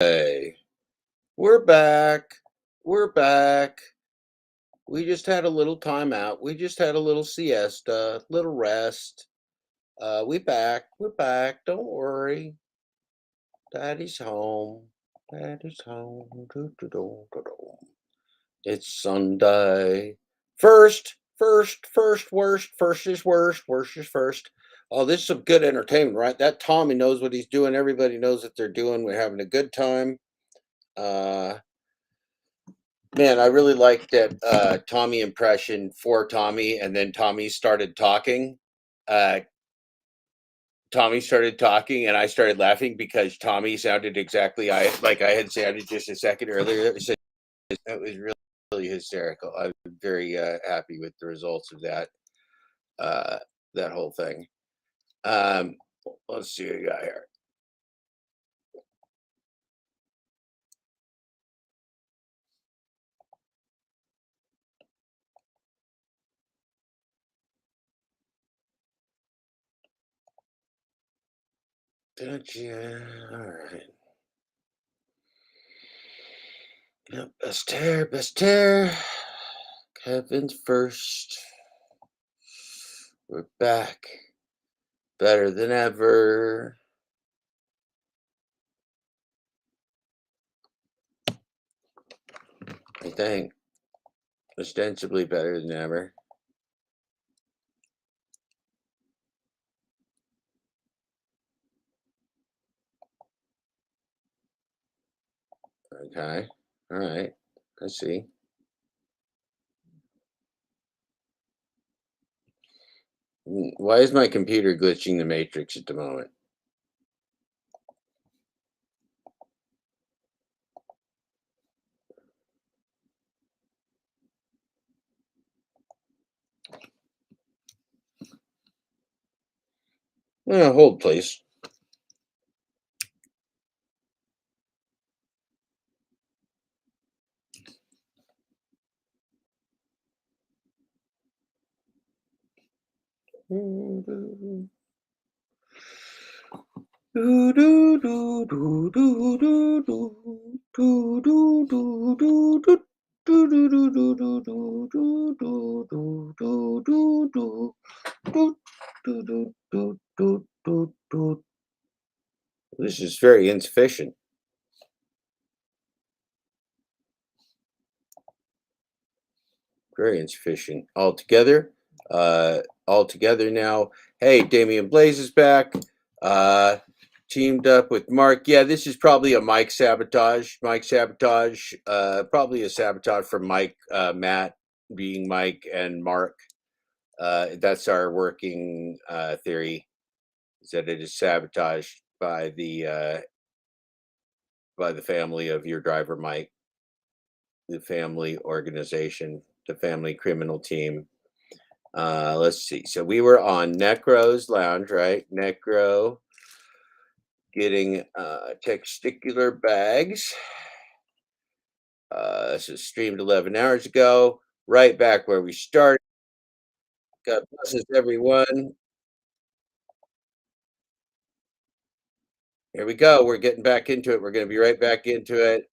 Hey, we're back. We're back. We just had a little time out. We just had a little siesta, little rest. We back. We're back. Don't worry. Daddy's home. Daddy's home. Do. It's Sunday. First is worst. Worst is first. Oh, this is some good entertainment, right? That Tommy knows what he's doing. Everybody knows what they're doing. We're having a good time. Uh, Man, I really liked that Tommy impression for Tommy, and then Tommy started talking. Uh, Tommy started talking, and I started laughing because Tommy sounded exactly like I had sounded just a second earlier. It was really hysterical. I'm very happy with the results of uh, that whole thing. Um, let's see what we got here. Gotcha. All right. Yep, best tear. Kevin's first. We're back. Better than ever. I think. Ostensibly better than ever. Okay. All right. Let's see. Why is my computer glitching the matrix at the moment? Hold, please. This is very insufficient. Very insufficient altogether. Altogether now. Hey, Damian Blaze is back. Teamed up with Mark. Yeah, this is probably a Mike sabotage. Mike sabotage. Probably a sabotage from Mike, Matt being Mike and Mark. That's our working theory. Is that it is sabotaged by the family of your driver, Mike, the family organization, the family criminal team. Let's see. So we were on Necro's lounge, right? Necro getting testicular bags. This is streamed 11 hours ago, right back where we started. God blesses everyone. Here we go. We're getting back into it. We're going to be right back into it.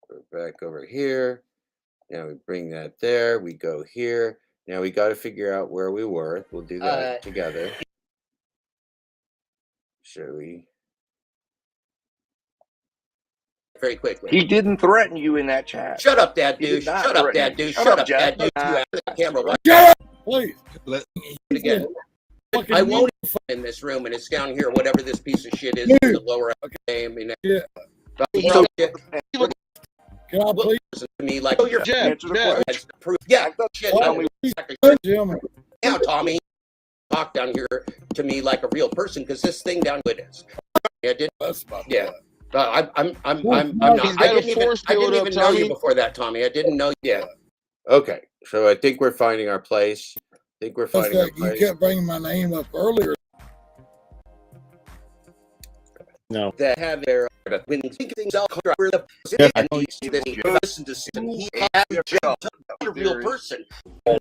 We're back over here. Now we bring that there. We go here. Now we got to figure out where we were. We'll do that together. Shall we? Very quickly. He didn't threaten you in that chat. Shut up, Dad douche. Shut up, Dad douche. Shut up, Dad douche. You have the camera. Shut up, please. Again. I won't in this room, and it's down here. Whatever this piece of shit is, the lower name. Yeah. So, Can I please? To me, like, oh, you're Answer the question. yeah. Shit, now, Tommy, talk down here to me like a real person because this thing down with is. I didn't. Yeah. I'm not. I didn't even know you before that, Tommy. I didn't know. Yeah. Okay. So I think we're finding our place. I think we're finding our place. You kept bringing my name up earlier. No. that have their when things all come Yeah, and he listen to Susan. He has a real person. Don't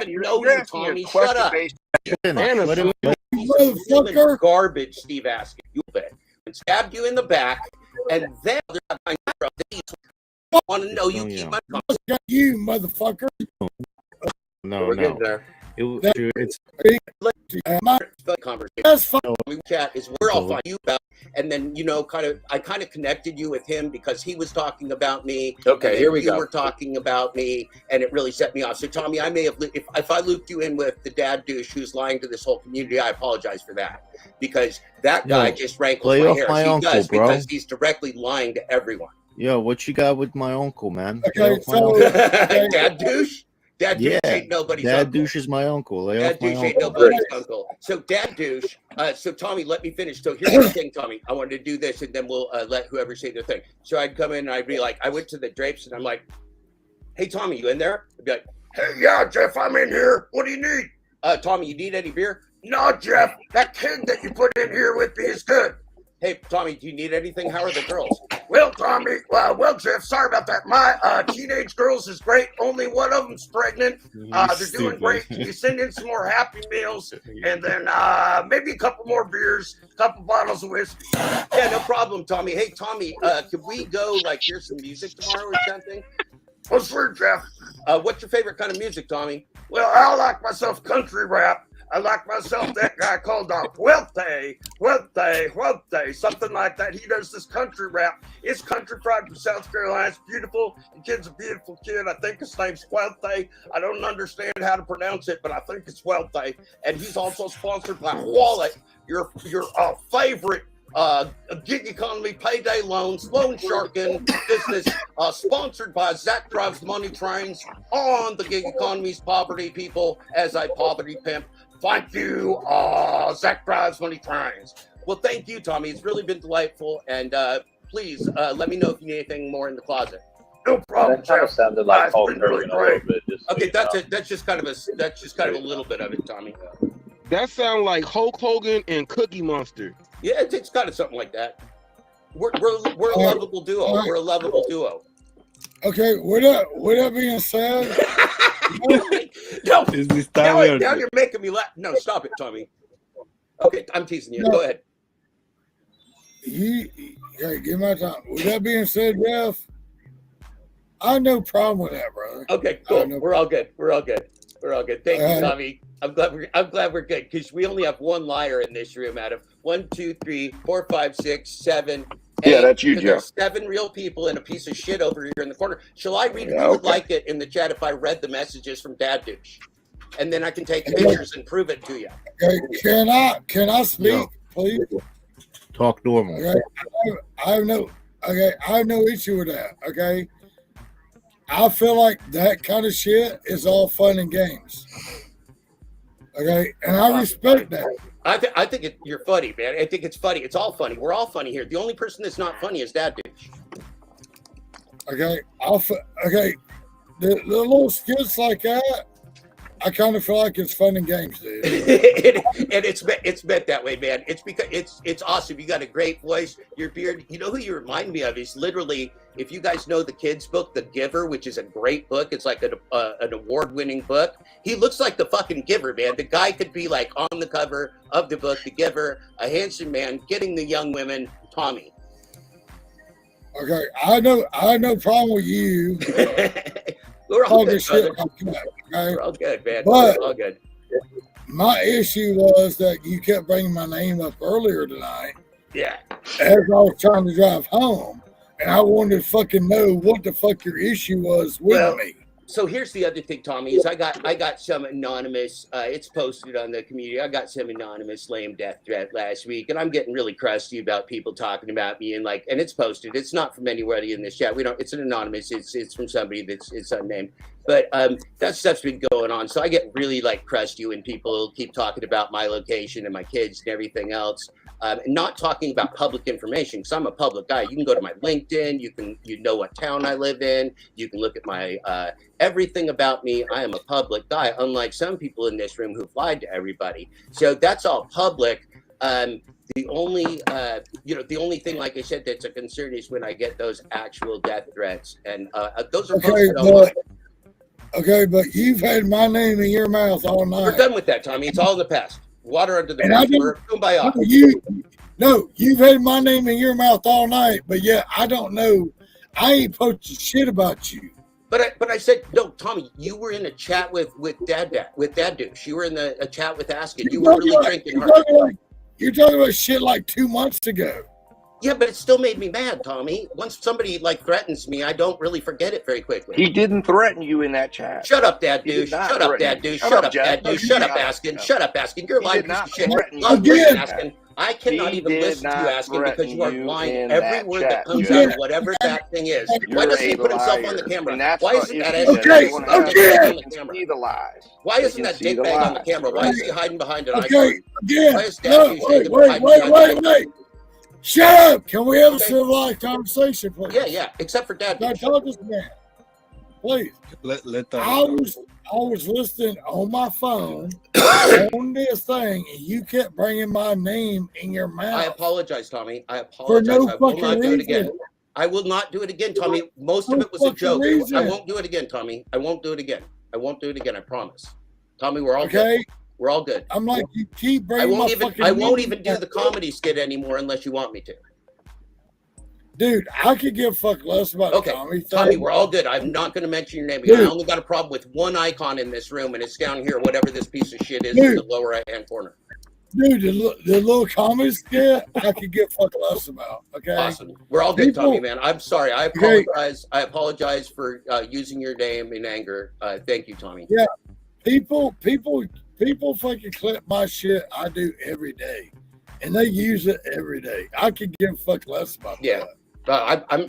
even know you, Tommy. Shut up. Let him Motherfucker. Garbage, Steve Askin. You bet. And stabbed you in the back, and then I want to know you keep my Got you, motherfucker. No, We're no. good there. It's Conversation. That's fine. We chat is where I'll find you about, and then I kind of connected you with him because he was talking about me. Okay, here we you go. were talking about me, and it really set me off. So Tommy, I may have if I looped you in with the dad douche who's lying to this whole community, I apologize for that because that guy just rankles play my off hair. my He uncle, does bro. because he's directly lying to everyone. Yo, what you got with my uncle, man? Okay, Play off my so uncle. Dad douche. Dad douche ain't nobody's Dad uncle. douche is my uncle. Lay Dad off my douche ain't uncle. nobody's uncle. So dad douche. So Tommy, let me finish. So here's the thing, Tommy. I wanted to do this, and then we'll let whoever say their thing. So I'd come in and I'd be like, I went to the drapes, and I'm like, "Hey, Tommy, you in there?" I'd be like, Hey, yeah, Jeff, I'm in here. What do you need? Tommy, you need any beer? No, Jeff, that kid that you put in here with me is good. Hey, Tommy, do you need anything? How are the girls? Well, Tommy, well, Jeff, sorry about that. My teenage girls is great. Only one of them's pregnant. They're doing great. Can you send in some more Happy Meals? And then maybe a couple more beers, a couple bottles of whiskey. Yeah, no problem, Tommy. Hey, Tommy, could we go hear some music tomorrow or something? What's for Jeff? What's your favorite kind of music, Tommy? Well, I like myself country rap. I like myself that guy called Huelte, something like that. He does this country rap. It's country fried from South Carolina. It's beautiful. The kid's a beautiful kid. I think his name's Huelte. I don't understand how to pronounce it, but I think it's Huelte. And he's also sponsored by Wallet, your favorite gig economy payday loan sharking business, sponsored by Zach Drives Money Trains on the gig economy's poverty people as a poverty pimp. Thank you, Zach Drives Money Trains. Well, thank you, Tommy. It's really been delightful, and please let me know if you need anything more in the closet. No problem. That kind of sounded like Hulk Hogan really a little bit. Okay, that's it. That's just kind of a little bit of it, Tommy. That sounds like Hulk Hogan and Cookie Monster. Yeah, it's kind of something like that. We're a lovable duo. We're a lovable duo. Okay, with that being said, No, Is this now time you're making me laugh. No, stop it, Tommy. Okay, I'm teasing you. Go ahead. give my time. With that being said, Jeff, I have no problem with that, brother. Okay, cool. We're all good. Thank you, Tommy. I'm glad we're good because we only have one liar in this room out of 1, 2, 3, 4, 5, 6, 7. 8. Yeah, that's you, Jeff. There's 7 real people and a piece of shit over here in the corner. Shall I read? Yeah, Who would okay. like it in the chat if I read the messages from Dad Douche, and then I can take pictures and prove it to you. Okay, can I speak, please? Talk normal. Okay, I have no issue with that. Okay, I feel like that kind of shit is all fun and games. Okay, and I respect that. I think you're funny, man. I think it's funny. It's all funny. We're all funny here. The only person that's not funny is Dad Douche. Okay, the little skits like that, I kind of feel like it's fun and games, dude. And it's meant that way, man. It's because it's awesome. You got a great voice. Your beard. You know who you remind me of? Is literally, if you guys know the kids' book, The Giver, which is a great book. It's like an award-winning book. He looks like the fucking Giver, man. The guy could be like on the cover of the book, The Giver, a handsome man getting the young women. Tommy. Okay, I have no problem with you. We're all good, shit brother. like that, okay? We're all good, man. But We're all good. my issue was that you kept bringing my name up earlier tonight Yeah. as I was trying to drive home, and I wanted to fucking know what the fuck your issue was with me. So here's the other thing, Tommy, is I got some anonymous, it's posted on the community. I got some anonymous lame death threat last week, and I'm getting really crusty about people talking about me and it's posted. It's not from anybody in this chat. It's an anonymous. It's from somebody it's unnamed. But that stuff's been going on. So I get really crusty when people keep talking about my location and my kids and everything else. And not talking about public information, because I'm a public guy. You can go to my LinkedIn. You know what town I live in. You can look at my everything about me. I am a public guy, unlike some people in this room who've lied to everybody. So that's all public. The only, the only thing, like I said, that's a concern is when I get those actual death threats, and those are posted online. Okay, but you've had my name in your mouth all night. We're done with that, Tommy. It's all in the past. Water under the bridge. We're kumbaya. You've had my name in your mouth all night, but yeah, I don't know. I ain't posted shit about you. But I said no, Tommy. You were in a chat with Dad Douche. You were in a chat with Askin. You were really drinking hard. You're talking about shit like 2 months ago. Yeah, but it still made me mad, Tommy. Once somebody threatens me, I don't really forget it very quickly. He didn't threaten you in that chat. Shut up, Dad Douche. Shut up, Dad Douche. Shut up, Dad Douche. Shut up, Askin. Shut up, Askin. You're lying piece of shit. Askin. I cannot even listen to you, Askin, because you are lying every word that comes out of whatever that thing is. Why doesn't he put himself on the camera? Why isn't that Askin on the camera? Why isn't that dickbag on the camera? Why is he hiding behind an icon? Why is Dad Douche hiding behind an icon? Shut up! Can we have a civilized conversation, please? Yeah. Except for Dad. I told this man, please. I was listening on my phone on this thing, and you kept bringing my name in your mouth. I apologize, Tommy. I apologize. I will not do it again. I will not do it again, Tommy. Most of it was a joke. I won't do it again, Tommy. I won't do it again. I promise. Tommy, we're all good. We're all good. I'm like, you keep bringing I won't even do the comedy skit anymore unless you want me to. Dude, I could give a fuck less about the comedy thing. Tommy, we're all good. I'm not going to mention your name again. I only got a problem with one icon in this room, and it's down here, whatever this piece of shit is in the lower right-hand corner. Dude, the little comedy skit, I could give a fuck less about. Okay. Awesome. We're all good, Tommy, man. I'm sorry. I apologize. I apologize for using your name in anger. Thank you, Tommy. Yeah. People fucking clip my shit I do every day, and they use it every day. I could give a fuck less about that. I'm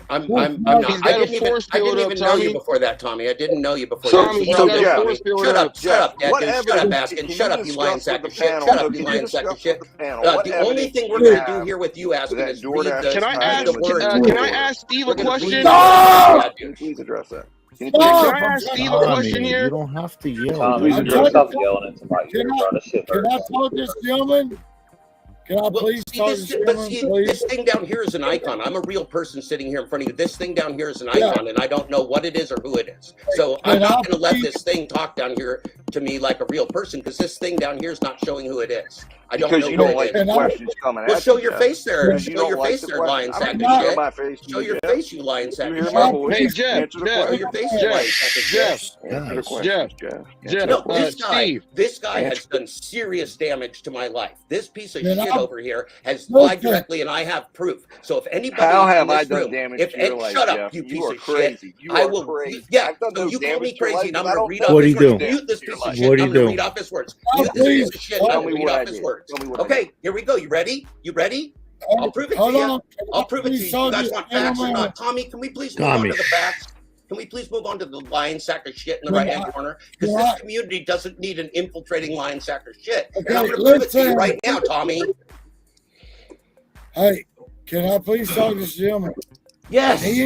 not. I didn't even know you before that, Tommy. I didn't know you before that. Shut up, Dad. Shut up, Askin. Shut up, you lying sack of shit. Shut up, you lying sack of shit. The only thing we're going to do here with you, Askin, is read the Can I ask Steve a question? Please address that. Can I ask Steve a question here? You don't have to yell. Stop yelling at somebody. Can I talk to this gentleman? Can I please talk to this gentleman, please? This thing down here is an icon. I'm a real person sitting here in front of you. This thing down here is an icon, and I don't know what it is or who it is. So I'm not going to let this thing talk down here to me like a real person, because this thing down here is not showing who it is. I don't know because you don't like the questions coming at you. Well, show your face there. Show your face there, lying sack of shit. Show your face, you lying sack of shit. Hey, Jeff. Show your face, you lying sack of shit. Jeff. No, this guy has done serious damage to my life. This piece of shit over here has lied directly, and I have proof. So if anybody how have I done damage to your life, shut up, Jeff? you piece are of crazy. shit. I will. Yeah, so you call me crazy, and I'm going to read off What do his you words. do? Mute this piece of shit. What do I'm you going to do? read off his words. Mute this piece of shit. I'm going to read off his words. Okay, here we go. You ready? I'll prove it to you. I'll prove it to you. You guys want facts or not? Tommy, can we please move on to the facts? Can we please move on to the lying sack of shit in the right-hand corner? Because this community doesn't need an infiltrating lying sack of shit. And I'm going to prove it to you right now, Tommy. Hey, can I please talk to this gentleman? Yes. Me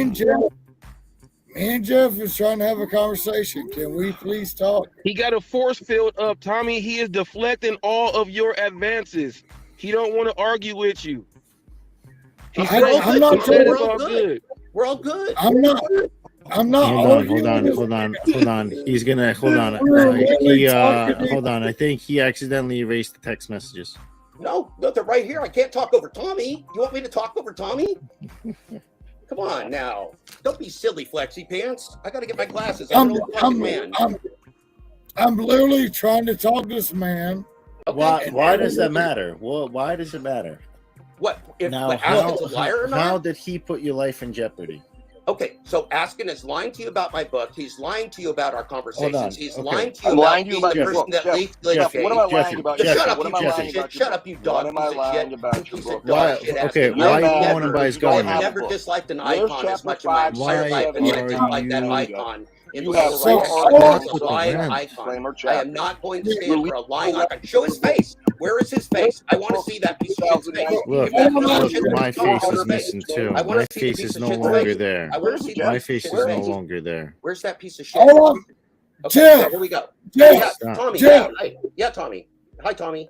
and Jeff is trying to have a conversation. Can we please talk? He got a force field up, Tommy. He is deflecting all of your advances. He don't want to argue with you. I'm not saying we're all good. We're all good. I'm not. Hold on. He's gonna hold on. Hold on. I think he accidentally erased the text messages. No, they're right here. I can't talk over Tommy. You want me to talk over Tommy? Come on now. Don't be silly, Flexi Pants. I got to get my glasses. I'm literally trying to talk to this man. Okay. Why does that matter? Well, why does it matter? What? If now, Askin's a liar or not? How did he put your life in jeopardy? Okay, so Askin is lying to you about my book. He's lying to you about our conversations. He's lying to you about the person that leaked the Jeff, what am I lying about? Shut up, you piece of shit. Shut up, you dog piece of shit. You piece of dog shit. Okay, why are you going to buy his gun? I've never disliked an icon as much in my entire life, and I dislike that icon. In the lying icon. I am not going to stand for a lying icon. Show his face. Where is his face? I want to see that piece of shit's face. Look, my face is missing too. My face is no longer there. My face is no longer there. Where's that piece of shit? Jeff. Here we go. Jeff. Tommy. Jeff. Yeah, Tommy. Hi, Tommy.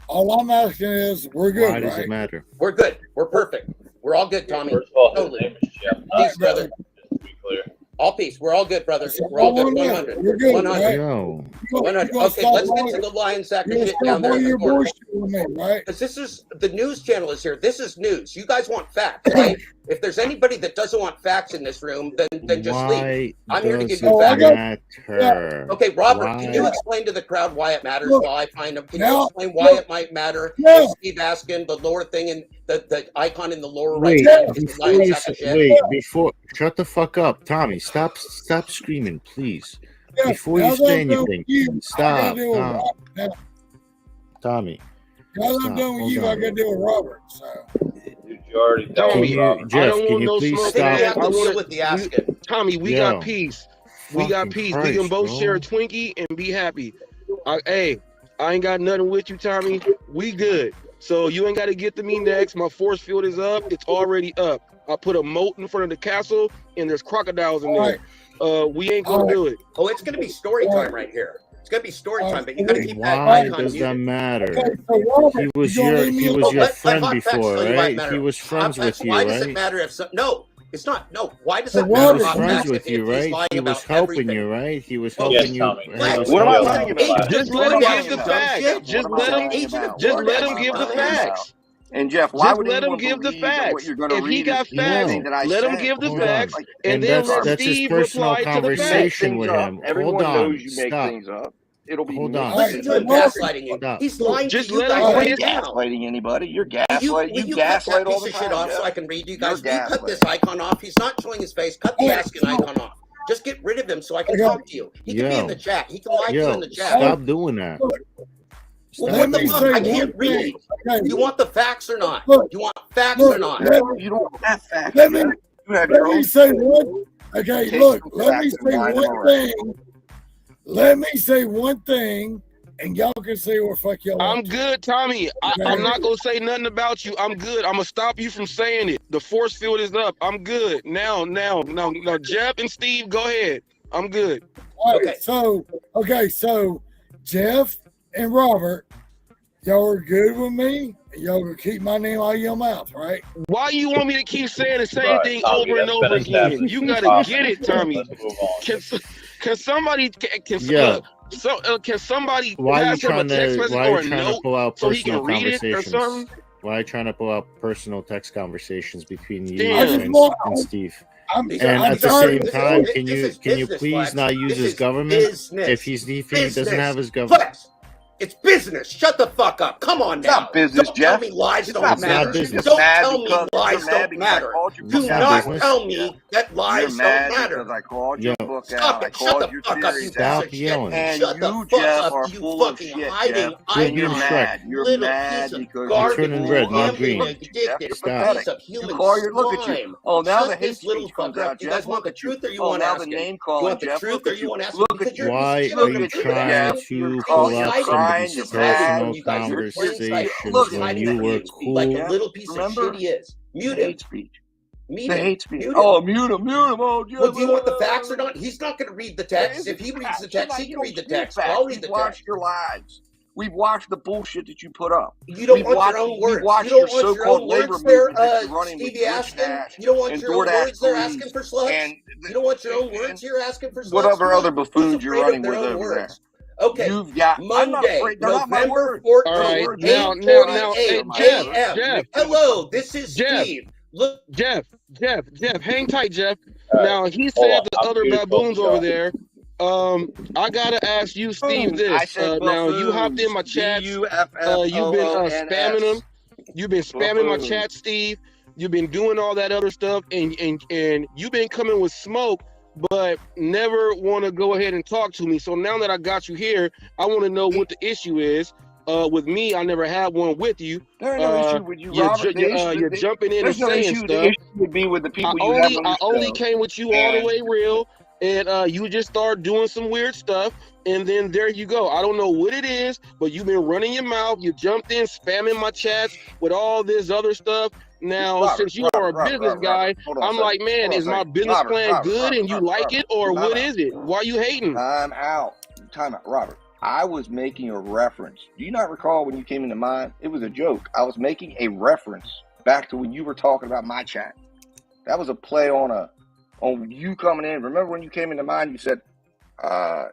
All I'm asking is, we're good, Why does right? it matter? We're good. We're perfect. We're all good, Tommy. First of all, his Totally. name is Jeff. Peace, brother. Just to be clear. All peace. We're all good, brother. We're all good. 100. We're good, 100. right? Yo, 100. Okay, let's get to the lion sack of shit down there. Your bullshit with me, right? Because this is the news channel is here. This is news. You guys want facts, right? If there's anybody that doesn't want facts in this room, then just leave. I'm here to give you facts. Matter? Okay, Robert, can you explain to the crowd why it matters while I find them? Can you explain why it might matter? Steve asking the lower thing in the icon in the lower right. Before shut the fuck up, Tommy. Stop screaming, please. Before you say anything, stop. Tommy. Now I'm done with you, I got to deal with Robert. So. Dude, you already Jeff, can you please stop? I want with the asking. Tommy, we got peace. We got peace. We can both share a Twinkie and be happy. Hey, I ain't got nothing with you, Tommy. We good. So you ain't got to get to me next. My force field is up. It's already up. I put a moat in front of the castle, and there's crocodiles in there. We ain't gonna do it. Oh, it's gonna be story time right here. It's gonna be story time, but you gotta keep that Why icon does muted. that matter? He was your friend before, right? He was friends with you, Why does it right? matter if no? It's not. No. Why does it He matter? was friends with you, right? He was helping you, right? He was helping you. What am I talking about? Just let him give the facts. Just let him give the facts. And Jeff, why just would let him give the facts. If he got facts, let him give the facts, and then let Steve reply to the facts. With him. Everyone knows you make things up. It'll be Listen to him gaslighting you. He's lying to you guys right now. Gaslighting anybody. You're gaslighting. You cut gaslight that all piece the of shit time, off Jeff. so I can read you guys. You cut this icon off. He's not showing his face. Cut the asking icon off. Just get rid of him so I can talk to you. He can be in the chat. He can lie to you in the chat. Stop doing that. Well, what the fuck? I can't read. You want the facts or not? You want facts or not? You don't have facts. Let me say one. Okay, look. Let me say one thing. Let me say one thing, and y'all can say what fuck y'all want. I'm good, Tommy. I'm not gonna say nothing about you. I'm good. I'm gonna stop you from saying it. The force field is up. I'm good. Now, Jeff and Steve, go ahead. I'm good. All right, so Jeff and Robert, y'all are good with me. Y'all gonna keep my name out of your mouth, right? Why you want me to keep saying the same thing over and over again? You gotta get it, Tommy. Can somebody can somebody pass him a text message or a note so he can read it or something? Why are you trying to pull out personal text conversations between you and Steve? And at the same time, can you please not use his government if he doesn't have his government? It's business. Shut the fuck up. Come on now. It's not business, Jeff. Don't tell me lies don't not matter. business. Don't tell me lies don't matter. Do not tell me that lies don't matter. I called your book Stop it. Shut the fuck up, you Stop yelling. And shut the fuck up, you fucking hiding You're mad. You're mad because you're turning red, not green. Stop. You call your look at you. Oh, now the hate little speech comes out, You guys want the truth or you Oh, want now asking? the name You calling, want the Jeff. truth or you want asking? Look at you. Why are you trying to pull out some of these personal conversations when you were cool? Like a little piece of shit he is. Mute him. Hate speech. Mute The him. hate speech. Mute him. Oh, mute him. Oh, Jeff. Well, do you want the facts or not? He's not going to read the text. If he reads the text, he can read the text. I'll read the text. We've watched your lives. We've watched the bullshit that you put up. You don't want your own words. You don't want your own words there, Stevie asking. You don't want your own words there asking for slugs. You don't want your own words here asking for slugs. Whatever other buffoons you're running with over there. Okay, you've got Monday, November 14th, now, hey, Jeff. Hello, this is Steve. Look, Jeff, hang tight, Jeff. Now he said the other baboons over there. I gotta ask you, Steve, this. Now you hopped in my chat. You've been spamming them. You've been spamming my chat, Steve. You've been doing all that other stuff, and you've been coming with smoke, but never want to go ahead and talk to me. So now that I got you here, I want to know what the issue is. With me, I never had one with you. There's no issue with you, Robert. You're jumping in and saying stuff. The issue would be with the people I only came with you all the way real, and you just started doing some weird stuff, and then there you go. I don't know what it is, but you've been running your mouth. You jumped in, spamming my chats with all this other stuff. Now, since you are a business guy, I'm like, man, is my business plan good and you like it, or what is it? Why are you hating? Time out, Robert. I was making a reference. Do you not recall when you came into mine? It was a joke. I was making a reference back to when you were talking about my chat. That was a play on you coming in. Remember when you came into mine, you said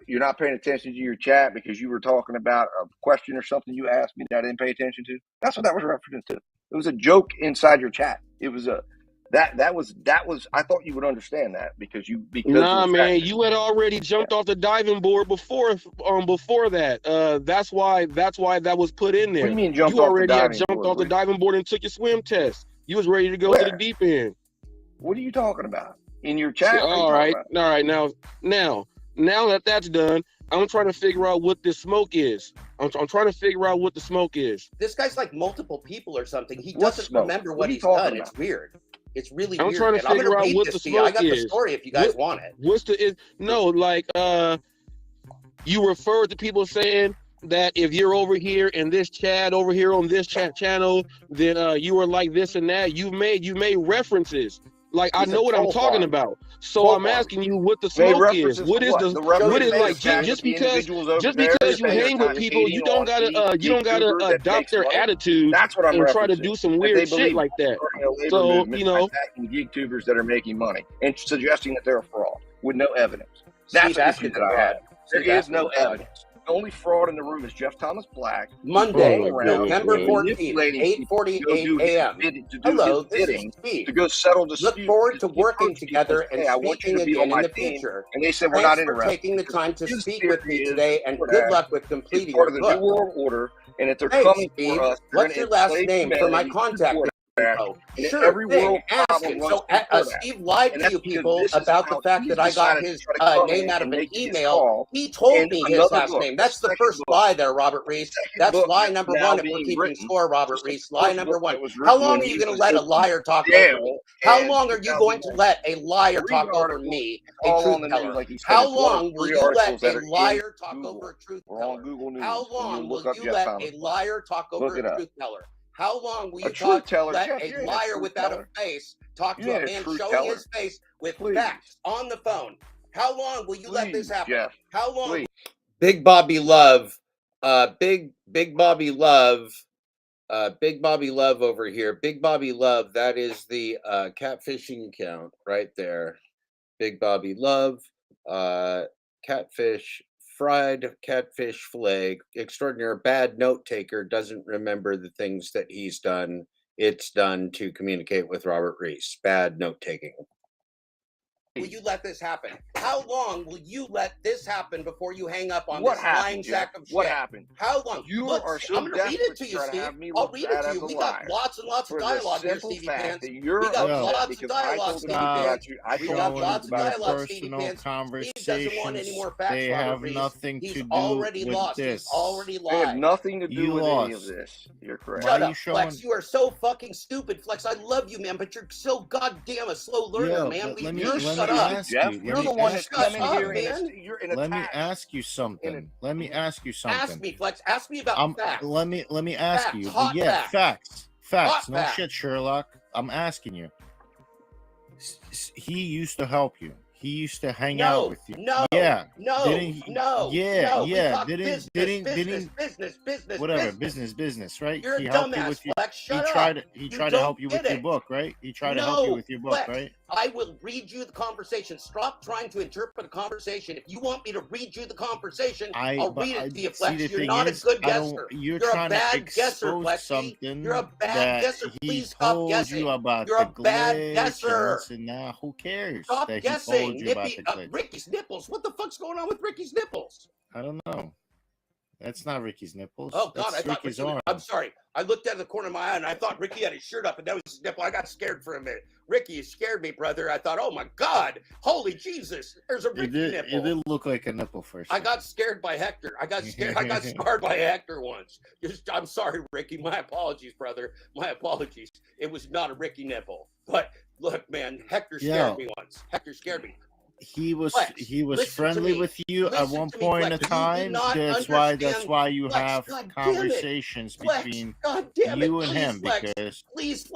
you're not paying attention to your chat because you were talking about a question or something you asked me that I didn't pay attention to? That's what that was referenced to. It was a joke inside your chat. It was that was I thought you would understand that because nah, man, you had already jumped off the diving board before that. That's why that was put in there. What do you mean jumped you off already the had diving jumped board? off the diving board and took your swim test. You was ready to go to the deep end. What are you talking about? In your chat? All right. Now that that's done, I'm trying to figure out what this smoke is. I'm trying to figure out what the smoke is. This guy's like multiple people or something. He doesn't remember what he's talking done. about? It's weird. It's really I'm weird. trying to figure out what the smoke is. I got the story if you guys want it. You refer to people saying that if you're over here in this chat, over here on this chat channel, then you are like this and that. You made references. Like I know what I'm talking about. So I'm asking you what the smoke is. What is like just because you hang with people, you don't gotta adopt their attitude and try to do some weird shit like that. So GigTubers that are making money and suggesting that they're a fraud with no evidence. That's the issue that I had. There is no evidence. The only fraud in the room is Jeff Thomas Black. Monday, November 14th, 8:48 a.m. Hello, this is Steve. To go settle disputes. Look forward to working together and speaking again in the future. And they said we're not interested. Thanks for taking the time to speak with me today, and good luck with completing your book. New World Order, and if they're hey, coming Steve, for us, what's your last name for my contact info? Sure every thing. World Ask him. So Steve lied to you people about the fact that I got his name out of an email. He told me his last name. That's the first lie there, Robert Reese. That's lie number one if we're keeping score, Robert Reese. Lie number one. How long are you going to let a liar talk over me? How long are you going to let a liar talk over me, a truth teller? How long will you let a liar talk over a truth teller? How long will you let a liar talk over a truth teller? How long will you let a liar without a face talk to a man showing his face with facts on the phone? How long will you let this happen? How long? Big Bobby Love, Big Bobby Love, Big Bobby Love over here. Big Bobby Love, that is the catfishing account right there. Big Bobby Love, catfish. Fried catfish fillet extraordinary. Bad note taker, doesn't remember the things that he's done. It's done to communicate with Robert Reese. Bad note taking. Will you let this happen? How long will you let this happen before you hang up on this lying sack of shit? What happened? How long? You are so I'm going to read it to you, Steve. I'll read it to you. We got lots and lots of dialogue here, Stevie Pants. We got lots of dialogue, Stevie Pants. We got lots of dialogue, Stevie Pants. Steve doesn't want any more facts, they have Reese. nothing to He's do already with lost. this. He's already They have lied. nothing to do with any of this. You're correct. Shut up, Flex. You are so fucking stupid, Flex. I love you, man, but you're so goddamn a slow learner, man. You're shut up. You're the one that's coming here and you're in Let me ask you something. Ask me, Flex. Ask me about facts. Let me ask Facts, you. hot Yeah, facts. Hot No facts. shit, Sherlock. I'm asking you. He used to help you. He used to hang out with you. No. Yeah. No. Didn't he? No. Yeah. No. Yeah. Business, Whatever. Business. Right? You're he a helped you dumbass, with your. Flex. Shut up. He tried to help you with get your it. book, right? He tried to help you with your book, Flex, right? I will read you the conversation. Stop trying to interpret a conversation. If you want me to read you the conversation, I'll read it to you, Flex. You're not a good guesser. You're a trying bad to guesser, expose Flex. something You're a bad guesser. Please stop told guessing. you about You're the a bad glitch guesser. and now who cares Stop that he guessing. told you about the glitch? Ricky's nipples. What the fuck's going on with Ricky's nipples? I don't know. That's not Ricky's nipples. Oh God, that's I thought Ricky's Ricky, arm. I'm sorry. I looked out of the corner of my eye and I thought Ricky had his shirt up and that was his nipple. I got scared for a minute. Ricky, you scared me, brother. I thought, oh my God, holy Jesus, there's a Ricky nipple. It did look like a nipple first. I got scared by Hector. I got scarred by Hector once. I'm sorry, Ricky. My apologies, brother. My apologies. It was not a Ricky nipple. But look, man, Hector scared me once. Hector scared me. he was Listen friendly with you at one point in time. That's why you have conversations between you and him, because please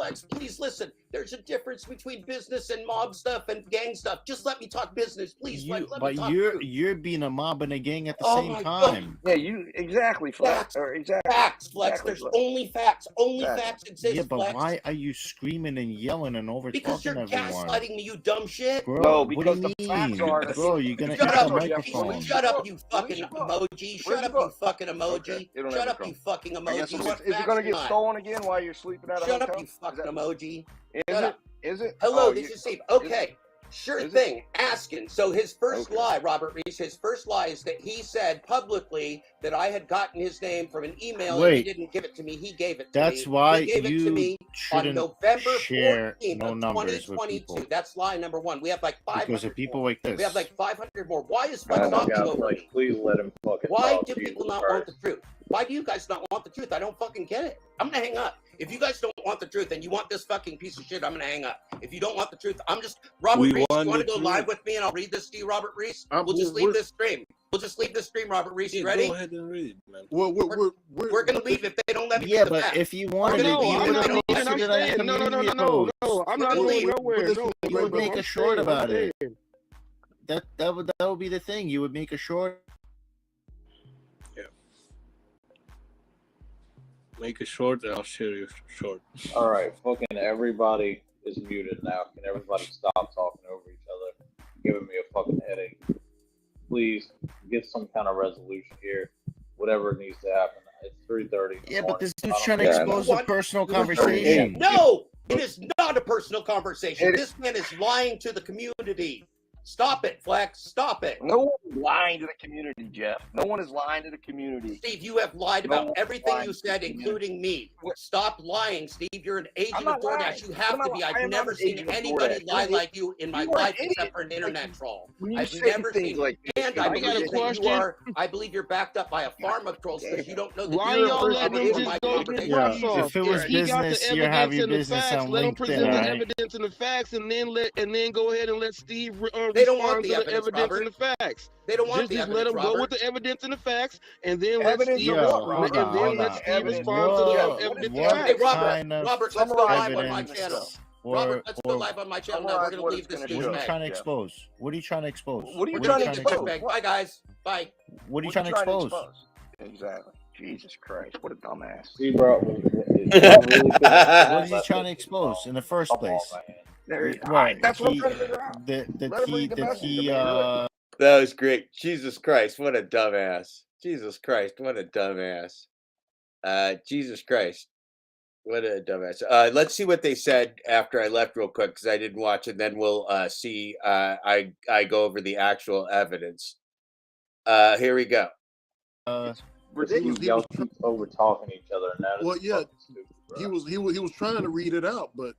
listen. There's a difference between business and mob stuff and gang stuff. Just let me talk business, please. You're being a mob and a gang at the same time. Yeah, you exactly, Flex. Facts, Flex. There's only facts. Only facts exist. Yeah, but Flex. Why are you screaming and yelling and over because talking you're everyone? Gaslighting me, you dumb shit. Bro, no, because what do you mean? Bro, you're gonna eat the microphone. Shut up, you fucking emoji. Shut up, you fucking emoji. Shut up, you fucking emoji. Is it gonna get stolen again while you're sleeping at a hotel? Shut up, you fucking emoji. Is it? Hello, this is Steve. Okay. Sure thing. Asking. So his first lie, Robert Reese, his first lie is that he said publicly that I had gotten his name from an email and he didn't give it to me. He gave it to me. That's why he gave it to me on November 14th of 2022. That's lie number one. We have like 500 because of people like this. We have like 500 more. Why is Flex talking over me? Please let him fucking Why talk. do people not want the truth? Why do you guys not want the truth? I don't fucking get it. I'm gonna hang up. If you guys don't want the truth and you want this fucking piece of shit, I'm gonna hang up. If you don't want the truth, I'm just Robert Reese. You want to go live with me and I'll read this to you, Robert Reese? We'll just leave this stream. We'll just leave this stream, Robert Reese. You ready? Go ahead and read, man. We're gonna leave if they don't let me. Yeah, but if you wanted to, I'm not going nowhere. You would make a short about it. That would be the thing. You would make a short. Make it short, and I'll share you short. All right, fucking everybody is muted now. Can everybody stop talking over each other? Giving me a fucking headache. Please get some kind of resolution here. Whatever needs to happen. It's 3:30. Yeah, but this dude's trying to expose a personal conversation. No, it is not a personal conversation. This man is lying to the community. Stop it, Flex. Stop it. No one is lying to the community, Jeff. No one is lying to the community. Steve, you have lied about everything you said, including me. Stop lying, Steve. You're an agent of DoorDash. You have to be. I've never seen anybody lie like you in my life except for an internet troll. I've never seen. And I believe that you are. I believe you're backed up by a farm of trolls because you don't know the why y'all letting him just go to the press off? If it was business, you have your business on Let him present the LinkedIn. evidence and the facts, and then go ahead and let Steve. They don't want the evidence and the facts. They don't want the just evidence, let them Robert. go with the evidence and the facts, and then let Steve respond to the evidence and facts. Hey, Robert, let's go live on my channel. Robert, let's go live on my channel now. We're going to leave this What are you trying to expose? What are you trying to expose? What are you trying to expose? Bye, guys. Bye. What are you trying to expose? Exactly. Jesus Christ. What a dumbass. See, bro. What are you trying to expose in the first place? Right. That's what I'm trying to figure out. The key. That was great. Jesus Christ, what a dumbass. Jesus Christ, what a dumbass. Jesus Christ, what a dumbass. Let's see what they said after I left real quick because I didn't watch, and then we'll see. I go over the actual evidence. Here we go. Y'all keep over talking each other. And that Well, yeah, he was trying to read it out, but.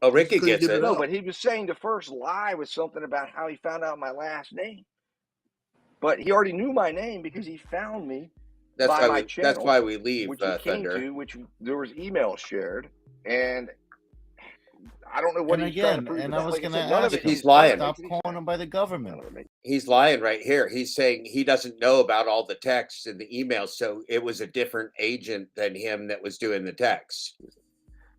Oh, Ricky gets it. No, but he was saying the first lie was something about how he found out my last name. But he already knew my name because he found me by my channel. That's why we leave, which he came Thunder. to, which there was emails shared, and I don't know what he's trying to prove. And I was going to ask, he's lying. Stop calling him by the government. He's lying right here. He's saying he doesn't know about all the texts and the emails, so it was a different agent than him that was doing the texts.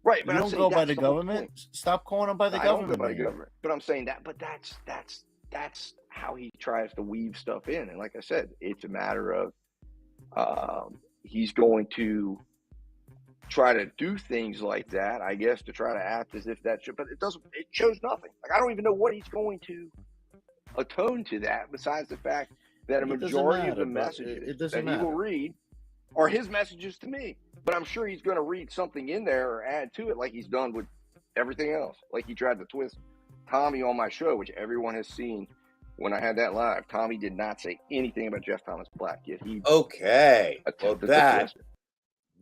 Right, but you don't go by the government. Stop calling them by the government. I don't go by the government. But I'm saying that. But that's how he tries to weave stuff in. And like I said, it's a matter of he's going to try to do things like that. I guess to try to act as if that should. But it doesn't. It shows nothing. Like I don't even know what he's going to atone to that. Besides the fact that a majority of the messages that he will read are his messages to me. But I'm sure he's going to read something in there or add to it like he's done with everything else. Like he tried to twist Tommy on my show, which everyone has seen when I had that live. Tommy did not say anything about Jeff Thomas Black, yet he attempted to twist it.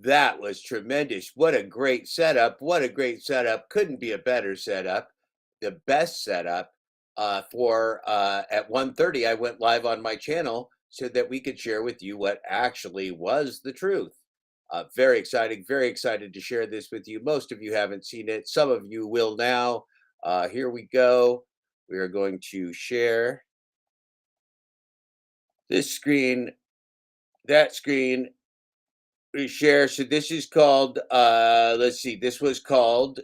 That was tremendous. What a great setup. What a great setup. Couldn't be a better setup. The best setup for at 1:30, I went live on my channel so that we could share with you what actually was the truth. Very exciting, very excited to share this with you. Most of you haven't seen it. Some of you will now. Here we go. We are going to share this screen, that screen. We share. So this is called, let's see, this was called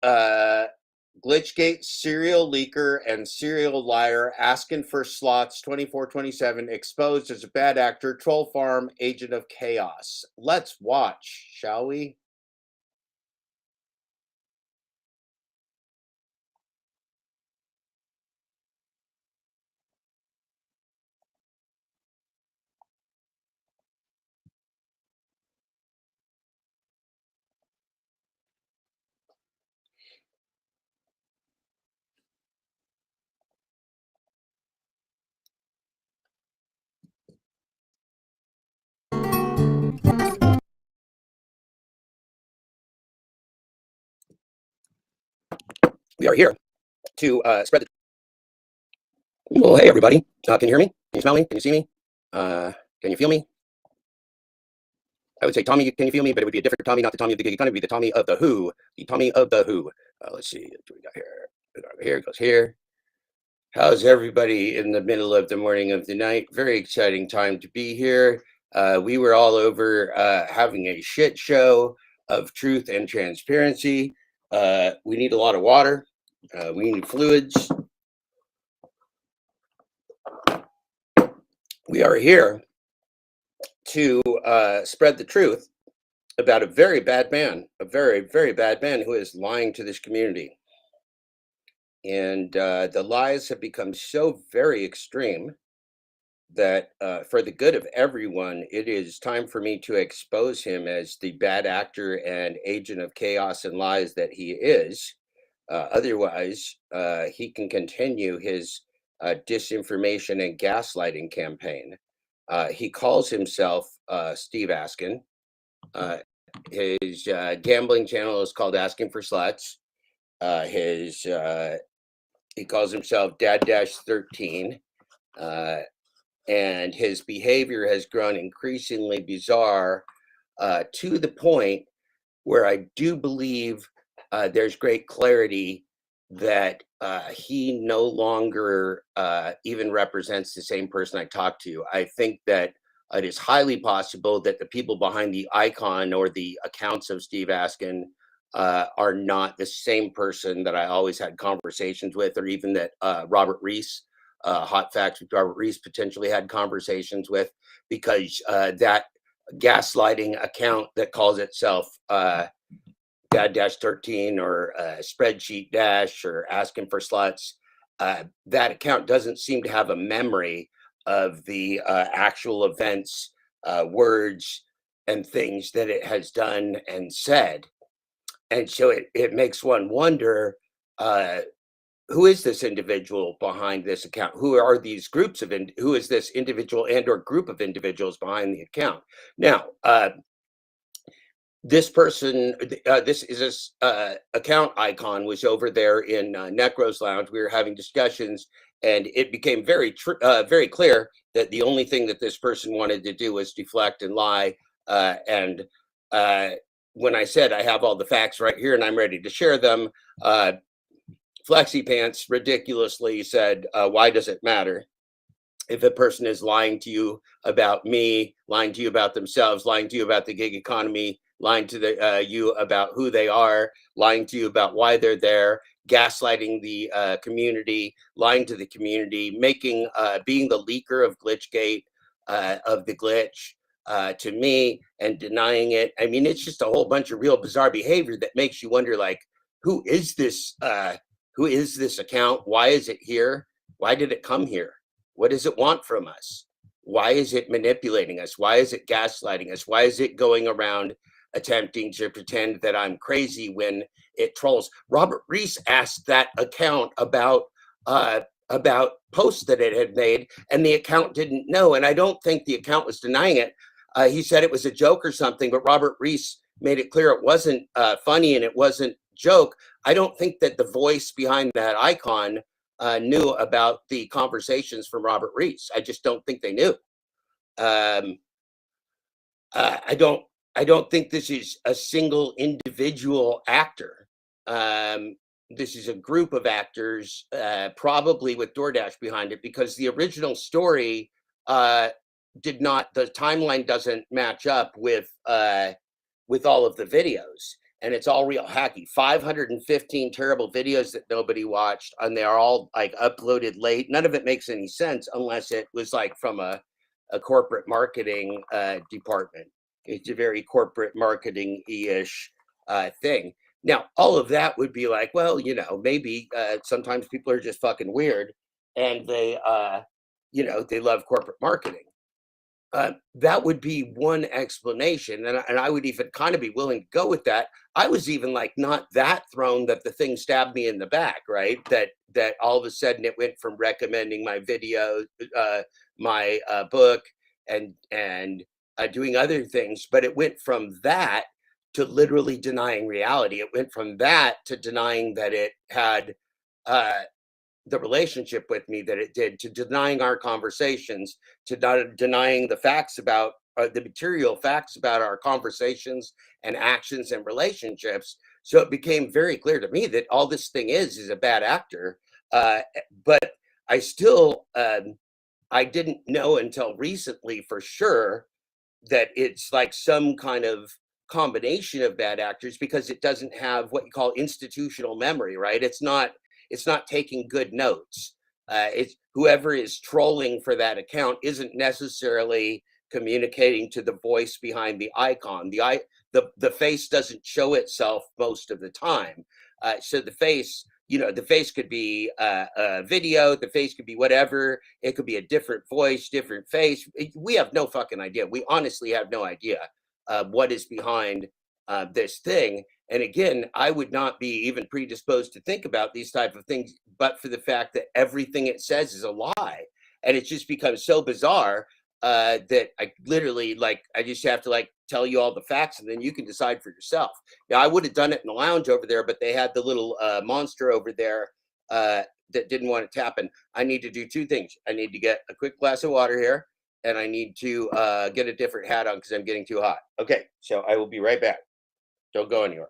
Glitchgate Serial Leaker and Serial Liar Asking for Slots 24/27 exposed as a bad actor, troll farm, agent of chaos. Let's watch, shall we? We are here to spread the. Well, hey everybody. Can you hear me? Can you smell me? Can you see me? Can you feel me? I would say Tommy, can you feel me? But it would be a different Tommy, not the Tommy of the gig economy, it would be the Tommy of the Who. The Tommy of the Who. Let's see what we got here. Here it goes here. How's everybody in the middle of the morning of the night? Very exciting time to be here. We were all over having a shit show of truth and transparency. We need a lot of water. We need fluids. We are here to spread the truth about a very bad man, a very, very bad man who is lying to this community. And the lies have become so very extreme that for the good of everyone, it is time for me to expose him as the bad actor and agent of chaos and lies that he is. Otherwise, he can continue his disinformation and gaslighting campaign. He calls himself Steve Askin. His gambling channel is called Asking for Sluts. He calls himself Dad-13. And his behavior has grown increasingly bizarre to the point where I do believe there's great clarity that he no longer even represents the same person I talked to. I think that it is highly possible that the people behind the icon or the accounts of Steve Askin are not the same person that I always had conversations with, or even that Robert Reese, Hot Facts with Robert Reese, potentially had conversations with, because that gaslighting account that calls itself Dad-13 or Spreadsheet Dash or Asking for Sluts, that account doesn't seem to have a memory of the actual events, words, and things that it has done and said. And so it makes one wonder, who is this individual behind this account? Who are these groups of, who is this individual and or group of individuals behind the account? Now, this person, this account icon was over there in Necro's lounge. We were having discussions, and it became very clear that the only thing that this person wanted to do was deflect and lie. And when I said I have all the facts right here and I'm ready to share them, Flexi Pants ridiculously said, why does it matter? If a person is lying to you about me, lying to you about themselves, lying to you about the gig economy, lying to you about who they are, lying to you about why they're there, gaslighting the community, lying to the community, making being the leaker of Glitchgate, of the glitch to me, and denying it. I mean, it's just a whole bunch of real bizarre behavior that makes you wonder, like, who is this account? Why is it here? Why did it come here? What does it want from us? Why is it manipulating us? Why is it gaslighting us? Why is it going around attempting to pretend that I'm crazy when it trolls? Robert Reese asked that account about posts that it had made, and the account didn't know. And I don't think the account was denying it. He said it was a joke or something, but Robert Reese made it clear it wasn't funny and it wasn't joke. I don't think that the voice behind that icon knew about the conversations from Robert Reese. I just don't think they knew. I don't think this is a single individual actor. this is a group of actors, probably with DoorDash behind it, because the original story did not, the timeline doesn't match up with all of the videos, and it's all real hacky. 515 terrible videos that nobody watched, and they are all like uploaded late. None of it makes any sense unless it was like from a corporate marketing department. It's a very corporate marketing-ish thing. Now, all of that would be like, well, you know, maybe sometimes people are just fucking weird, and they, you know, they love corporate marketing. That would be one explanation, and I would even kind of be willing to go with that. I was even like not that thrown that the thing stabbed me in the back, right? That all of a sudden it went from recommending my video, my book, and doing other things, but it went from that to literally denying reality. It went from that to denying that it had the relationship with me that it did, to denying our conversations, to not denying the facts about the material facts about our conversations and actions and relationships. So it became very clear to me that all this thing is a bad actor. But I still, I didn't know until recently for sure that it's like some kind of combination of bad actors, because it doesn't have what you call institutional memory, right? It's not taking good notes. It's whoever is trolling for that account isn't necessarily communicating to the voice behind the icon. The face doesn't show itself most of the time. So the face, you know, the face could be a video, the face could be whatever. It could be a different voice, different face. We have no fucking idea. We honestly have no idea what is behind this thing. And again, I would not be even predisposed to think about these type of things, but for the fact that everything it says is a lie. And it just becomes so bizarre that I literally, like, I just have to like tell you all the facts, and then you can decide for yourself. Now, I would have done it in the lounge over there, but they had the little monster over there that didn't want it to happen. I need to do two things. I need to get a quick glass of water here, and I need to get a different hat on because I'm getting too hot. Okay, so I will be right back. Don't go anywhere.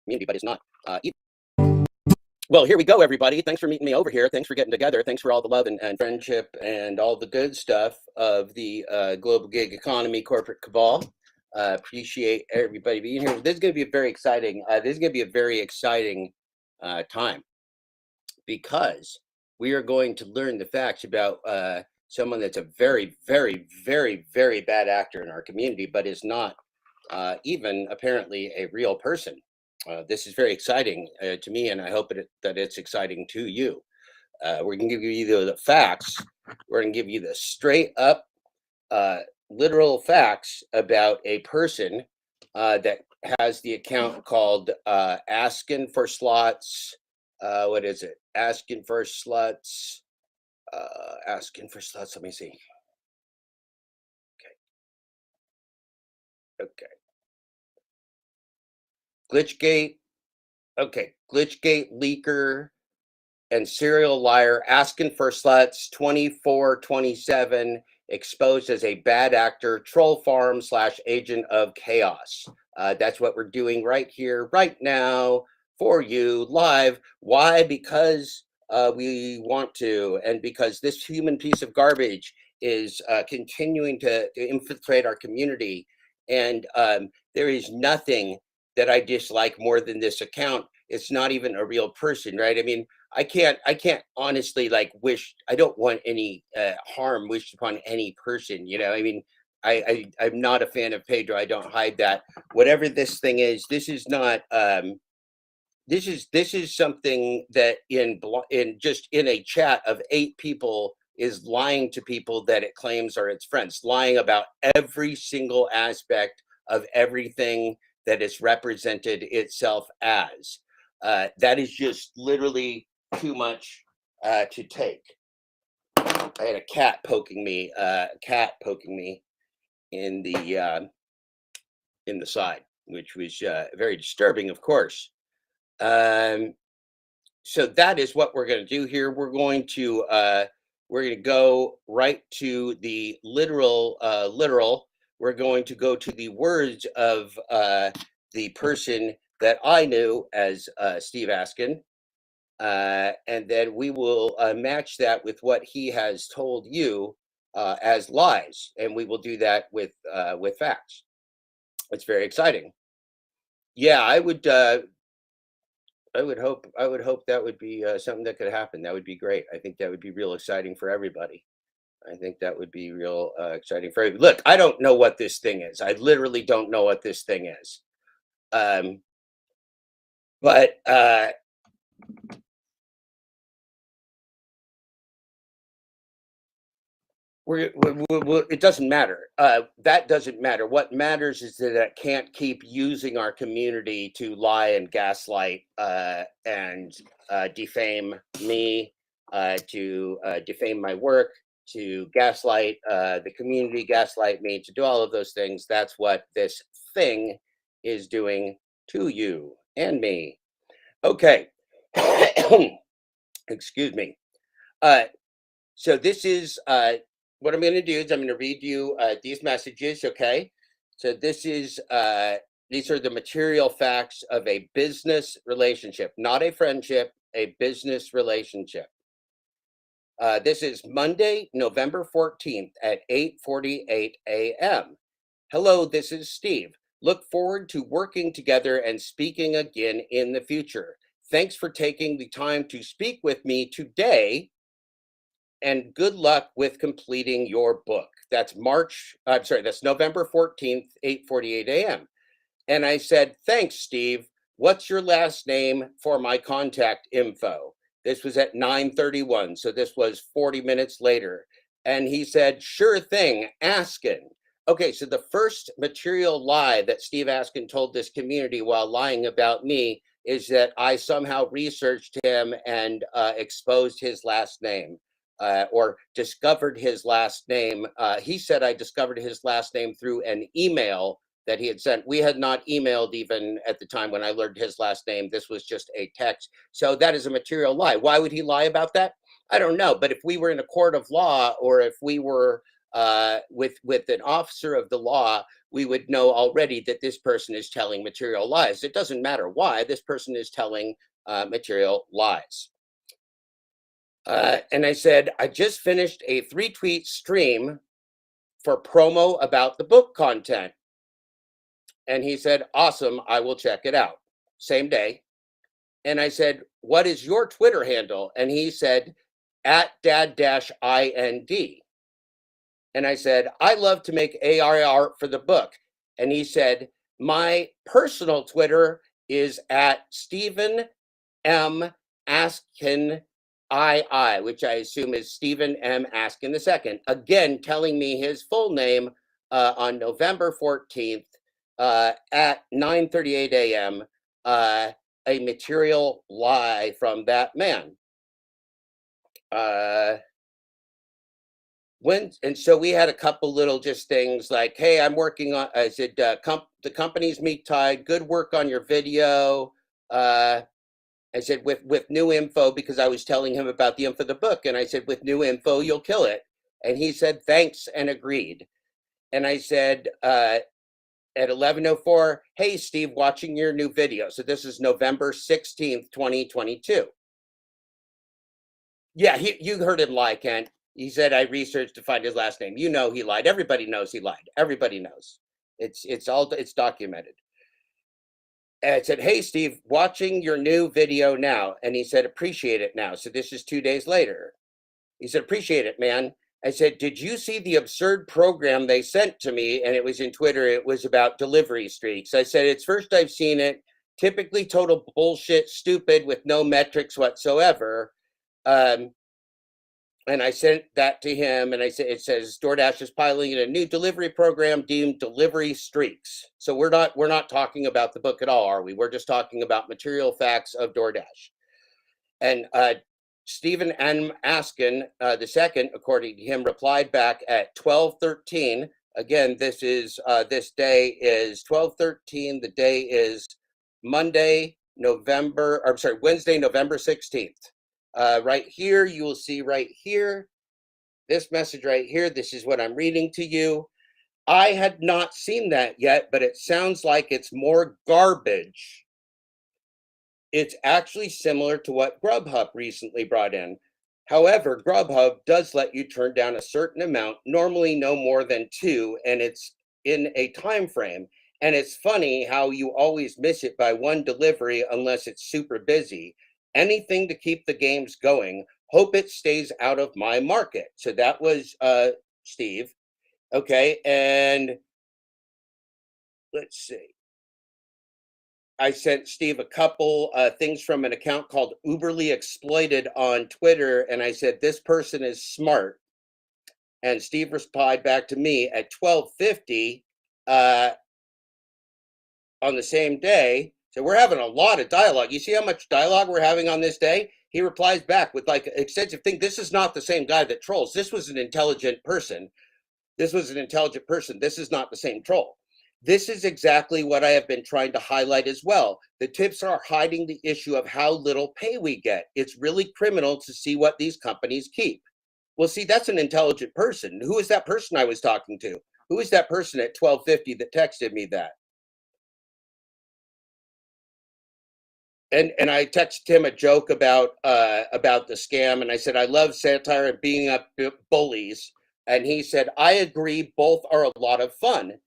Community, but it's not. Well, here we go, everybody. Thanks for meeting me over here. Thanks for getting together. Thanks for all the love and friendship and all the good stuff of the global gig economy corporate cabal. Appreciate everybody being here. This is going to be a very exciting. Time, because we are going to learn the facts about someone that's a very, very, very, very bad actor in our community, but is not even apparently a real person. This is very exciting to me, and I hope that it's exciting to you. We're going to give you either the facts, we're going to give you the straight up literal facts about a person that has the account called Asking for Slots. What is it? Asking for Sluts. Asking for Sluts. Let me see. Okay. Glitchgate. Okay. Glitchgate leaker and serial liar. Asking for Sluts. 2427. Exposed as a bad actor. Troll farm / agent of chaos. That's what we're doing right here, right now, for you live. Why? Because we want to, and because this human piece of garbage is continuing to infiltrate our community. And there is nothing that I dislike more than this account. It's not even a real person, right? I mean, I can't honestly like wish. I don't want any harm wished upon any person. You know, I mean, I'm not a fan of Pedro. I don't hide that. Whatever this thing is, this is not. This is something that in a chat of 8 people is lying to people that it claims are its friends, lying about every single aspect of everything that it's represented itself as. That is just literally too much to take. I had a cat poking me. in the side, which was very disturbing, of course. So that is what we're going to do here. We're going to go right to the literal. We're going to go to the words of the person that I knew as Steve Askin, and then we will match that with what he has told you as lies, and we will do that with facts. It's very exciting. Yeah, I would hope that would be something that could happen. That would be great. I think that would be real exciting for everybody. I think that would be real exciting for everybody. Look, I don't know what this thing is. I literally don't know what this thing is. But it doesn't matter. That doesn't matter. What matters is that it can't keep using our community to lie and gaslight and defame me, to defame my work, to gaslight the community, gaslight me, to do all of those things. That's what this thing is doing to you and me. Okay. Excuse me. So this is what I'm going to do is I'm going to read you these messages. Okay. So this is these are the material facts of a business relationship, not a friendship, a business relationship. This is Monday, November 14th at 8:48 a.m. Hello, this is Steve. Look forward to working together and speaking again in the future. Thanks for taking the time to speak with me today, and good luck with completing your book. That's November 14th, 8:48 a.m. And I said, thanks, Steve. What's your last name for my contact info? This was at 9:31, so this was 40 minutes later. And he said, sure thing, Askin. Okay, so the first material lie that Steve Askin told this community while lying about me is that I somehow researched him and exposed his last name. Or discovered his last name. He said I discovered his last name through an email that he had sent. We had not emailed even at the time when I learned his last name. This was just a text. So that is a material lie. Why would he lie about that? I don't know. But if we were in a court of law, or if we were with an officer of the law, we would know already that this person is telling material lies. It doesn't matter why. This person is telling material lies. And I said, I just finished a 3-tweet stream for promo about the book content. And he said, awesome, I will check it out. Same day. And I said, what is your Twitter handle? And he said, @dad-ind. And I said, I love to make AR art for the book. And he said, my personal Twitter is @Stephen M. Askin II, which I assume is Stephen M. Askin II. Again, telling me his full name on November 14th at 9:38 a.m. A material lie from that man. And so we had a couple little just things like, hey, I'm working on, I said, the company's meat tied, good work on your video. I said, with new info, because I was telling him about the info of the book. And I said, with new info, you'll kill it. And he said, thanks, and agreed. And I said, at 11:04, hey, Steve, watching your new video. So this is November 16th, 2022. Yeah, you heard him lie, Kent. He said, I researched to find his last name. You know he lied. Everybody knows he lied. Everybody knows. It's documented. And I said, hey, Steve, watching your new video now. And he said, appreciate it now. So this is 2 days later. He said, appreciate it, man. I said, did you see the absurd program they sent to me? And it was in Twitter. It was about delivery streaks. I said, it's first I've seen it. Typically total bullshit, stupid, with no metrics whatsoever. And I sent that to him, and I said, it says DoorDash is piloting a new delivery program deemed delivery streaks. So we're not talking about the book at all, are we? We're just talking about material facts of DoorDash. And Stephen M. Askin II, according to him, replied back at 12:13, Again, this day is 12/13. The day is Wednesday, November 16th. Right here, you will see right here, this message right here. This is what I'm reading to you. I had not seen that yet, but it sounds like it's more garbage. It's actually similar to what Grubhub recently brought in. However, Grubhub does let you turn down a certain amount, normally no more than 2, and it's in a time frame. And it's funny how you always miss it by 1 delivery unless it's super busy. Anything to keep the games going. Hope it stays out of my market. So that was Steve. Okay, and let's see. I sent Steve a couple things from an account called Uberly Exploited on Twitter, and I said, this person is smart. And Steve replied back to me at 12:50 on the same day. So we're having a lot of dialogue. You see how much dialogue we're having on this day? He replies back with like extensive thing. This is not the same guy that trolls. This was an intelligent person. This was an intelligent person. This is not the same troll. This is exactly what I have been trying to highlight as well. The tips are hiding the issue of how little pay we get. It's really criminal to see what these companies keep. Well, see, that's an intelligent person. Who is that person I was talking to? Who is that person at 12:50 that texted me that? And I texted him a joke about the scam, and I said, I love satire and beating up bullies. And he said, I agree, both are a lot of fun.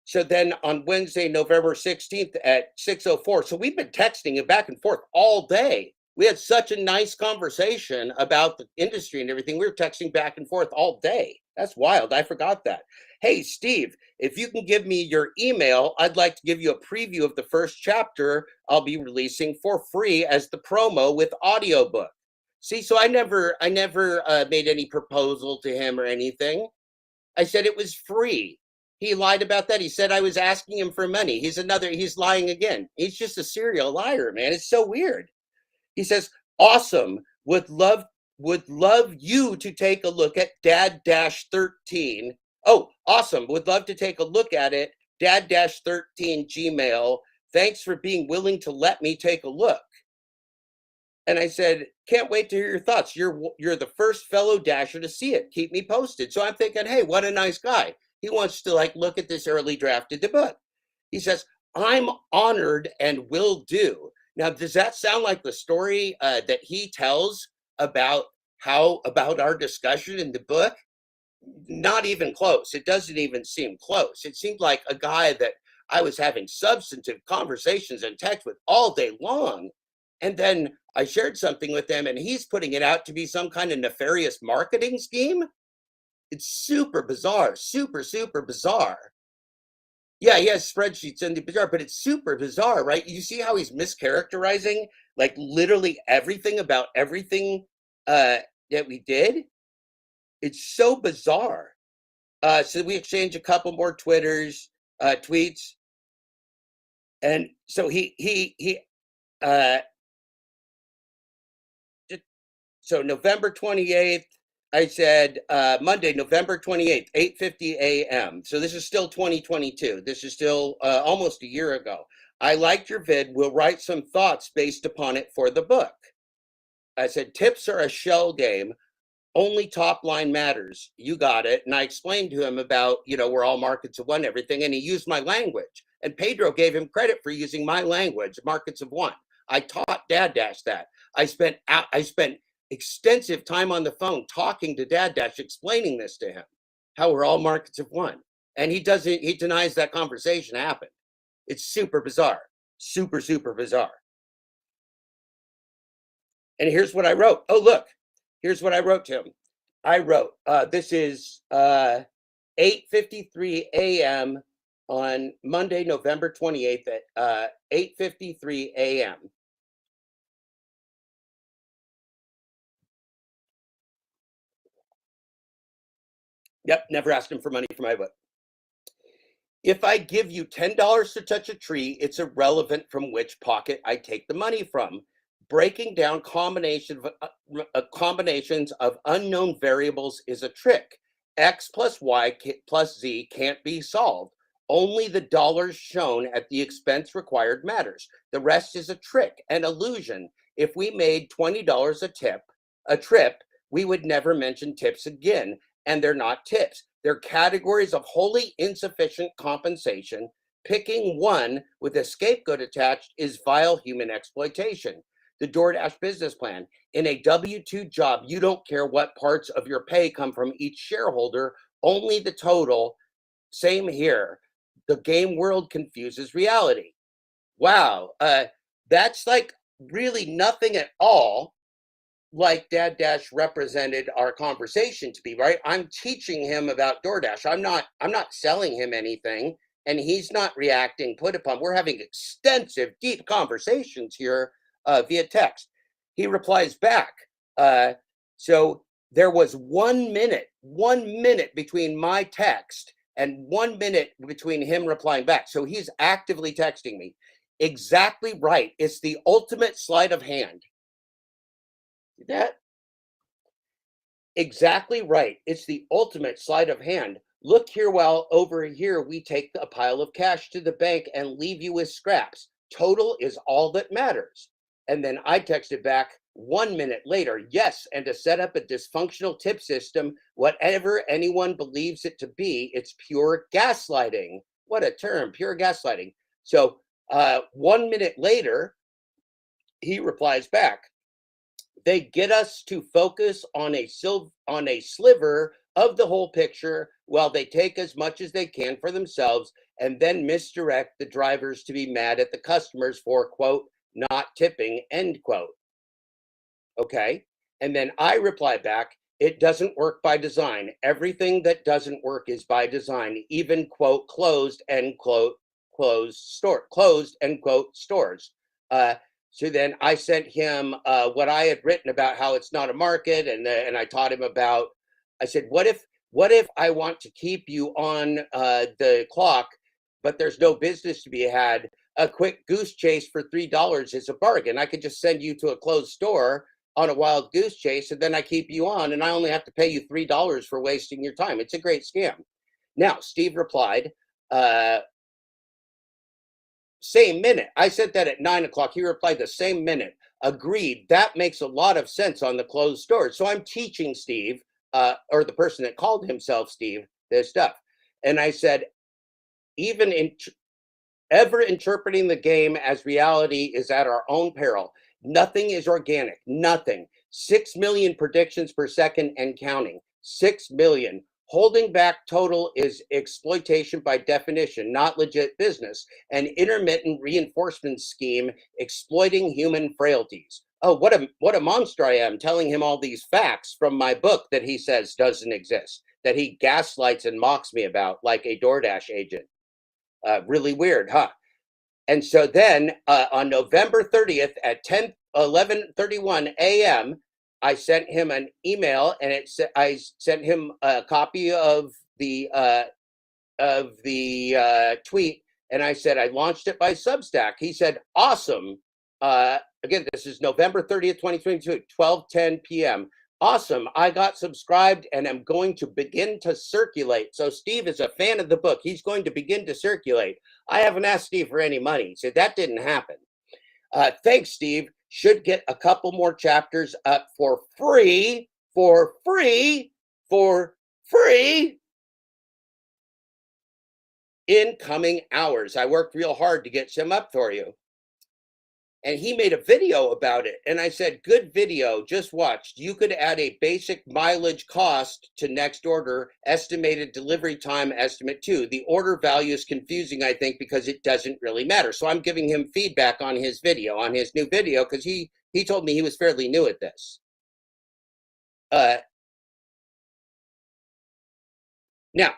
So then on Wednesday, November 16th at 6:04, so we've been texting it back and forth all day. We had such a nice conversation about the industry and everything. We were texting back and forth all day. That's wild. I forgot that. Hey, Steve, if you can give me your email, I'd like to give you a preview of the first chapter I'll be releasing for free as the promo with audiobook. See, so I never made any proposal to him or anything. I said it was free. He lied about that. He said I was asking him for money. He's lying again. He's just a serial liar, man. It's so weird. He says, awesome. Would love you to take a look at Dad-13. Oh, awesome. Would love to take a look at it. Dad-13 Gmail. Thanks for being willing to let me take a look. And I said, can't wait to hear your thoughts. You're the first fellow Dasher to see it. Keep me posted. So I'm thinking, hey, what a nice guy. He wants to like look at this early drafted book. He says, I'm honored and will do. Now, does that sound like the story that he tells about our discussion in the book? Not even close. It doesn't even seem close. It seemed like a guy that I was having substantive conversations and text with all day long. And then I shared something with him and he's putting it out to be some kind of nefarious marketing scheme. It's super bizarre, super, super bizarre. Yeah, he has spreadsheets in the bizarre, but it's super bizarre, right? You see how he's mischaracterizing like literally everything about everything that we did? It's so bizarre. So we exchanged a couple more tweets. And so so November 28th, I said Monday, November 28th, 8:50 a.m. So this is still 2022. This is still almost a year ago. I liked your vid. We'll write some thoughts based upon it for the book. I said, tips are a shell game. Only top line matters. You got it. And I explained to him about, we're all markets of one, everything. And he used my language. And Pedro gave him credit for using my language, markets of one. I taught Dad Dash that. I spent extensive time on the phone talking to Dad Dash, explaining this to him, how we're all markets of one. And he denies that conversation happened. It's super bizarre, super, super bizarre. And here's what I wrote. Oh, look, here's what I wrote to him. I wrote, this is 8:53 a.m. on Monday, November 28th at 8:53 a.m. Yep, never asked him for money for my book. If I give you $10 to touch a tree, it's irrelevant from which pocket I take the money from. Breaking down combinations of unknown variables is a trick. X plus Y plus Z can't be solved. Only the dollars shown at the expense required matters. The rest is a trick, an illusion. If we made $20 a trip, we would never mention tips again. And they're not tips. They're categories of wholly insufficient compensation. Picking one with a scapegoat attached is vile human exploitation. The DoorDash business plan. In a W-2 job, you don't care what parts of your pay come from each shareholder, only the total. Same here. The game world confuses reality. Wow. That's like really nothing at all like Dad Dash represented our conversation to be, right? I'm teaching him about DoorDash. I'm not selling him anything, and he's not reacting put upon. We're having extensive, deep conversations here via text. He replies back. So there was 1 minute between my text and 1 minute between him replying back. So he's actively texting me. Exactly right. It's the ultimate sleight of hand. See that? Exactly right. It's the ultimate sleight of hand. Look here, while over here we take a pile of cash to the bank and leave you with scraps. Total is all that matters. And then I texted back 1 minute later, yes, and to set up a dysfunctional tip system, whatever anyone believes it to be, it's pure gaslighting. What a term, pure gaslighting. So 1 minute later, he replies back, they get us to focus on a sliver of the whole picture while they take as much as they can for themselves and then misdirect the drivers to be mad at the customers for, quote, not tipping, end quote. Okay. And then I reply back, it doesn't work by design. Everything that doesn't work is by design, even, quote, closed, end quote, closed, end quote, stores. So then I sent him what I had written about how it's not a market, and I taught him about. I said, what if I want to keep you on the clock, but there's no business to be had? A quick goose chase for $3 is a bargain. I could just send you to a closed store on a wild goose chase, and then I keep you on, and I only have to pay you $3 for wasting your time. It's a great scam. Now, Steve replied. Same minute. I sent that at 9 o'clock. He replied the same minute. Agreed. That makes a lot of sense on the closed stores. So I'm teaching Steve, or the person that called himself Steve, this stuff. And I said, even ever interpreting the game as reality is at our own peril. Nothing is organic. Nothing. 6 million predictions per second and counting. 6 million. Holding back total is exploitation by definition, not legit business. An intermittent reinforcement scheme exploiting human frailties. Oh, what a monster I am, telling him all these facts from my book that he says doesn't exist, that he gaslights and mocks me about like a DoorDash agent. Really weird, huh? And so then on November 30th at 11:31 a.m., I sent him an email, and I sent him a copy of the tweet, and I said I launched it by Substack. He said, "Awesome." Again, this is November 30th, 2022, 12:10 p.m. Awesome. I got subscribed and I'm going to begin to circulate. So Steve is a fan of the book. He's going to begin to circulate. I haven't asked Steve for any money, so that didn't happen. Thanks, Steve. Should get a couple more chapters up for free in coming hours. I worked real hard to get some up for you. And he made a video about it. And I said, good video, just watched. You could add a basic mileage cost to next order, estimated delivery time estimate too. The order value is confusing, I think, because it doesn't really matter. So I'm giving him feedback on his video, on his new video, because he told me he was fairly new at this. Now,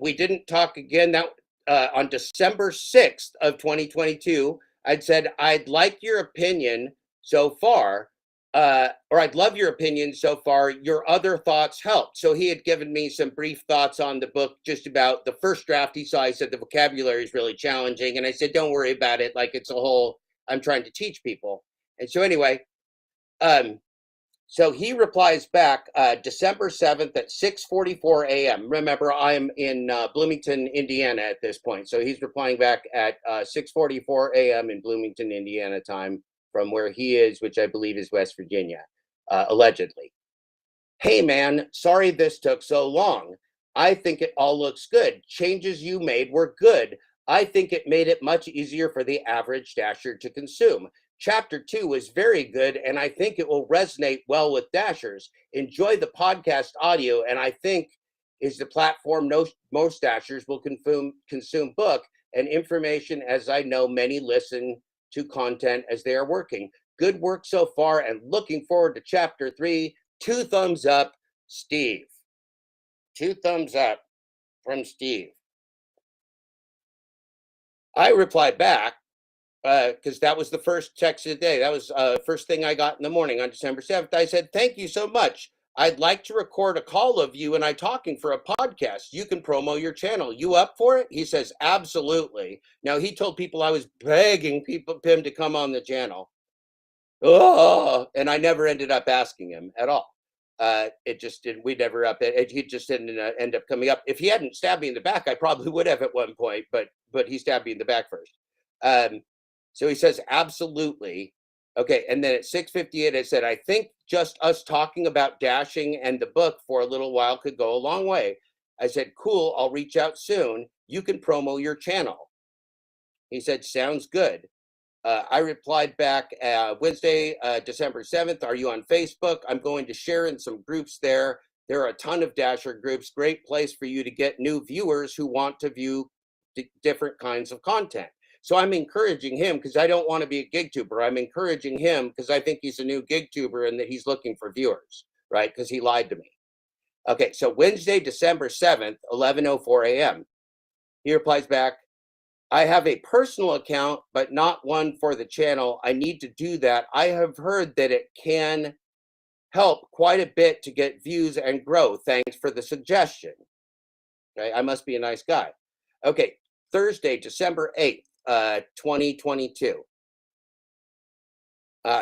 we didn't talk again. That on December 6th of 2022, I'd said, I'd like your opinion so far, or I'd love your opinion so far. Your other thoughts helped. So he had given me some brief thoughts on the book, just about the first draft he saw. He said the vocabulary is really challenging. And I said, don't worry about it. Like, it's a whole, I'm trying to teach people. And so anyway, So he replies back December 7th at 6:44 a.m. Remember, I'm in Bloomington, Indiana at this point. So he's replying back at 6:44 a.m. in Bloomington, Indiana time from where he is, which I believe is West Virginia, allegedly. Hey, man, sorry this took so long. I think it all looks good. Changes you made were good. I think it made it much easier for the average dasher to consume. Chapter 2 was very good, and I think it will resonate well with dashers. Enjoy the podcast audio, and I think is the platform most dashers will consume book and information, as I know many listen to content as they are working. Good work so far, and looking forward to chapter 3. 2 thumbs up, Steve. 2 thumbs up from Steve. I replied back, because that was the first text of the day. That was first thing I got in the morning on December 7th. I said, thank you so much. I'd like to record a call of you and I talking for a podcast. You can promo your channel. You up for it? He says, absolutely. Now, he told people I was begging him to come on the channel. Oh, and I never ended up asking him at all. It just didn't, he just didn't end up coming up. If he hadn't stabbed me in the back, I probably would have at one point, but he stabbed me in the back first. So he says, absolutely. Okay. And then at 6:58, I said, I think just us talking about dashing and the book for a little while could go a long way. I said, cool. I'll reach out soon. You can promo your channel. He said, sounds good. I replied back Wednesday, December 7th. Are you on Facebook? I'm going to share in some groups there. There are a ton of dasher groups. Great place for you to get new viewers who want to view different kinds of content. So I'm encouraging him because I don't want to be a gig tuber. I'm encouraging him because I think he's a new gig tuber and that he's looking for viewers, right? Because he lied to me. Okay, so Wednesday, December 7th, 11:04 a.m. He replies back, I have a personal account, but not one for the channel. I need to do that. I have heard that it can help quite a bit to get views and grow. Thanks for the suggestion. Okay, I must be a nice guy. Okay, Thursday, December 8th, 2022.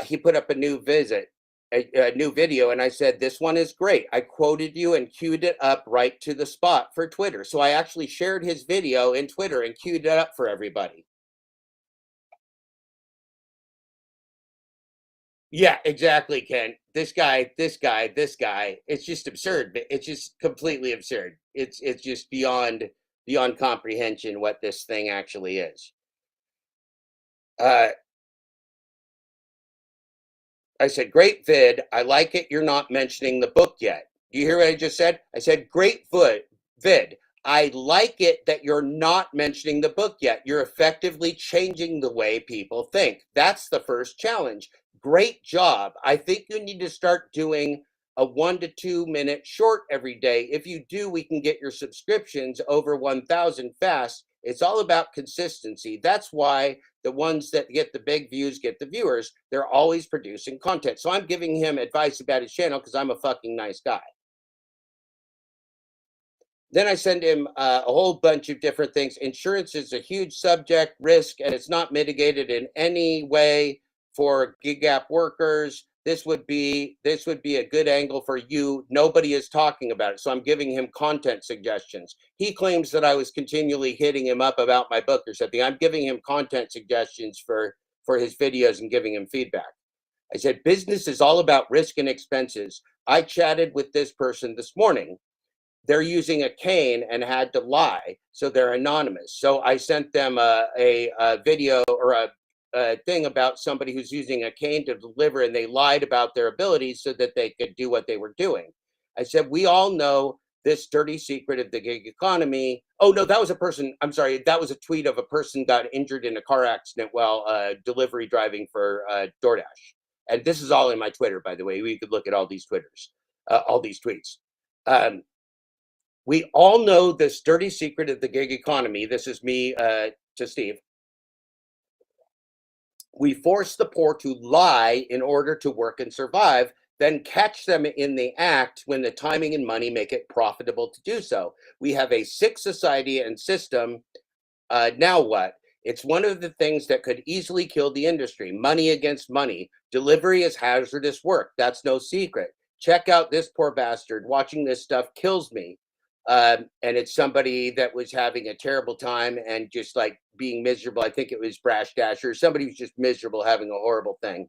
He put up a new video, and I said, this one is great. I quoted you and queued it up right to the spot for Twitter. So I actually shared his video in Twitter and queued it up for everybody. Yeah, exactly, Ken. This guy. It's just absurd. It's just completely absurd. It's just beyond comprehension what this thing actually is. I said, great vid. I like it. You're not mentioning the book yet. Do you hear what I just said? I said, great vid. I like it that you're not mentioning the book yet. You're effectively changing the way people think. That's the first challenge. Great job. I think you need to start doing a 1 to 2 minute short every day. If you do, we can get your subscriptions over 1,000 fast. It's all about consistency. That's why the ones that get the big views get the viewers. They're always producing content. So I'm giving him advice about his channel because I'm a fucking nice guy. Then I send him a whole bunch of different things. Insurance is a huge subject, risk, and it's not mitigated in any way for gig app workers. This would be a good angle for you. Nobody is talking about it. So I'm giving him content suggestions. He claims that I was continually hitting him up about my book or something. I'm giving him content suggestions for his videos and giving him feedback. I said, business is all about risk and expenses. I chatted with this person this morning. They're using a cane and had to lie, so they're anonymous. So I sent them a video or a thing about somebody who's using a cane to deliver, and they lied about their abilities so that they could do what they were doing. I said, we all know this dirty secret of the gig economy. Oh, no, that was a person. I'm sorry. That was a tweet of a person got injured in a car accident while delivery driving for DoorDash. And this is all in my Twitter, by the way. We could look at all these Twitters, all these tweets. We all know this dirty secret of the gig economy. This is me to Steve. We force the poor to lie in order to work and survive, then catch them in the act when the timing and money make it profitable to do so. We have a sick society and system. Now what? It's one of the things that could easily kill the industry. Money against money. Delivery is hazardous work. That's no secret. Check out this poor bastard. Watching this stuff kills me. And it's somebody that was having a terrible time and just like being miserable. I think it was Brash Dasher. Somebody who's just miserable, having a horrible thing.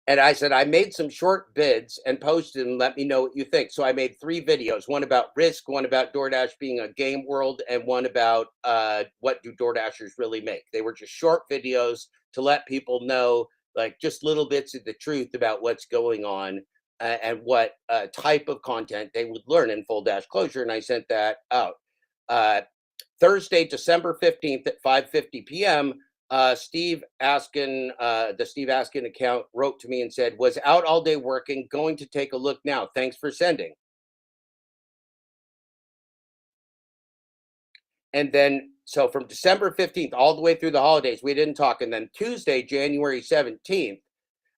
And I said, I made some short bids and posted them. Let me know what you think. So I made 3 videos, one about Risk, one about DoorDash being a game world, and one about what do DoorDashers really make. They were just short videos to let people know, like, just little bits of the truth about what's going on and what type of content they would learn in Full Dash Closure. And I sent that out. Thursday, December 15th at 5:50 p.m., Steve Askin, the Steve Askin account, wrote to me and said, was out all day working, going to take a look now. Thanks for sending. And then, so from December 15th all the way through the holidays, we didn't talk. And then Tuesday, January 17th,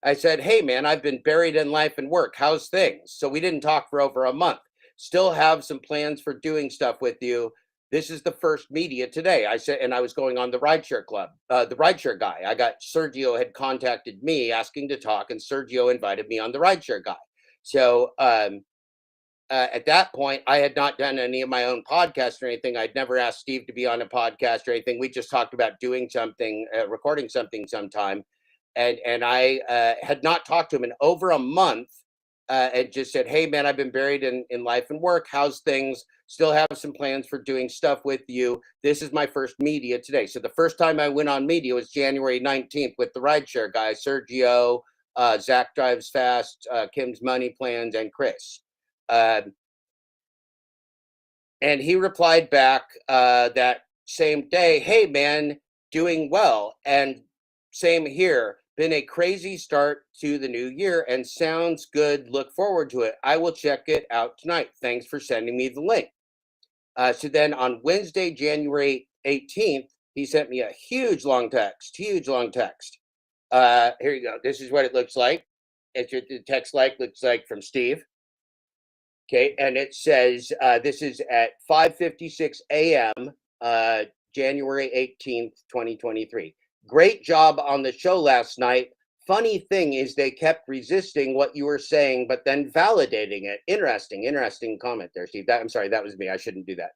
I said, hey, man, I've been buried in life and work. How's things? So we didn't talk for over a month. Still have some plans for doing stuff with you. This is the first media today. I said, and I was going on the rideshare club, the rideshare guy. I got Sergio had contacted me asking to talk, and Sergio invited me on the rideshare guy. So at that point, I had not done any of my own podcasts or anything. I'd never asked Steve to be on a podcast or anything. We just talked about doing something, recording something sometime. And I had not talked to him in over a month and just said, hey, man, I've been buried in life and work. How's things? Still have some plans for doing stuff with you. This is my first media today. So the first time I went on media was January 19th with the rideshare guy, Sergio, Zach Drives Fast, Kim's Money Plans, and Chris. And he replied back that same day, hey, man, doing well. And same here. Been a crazy start to the new year and sounds good. Look forward to it. I will check it out tonight. Thanks for sending me the link. So then on Wednesday, January 18th, he sent me a huge long text. Here you go. This is what it looks like. It's what the text looks like from Steve. Okay, and it says this is at 5:56 a.m. January 18th, 2023. Great job on the show last night. Funny thing is they kept resisting what you were saying, but then validating it. Interesting comment there, Steve. I'm sorry, that was me. I shouldn't do that.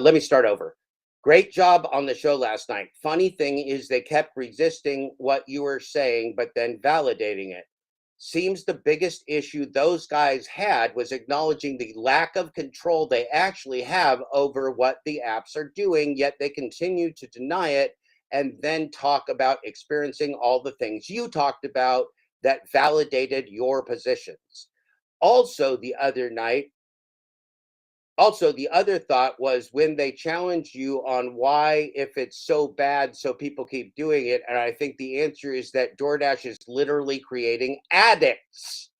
Let me start over. Great job on the show last night. Funny thing is they kept resisting what you were saying, but then validating it. Seems the biggest issue those guys had was acknowledging the lack of control they actually have over what the apps are doing, yet they continue to deny it and then talk about experiencing all the things you talked about that validated your positions. Also, the other thought was when they challenged you on why, if it's so bad, so people keep doing it. And I think the answer is that DoorDash is literally creating addicts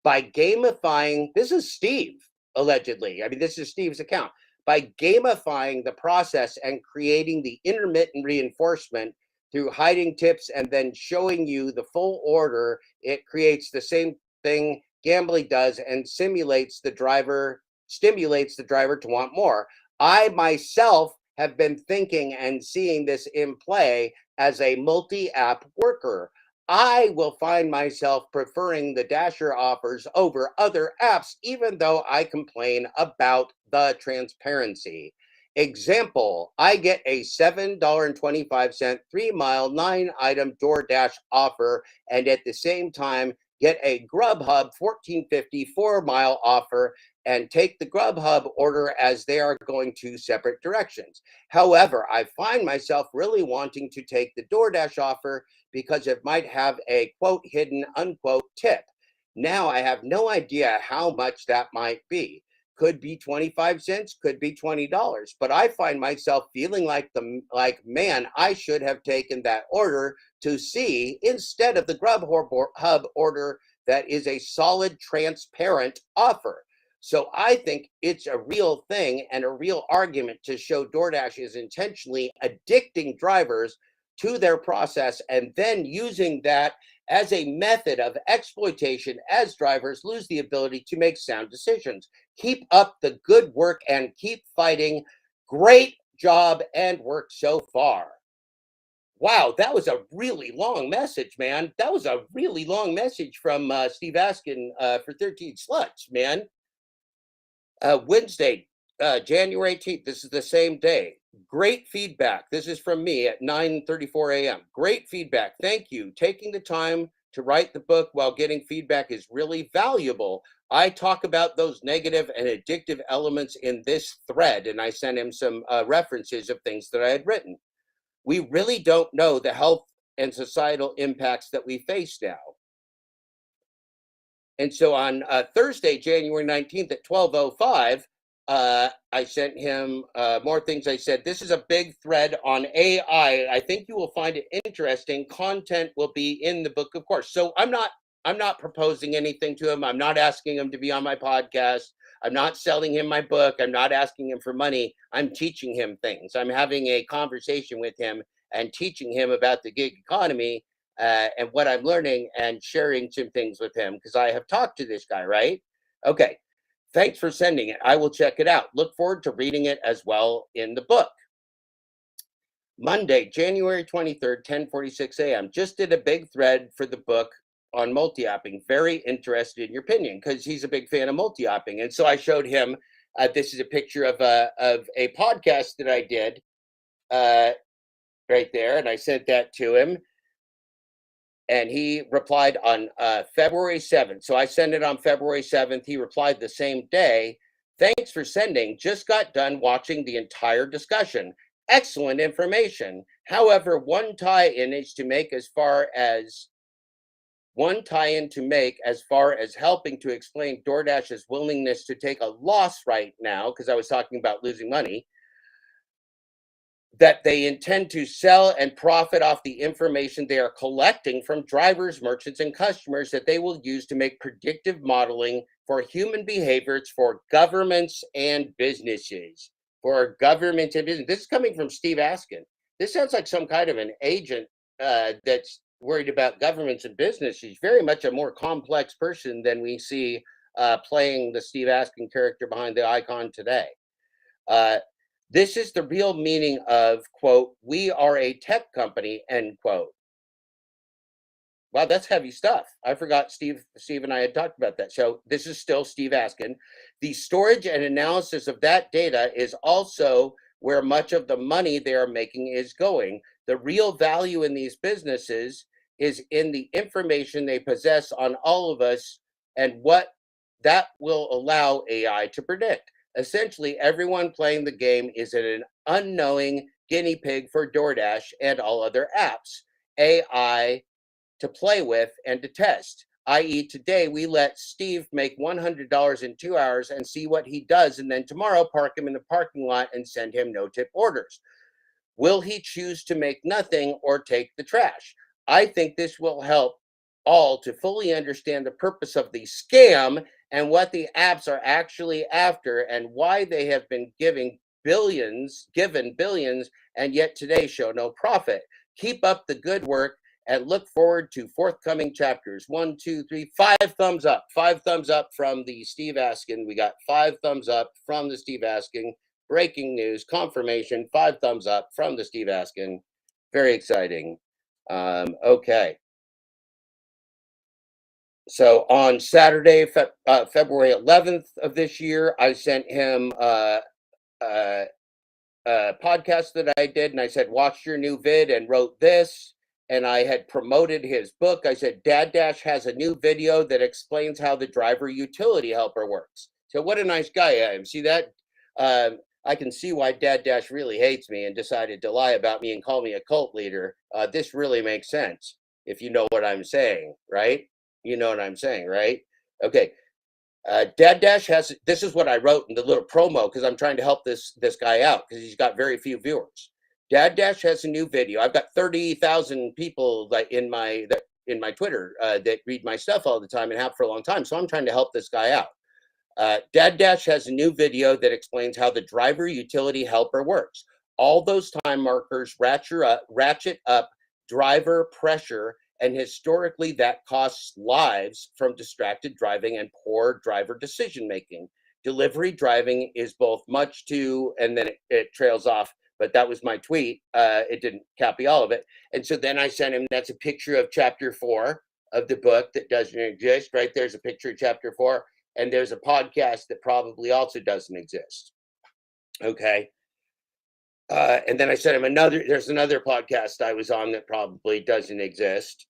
by gamifying. This is Steve, allegedly. I mean, this is Steve's account. By gamifying the process and creating the intermittent reinforcement through hiding tips and then showing you the full order, it creates the same thing gambling does and stimulates the driver to want more. I myself have been thinking and seeing this in play as a multi-app worker. I will find myself preferring the Dasher offers over other apps, even though I complain about the transparency. Example, I get a $7.25 3-mile 9-item DoorDash offer, and at the same time get a Grubhub $14.50 4-mile offer and take the Grubhub order as they are going two separate directions. However, I find myself really wanting to take the DoorDash offer because it might have a quote hidden unquote tip. Now I have no idea how much that might be. Could be 25 cents, could be $20, but I find myself feeling like man, I should have taken that order to see instead of the Grubhub order that is a solid, transparent offer. So I think it's a real thing and a real argument to show DoorDash is intentionally addicting drivers to their process and then using that as a method of exploitation as drivers lose the ability to make sound decisions. Keep up the good work and keep fighting. Great job and work so far. Wow, that was a really long message, man. That was a really long message from Steve Askin for 13 Sluts, man. Wednesday, January 18th. This is the same day. Great feedback. This is from me at 9:34 a.m. Great feedback. Thank you. Taking the time to write the book while getting feedback is really valuable. I talk about those negative and addictive elements in this thread, and I sent him some references of things that I had written. We really don't know the health and societal impacts that we face now. And so on Thursday, January 19th at 12:05, I sent him more things. I said, this is a big thread on AI. I think you will find it interesting. Content will be in the book, of course. So I'm not proposing anything to him. I'm not asking him to be on my podcast. I'm not selling him my book. I'm not asking him for money. I'm teaching him things. I'm having a conversation with him and teaching him about the gig economy and what I'm learning and sharing some things with him because I have talked to this guy, right? Okay. Thanks for sending it. I will check it out. Look forward to reading it as well in the book. Monday, January 23rd, 10:46 a.m. Just did a big thread for the book on multi-apping. Very interested in your opinion because he's a big fan of multi-apping. And so I showed him, this is a picture of a podcast that I did right there. And I sent that to him. And he replied on February 7th. So I sent it on February 7th. He replied the same day. Thanks for sending. Just got done watching the entire discussion. Excellent information. However, one tie-in to make as far as helping to explain DoorDash's willingness to take a loss right now, because I was talking about losing money, that they intend to sell and profit off the information they are collecting from drivers, merchants, and customers that they will use to make predictive modeling for human behaviors for governments and businesses. This is coming from Steve Askin. This sounds like some kind of an agent that's worried about governments and businesses. Very much a more complex person than we see playing the Steve Askin character behind the icon today. This is the real meaning of, quote, we are a tech company, end quote. Wow, that's heavy stuff. I forgot Steve and I had talked about that. So this is still Steve Askin. The storage and analysis of that data is also where much of the money they are making is going. The real value in these businesses is in the information they possess on all of us and what that will allow AI to predict. Essentially, everyone playing the game is an unknowing guinea pig for DoorDash and all other apps, AI to play with and to test. I.e., today we let Steve make $100 in 2 hours and see what he does, and then tomorrow park him in the parking lot and send him no-tip orders. Will he choose to make nothing or take the trash? I think this will help all to fully understand the purpose of the scam and what the apps are actually after and why they have been given billions, and yet today show no profit. Keep up the good work and look forward to forthcoming chapters. 1, 2, 3, 5 thumbs up. 5 thumbs up from the Steve Askin. We got 5 thumbs up from the Steve Askin. Breaking news, confirmation, 5 thumbs up from the Steve Askin. Very exciting. Okay. So on Saturday, February 11th of this year, I sent him a podcast that I did, and I said, watch your new vid, and wrote this, and I had promoted his book. I said, Dad Dash has a new video that explains how the driver utility helper works. So what a nice guy I am. See that? I can see why Dad Dash really hates me and decided to lie about me and call me a cult leader. This really makes sense, if you know what I'm saying, right? You know what I'm saying, right? Okay. Dad Dash has, this is what I wrote in the little promo because I'm trying to help this guy out because he's got very few viewers. Dad Dash has a new video. I've got 30,000 people in my Twitter that read my stuff all the time and have for a long time. So I'm trying to help this guy out. Dad Dash has a new video that explains how the driver utility helper works. All those time markers ratchet up driver pressure, and historically that costs lives from distracted driving and poor driver decision making. Delivery driving is both much too, and then it trails off, but that was my tweet. It didn't copy all of it. And so then I sent him, that's a picture of chapter 4 of the book that doesn't exist. Right there's a picture of chapter 4. And there's a podcast that probably also doesn't exist. Okay. And then I sent him there's another podcast I was on that probably doesn't exist.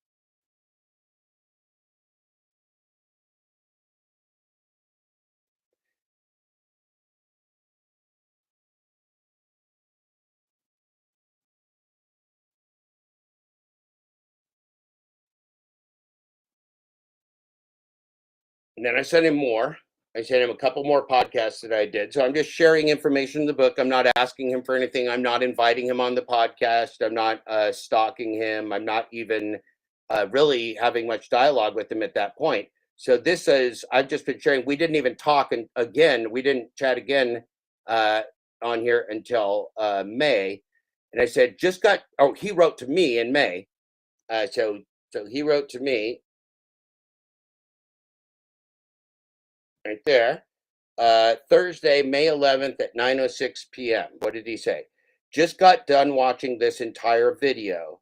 And then I sent him more. I sent him a couple more podcasts that I did. So I'm just sharing information in the book. I'm not asking him for anything. I'm not inviting him on the podcast. I'm not stalking him. I'm not even really having much dialogue with him at that point. So this is, I've just been sharing. We didn't even talk again. We didn't chat again on here until May. And I said, he wrote to me in May. So he wrote to me right there. Thursday, May 11th at 9:06 p.m. What did he say? Just got done watching this entire video.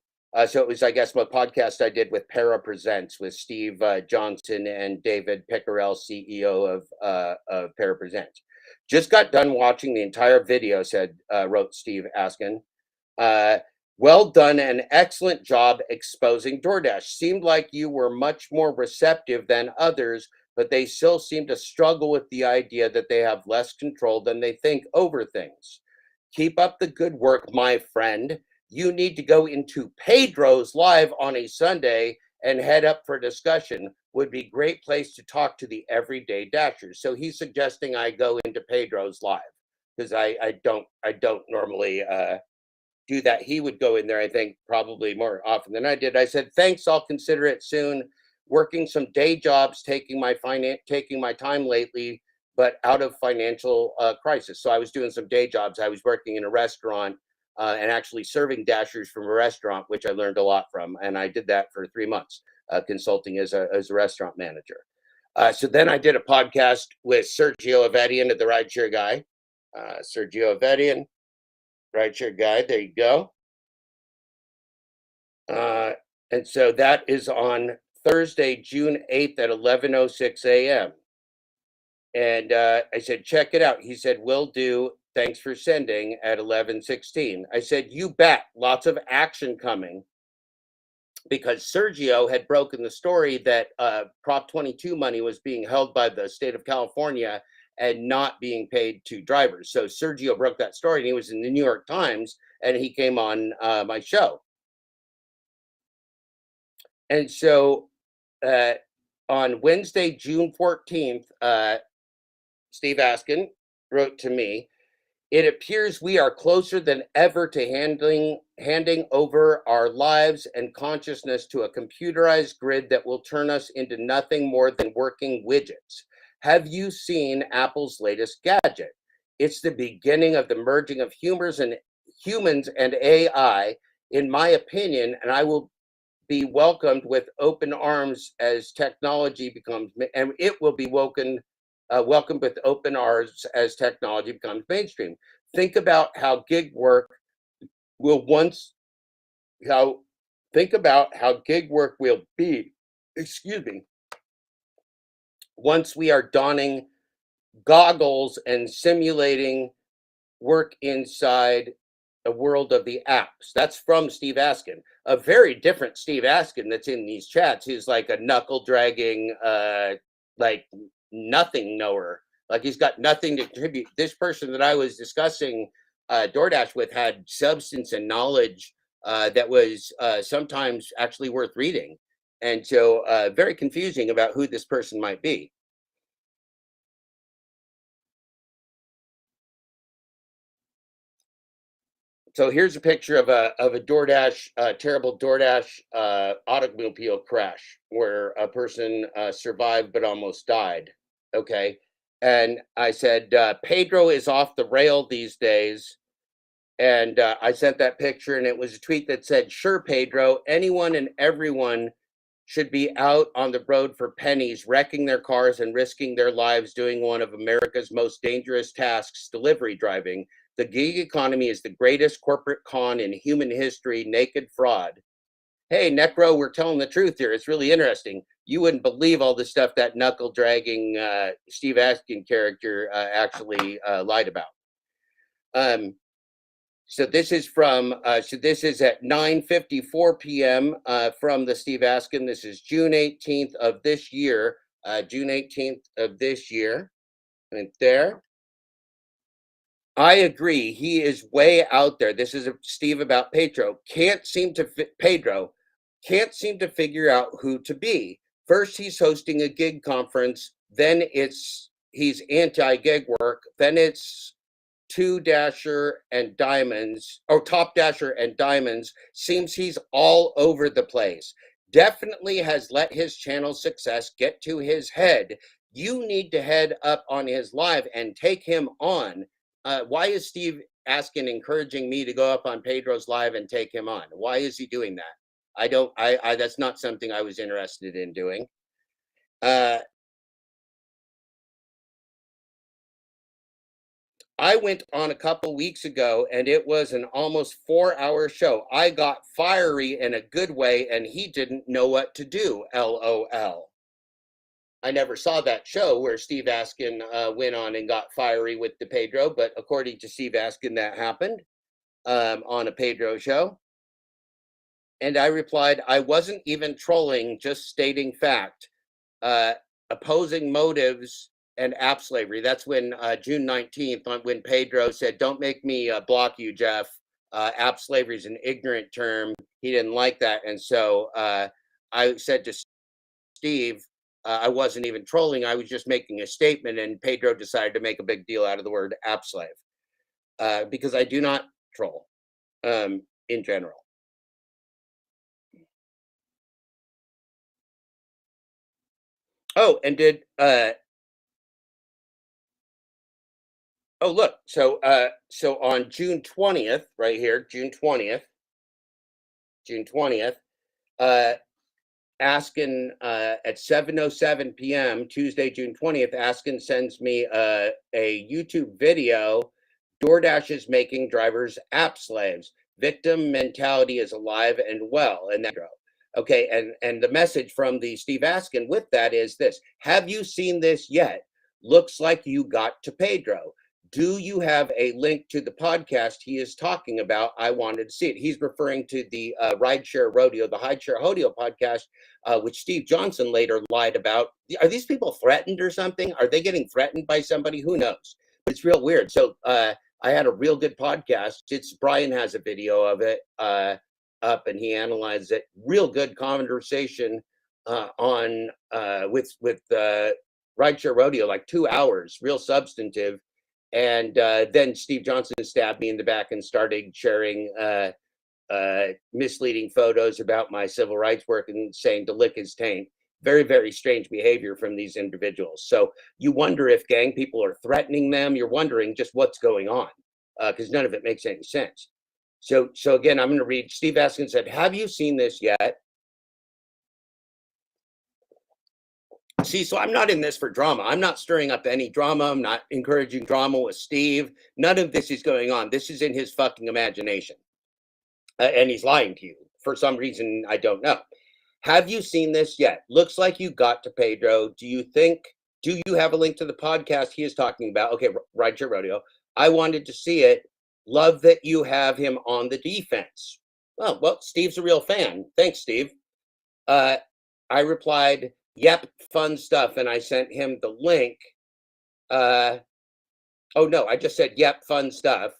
So it was, I guess, my podcast I did with Para Presents with Steve Johnson and David Pickerell, CEO of Para Presents. Just got done watching the entire video, wrote Steve Askin. Well done, an excellent job exposing DoorDash. Seemed like you were much more receptive than others, but they still seem to struggle with the idea that they have less control than they think over things. Keep up the good work, my friend. You need to go into Pedro's live on a Sunday and head up for discussion. Would be great place to talk to the everyday dashers. So he's suggesting I go into Pedro's live because I don't normally do that. He would go in there, I think, probably more often than I did. I said, thanks, I'll consider it soon. Working some day jobs, taking my time lately, but out of financial crisis. So I was doing some day jobs. I was working in a restaurant and actually serving dashers from a restaurant, which I learned a lot from. And I did that for 3 months, consulting as a restaurant manager. So then I did a podcast with Sergio Avedian of the Rideshare Guy. Sergio Avedian, Rideshare Guy, there you go. And so that is on Thursday, June 8th at 11:06 a.m. And I said, check it out. He said, will do. Thanks for sending at 11:16. I said, you bet. Lots of action coming. Because Sergio had broken the story that Prop 22 money was being held by the state of California and not being paid to drivers. So Sergio broke that story, and he was in the New York Times, and he came on my show. And so on Wednesday, June 14th, Steve Askin wrote to me, it appears we are closer than ever to handing over our lives and consciousness to a computerized grid that will turn us into nothing more than working widgets. Have you seen Apple's latest gadget? It's the beginning of the merging of humans and AI, in my opinion, and I will be welcomed with open arms as technology becomes, and it will be welcomed with open arms as technology becomes mainstream. Think about how gig work will be, once we are donning goggles and simulating work inside a world of the apps. That's from Steve Askin, a very different Steve Askin that's in these chats. He's like a knuckle dragging, like nothing knower. Like he's got nothing to contribute. This person that I was discussing DoorDash with had substance and knowledge that was sometimes actually worth reading. And so very confusing about who this person might be. So here's a picture of a DoorDash, terrible DoorDash automobile crash where a person survived but almost died. Okay. And I said, Pedro is off the rail these days. And I sent that picture, and it was a tweet that said, sure, Pedro, anyone and everyone should be out on the road for pennies, wrecking their cars and risking their lives doing one of America's most dangerous tasks, delivery driving. The gig economy is the greatest corporate con in human history, naked fraud. Hey, Necro, we're telling the truth here. It's really interesting. You wouldn't believe all the stuff that knuckle-dragging Steve Askin character actually lied about. So this is from, this is at 9:54 p.m. From the Steve Askin. This is June 18th of this year. June 18th of this year. Right there. I agree. He is way out there. This is Steve about Pedro. Pedro can't seem to figure out who to be. First, he's hosting a gig conference. Then he's anti-gig work. Then it's Top Dasher and Diamonds. Seems he's all over the place. Definitely has let his channel success get to his head. You need to head up on his live and take him on. Why is Steve Askin encouraging me to go up on Pedro's live and take him on? Why is he doing that? That's not something I was interested in doing. I went on a couple weeks ago and it was an almost 4-hour show. I got fiery in a good way and he didn't know what to do, LOL. I never saw that show where Steve Askin went on and got fiery with the Pedro, but according to Steve Askin, that happened on a Pedro show. And I replied, I wasn't even trolling, just stating fact. Opposing motives and app slavery. That's when June 19th, when Pedro said, don't make me block you, Jeff. App slavery is an ignorant term. He didn't like that. And so I said to Steve, I wasn't even trolling. I was just making a statement, and Pedro decided to make a big deal out of the word app slave because I do not troll in general. Oh, and oh, look, so on June 20th, right here, June 20th, Askin at 7:07 p.m. Tuesday, June 20th, Askin sends me a YouTube video. DoorDash is making drivers app slaves. Victim mentality is alive and well. And that, okay, and the message from the Steve Askin with that is this: have you seen this yet? Looks like you got to Pedro. Do you have a link to the podcast he is talking about? I wanted to see it. He's referring to the Rideshare Rodeo, the Rideshare Rodeo podcast, which Steve Johnson later lied about. Are these people threatened or something? Are they getting threatened by somebody? Who knows? But it's real weird. So I had a real good podcast. Brian has a video of it up, and he analyzed it. Real good conversation on with Rideshare Rodeo, like 2 hours, real substantive. And then Steve Johnson stabbed me in the back and started sharing misleading photos about my civil rights work and saying to lick his taint. Very, very strange behavior from these individuals. So you wonder if gang people are threatening them. You're wondering just what's going on because none of it makes any sense. So again, I'm going to read. Steve Askin said, have you seen this yet? See, so I'm not in this for drama. I'm not stirring up any drama. I'm not encouraging drama with Steve. None of this is going on. This is in his fucking imagination. And he's lying to you for some reason. I don't know. Have you seen this yet? Looks like you got to Pedro. Do you have a link to the podcast he is talking about? Okay, Rideshare Rodeo. I wanted to see it. Love that you have him on the defense. Oh, well, Steve's a real fan. Thanks, Steve. I replied, yep, fun stuff. And I sent him the link. Oh, no, I just said, yep, fun stuff.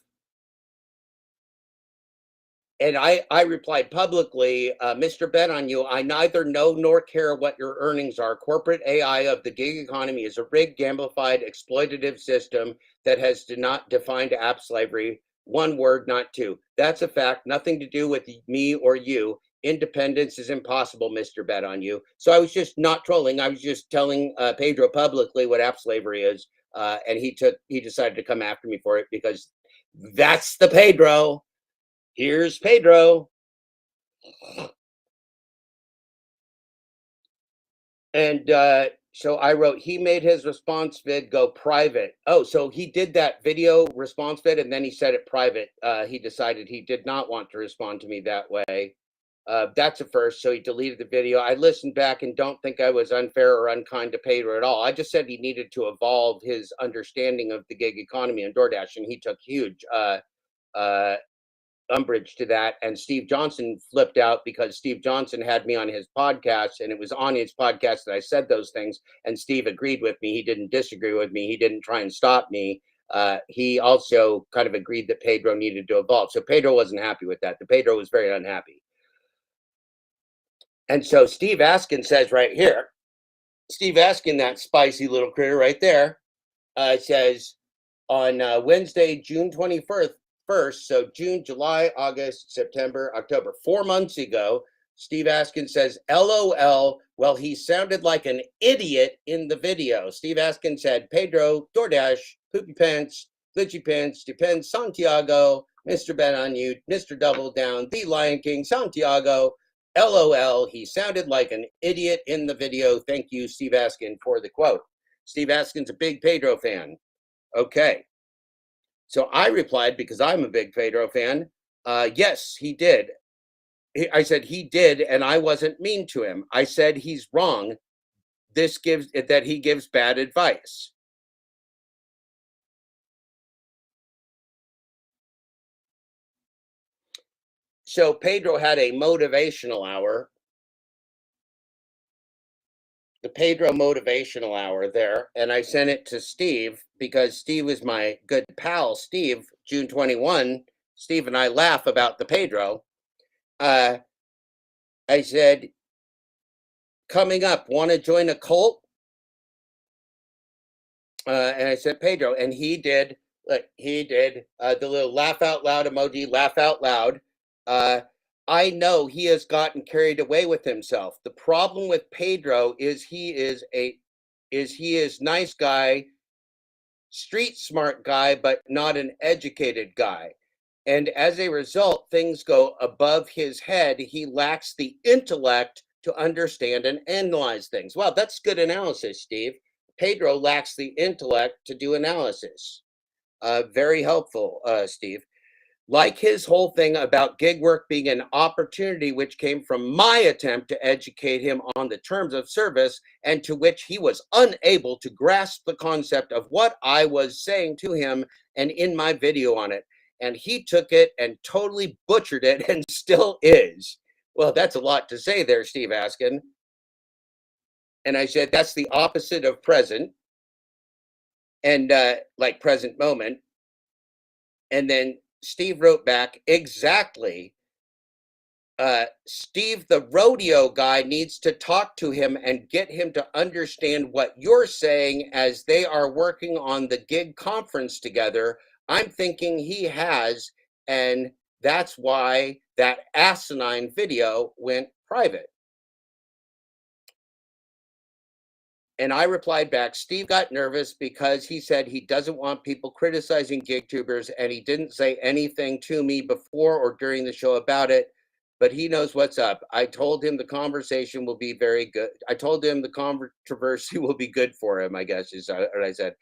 And I replied publicly, Mr. Bet on you, I neither know nor care what your earnings are. Corporate AI of the gig economy is a rigged, gambified, exploitative system that has not defined app slavery. One word, not two. That's a fact. Nothing to do with me or you. Independence is impossible, Mr. Bet on you. So I was just not trolling. I was just telling Pedro publicly what app slavery is. And he decided to come after me for it because that's the Pedro. Here's Pedro. And So I wrote, he made his response vid go private. Oh, so he did that video response vid and then he said it private. He decided he did not want to respond to me that way. That's a first. So he deleted the video. I listened back and don't think I was unfair or unkind to Pedro at all. I just said he needed to evolve his understanding of the gig economy and DoorDash, and he took huge umbrage to that. And Steve Johnson flipped out because Steve Johnson had me on his podcast, and it was on his podcast that I said those things, and Steve agreed with me. He didn't disagree with me. He didn't try and stop me. He also kind of agreed that Pedro needed to evolve. So Pedro wasn't happy with that. The Pedro was very unhappy. And so Steve Askin says right here, Steve Askin, that spicy little critter right there, says on Wednesday, June 21st, so June, July, August, September, October, 4 months ago, Steve Askin says, LOL, well, he sounded like an idiot in the video. Steve Askin said, Pedro, DoorDash, Poopy Pants, Glitchy Pants, Depends, Santiago, Mr. Bet on You, Mr. Double Down, The Lion King, Santiago, LOL, he sounded like an idiot in the video. Thank you, Steve Askin, for the quote. Steve Askin's a big Pedro fan. Okay. So I replied, because I'm a big Pedro fan, yes, he did. I said he did, and I wasn't mean to him. I said he's wrong. This gives that he gives bad advice. So Pedro had a motivational hour. The Pedro motivational hour there, and I sent it to Steve because Steve is my good pal. Steve, June 21, Steve and I laugh about the Pedro. I said, coming up, want to join a cult? And I said, Pedro, and he did. The little laugh out loud emoji, laugh out loud. I know he has gotten carried away with himself. The problem with Pedro is he is nice guy, street smart guy, but not an educated guy. And as a result, things go above his head. He lacks the intellect to understand and analyze things. Well, that's good analysis, Steve. Pedro lacks the intellect to do analysis. Very helpful, Steve. Like his whole thing about gig work being an opportunity, which came from my attempt to educate him on the terms of service, and to which he was unable to grasp the concept of what I was saying to him and in my video on it. And he took it and totally butchered it and still is. Well, that's a lot to say there, Steve Askin. And I said, that's the opposite of present. And like present moment. And then Steve wrote back, exactly. Steve, the rodeo guy, needs to talk to him and get him to understand what you're saying as they are working on the gig conference together. I'm thinking he has, and that's why that asinine video went private. And I replied back, Steve got nervous because he said he doesn't want people criticizing gig tubers, and he didn't say anything to me before or during the show about it, but he knows what's up. I told him the conversation will be very good. I told him the controversy will be good for him, I guess is what I said.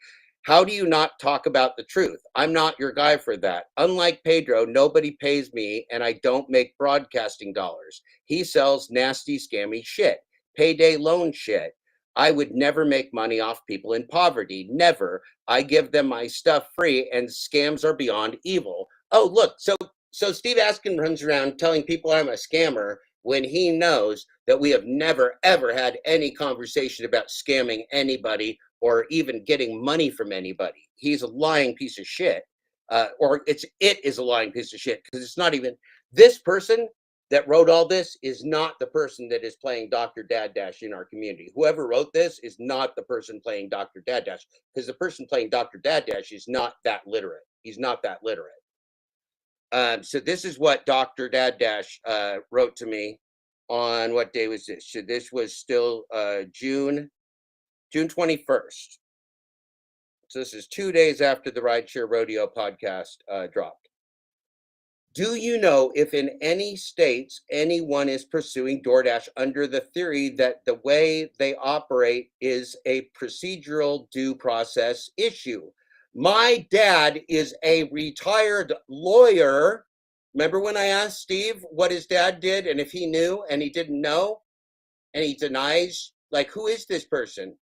How do you not talk about the truth? I'm not your guy for that. Unlike Pedro, nobody pays me, and I don't make broadcasting dollars. He sells nasty, scammy shit, payday loan shit. I would never make money off people in poverty. Never. I give them my stuff free, and scams are beyond evil. Oh, look. So Steve Askin runs around telling people I'm a scammer when he knows that we have never, ever had any conversation about scamming anybody or even getting money from anybody. He's a lying piece of shit. It is a lying piece of shit, because it's not even this person that wrote all this is not the person that is playing Dr. Dad Dash in our community. Whoever wrote this is not the person playing Dr. Dad Dash, because the person playing Dr. Dad Dash is not that literate. He's not that literate. So this is what Dr. Dad Dash wrote to me on, what day was this? So this was still June 21st. So this is 2 days after the Rideshare Rodeo podcast dropped. Do you know if in any states anyone is pursuing DoorDash under the theory that the way they operate is a procedural due process issue? My dad is a retired lawyer. Remember when I asked Steve what his dad did and if he knew and he didn't know and he denies? Like, who is this person?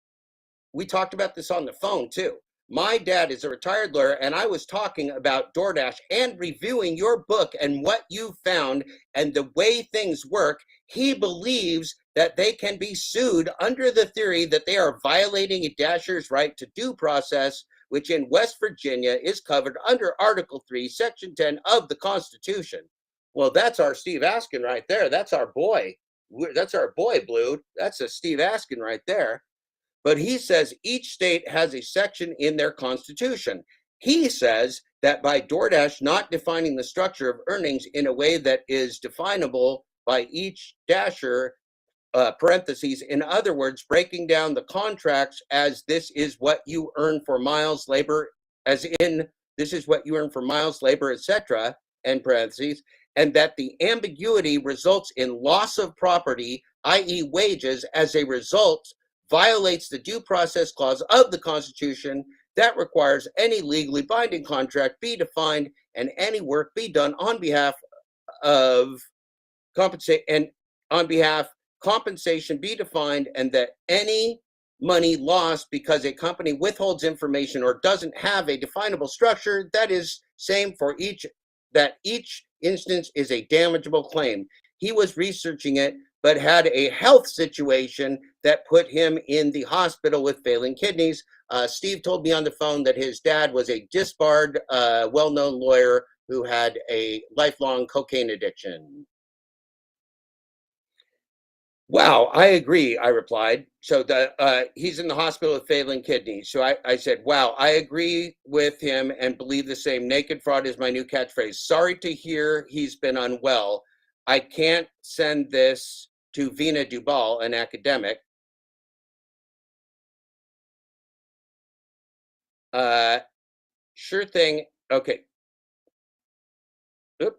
We talked about this on the phone too. My dad is a retired lawyer, and I was talking about DoorDash and reviewing your book and what you found and the way things work. He believes that they can be sued under the theory that they are violating a Dasher's right to due process, which in West Virginia is covered under Article 3, Section 10 of the Constitution. Well, that's our Steve Askin right there. That's our boy. That's our boy, Blue. That's a Steve Askin right there. But he says each state has a section in their constitution. He says that by DoorDash not defining the structure of earnings in a way that is definable by each Dasher, parentheses, in other words, breaking down the contracts as this is what you earn for miles, labor, as in this is what you earn for miles, labor, etc., end parentheses, and that the ambiguity results in loss of property, i.e. wages, as a result violates the due process clause of the Constitution that requires any legally binding contract be defined and any work be done on behalf of compensation be defined, and that any money lost because a company withholds information or doesn't have a definable structure that is same for each instance is a damageable claim. He was researching it, but had a health situation that put him in the hospital with failing kidneys. Steve told me on the phone that his dad was a disbarred, well-known lawyer who had a lifelong cocaine addiction. Wow, I agree, I replied. So he's in the hospital with failing kidneys. So I said, wow, I agree with him and believe the same. Naked fraud is my new catchphrase. Sorry to hear he's been unwell. I can't send this to Vina Dubal, an academic. Sure thing. Okay. Oop.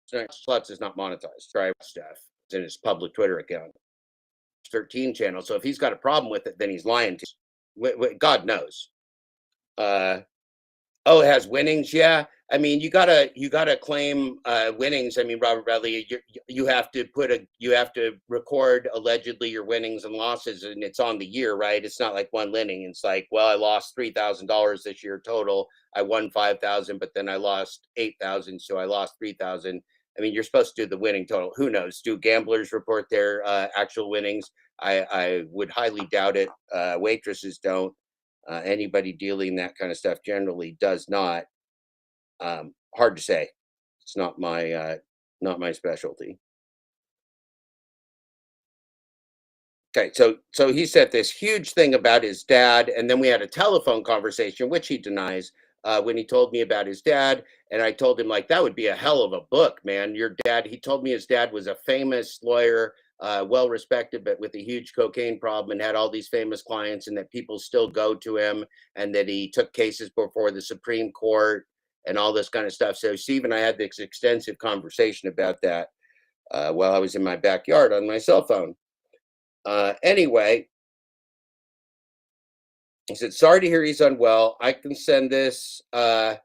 Sorry, Sluts is not monetized. Try stuff. It's in his public Twitter account. 13 channel. So if he's got a problem with it, then he's lying to you. God knows. Oh, it has winnings. Yeah. I mean, you gotta claim winnings. I mean, Robert Bradley, you have to record allegedly your winnings and losses, and it's on the year, right? It's not like one winning. It's like, well, I lost $3,000 this year total. I won 5,000, but then I lost 8,000, so I lost 3,000. I mean, you're supposed to do the winning total. Who knows? Do gamblers report their actual winnings? I would highly doubt it. Waitresses don't. Anybody dealing that kind of stuff generally does not. Hard to say. It's not my specialty. Okay, so he said this huge thing about his dad, and then we had a telephone conversation, which he denies, when he told me about his dad, and I told him, like, that would be a hell of a book, man. Your dad, he told me his dad was a famous lawyer, well respected, but with a huge cocaine problem, and had all these famous clients, and that people still go to him, and that he took cases before the Supreme Court and all this kind of stuff. So Steve and I had this extensive conversation about that while I was in my backyard on my cell phone. Anyway, he said, sorry to hear he's unwell. I can send this to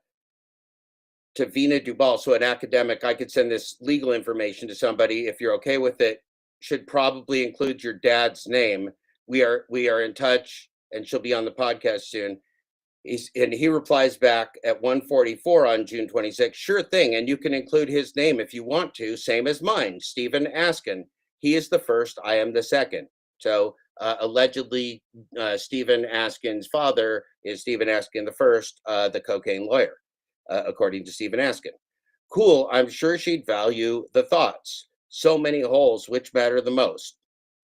Vina Dubal, so an academic. I could send this legal information to somebody if you're okay with it. Should probably include your dad's name. We are in touch, and she'll be on the podcast soon. And he replies back at 1:44 on June 26th, sure thing, and you can include his name if you want to, same as mine, Stephen Askin. He is the first, I am the second. So allegedly, Stephen Askin's father is Stephen Askin the first, the cocaine lawyer, according to Stephen Askin. Cool, I'm sure she'd value the thoughts. So many holes, which matter the most?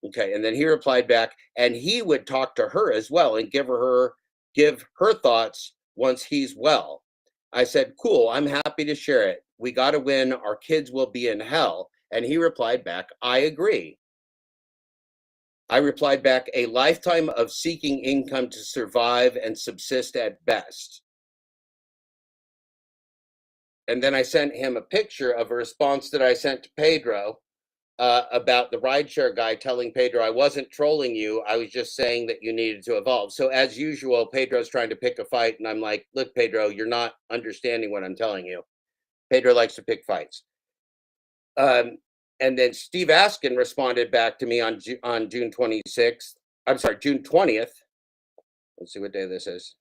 Okay, and then he replied back, and he would talk to her as well and give her thoughts once he's well. I said, cool, I'm happy to share it. We got to win. Our kids will be in hell. And he replied back, I agree. I replied back, a lifetime of seeking income to survive and subsist at best. And then I sent him a picture of a response that I sent to Pedro about the rideshare guy telling Pedro, I wasn't trolling you. I was just saying that you needed to evolve. So as usual, Pedro's trying to pick a fight. And I'm like, look, Pedro, you're not understanding what I'm telling you. Pedro likes to pick fights. And then Steve Askin responded back to me on June 26th. I'm sorry, June 20th. Let's see what day this is.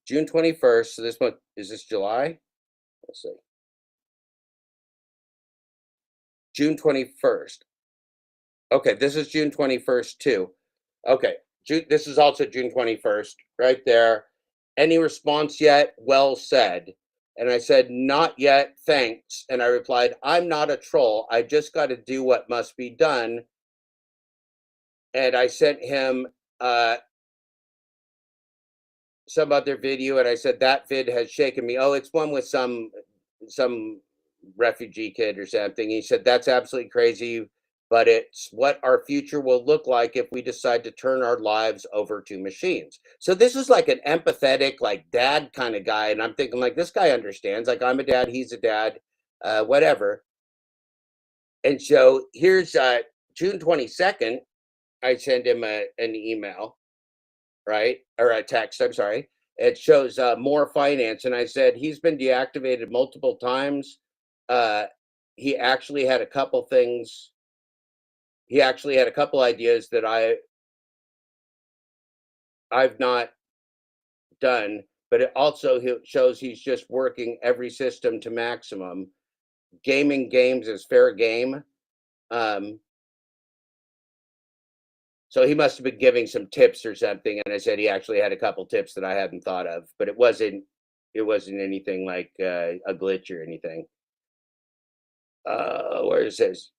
June 21st. So this month, is this July? Let's see. June 21st. Okay, this is June 21st too. Okay, this is also June 21st, right there. Any response yet? Well said. And I said, not yet, thanks. And I replied, I'm not a troll. I just got to do what must be done. And I sent him some other video, and I said, that vid has shaken me. Oh, it's one with some refugee kid or something. He said, that's absolutely crazy, but it's what our future will look like if we decide to turn our lives over to machines. So this is like an empathetic, like dad kind of guy. And I'm thinking, like, this guy understands, like, I'm a dad, he's a dad, whatever. And so here's June 22nd, I send him an email, right? Or a text, I'm sorry. It shows more finance. And I said, he's been deactivated multiple times. He actually had a couple things. He actually had a couple ideas that I've not done, but it also shows he's just working every system to maximum. Gaming games is fair game. So he must have been giving some tips or something. And I said he actually had a couple tips that I hadn't thought of, but it wasn't anything like a glitch or anything. Where it says,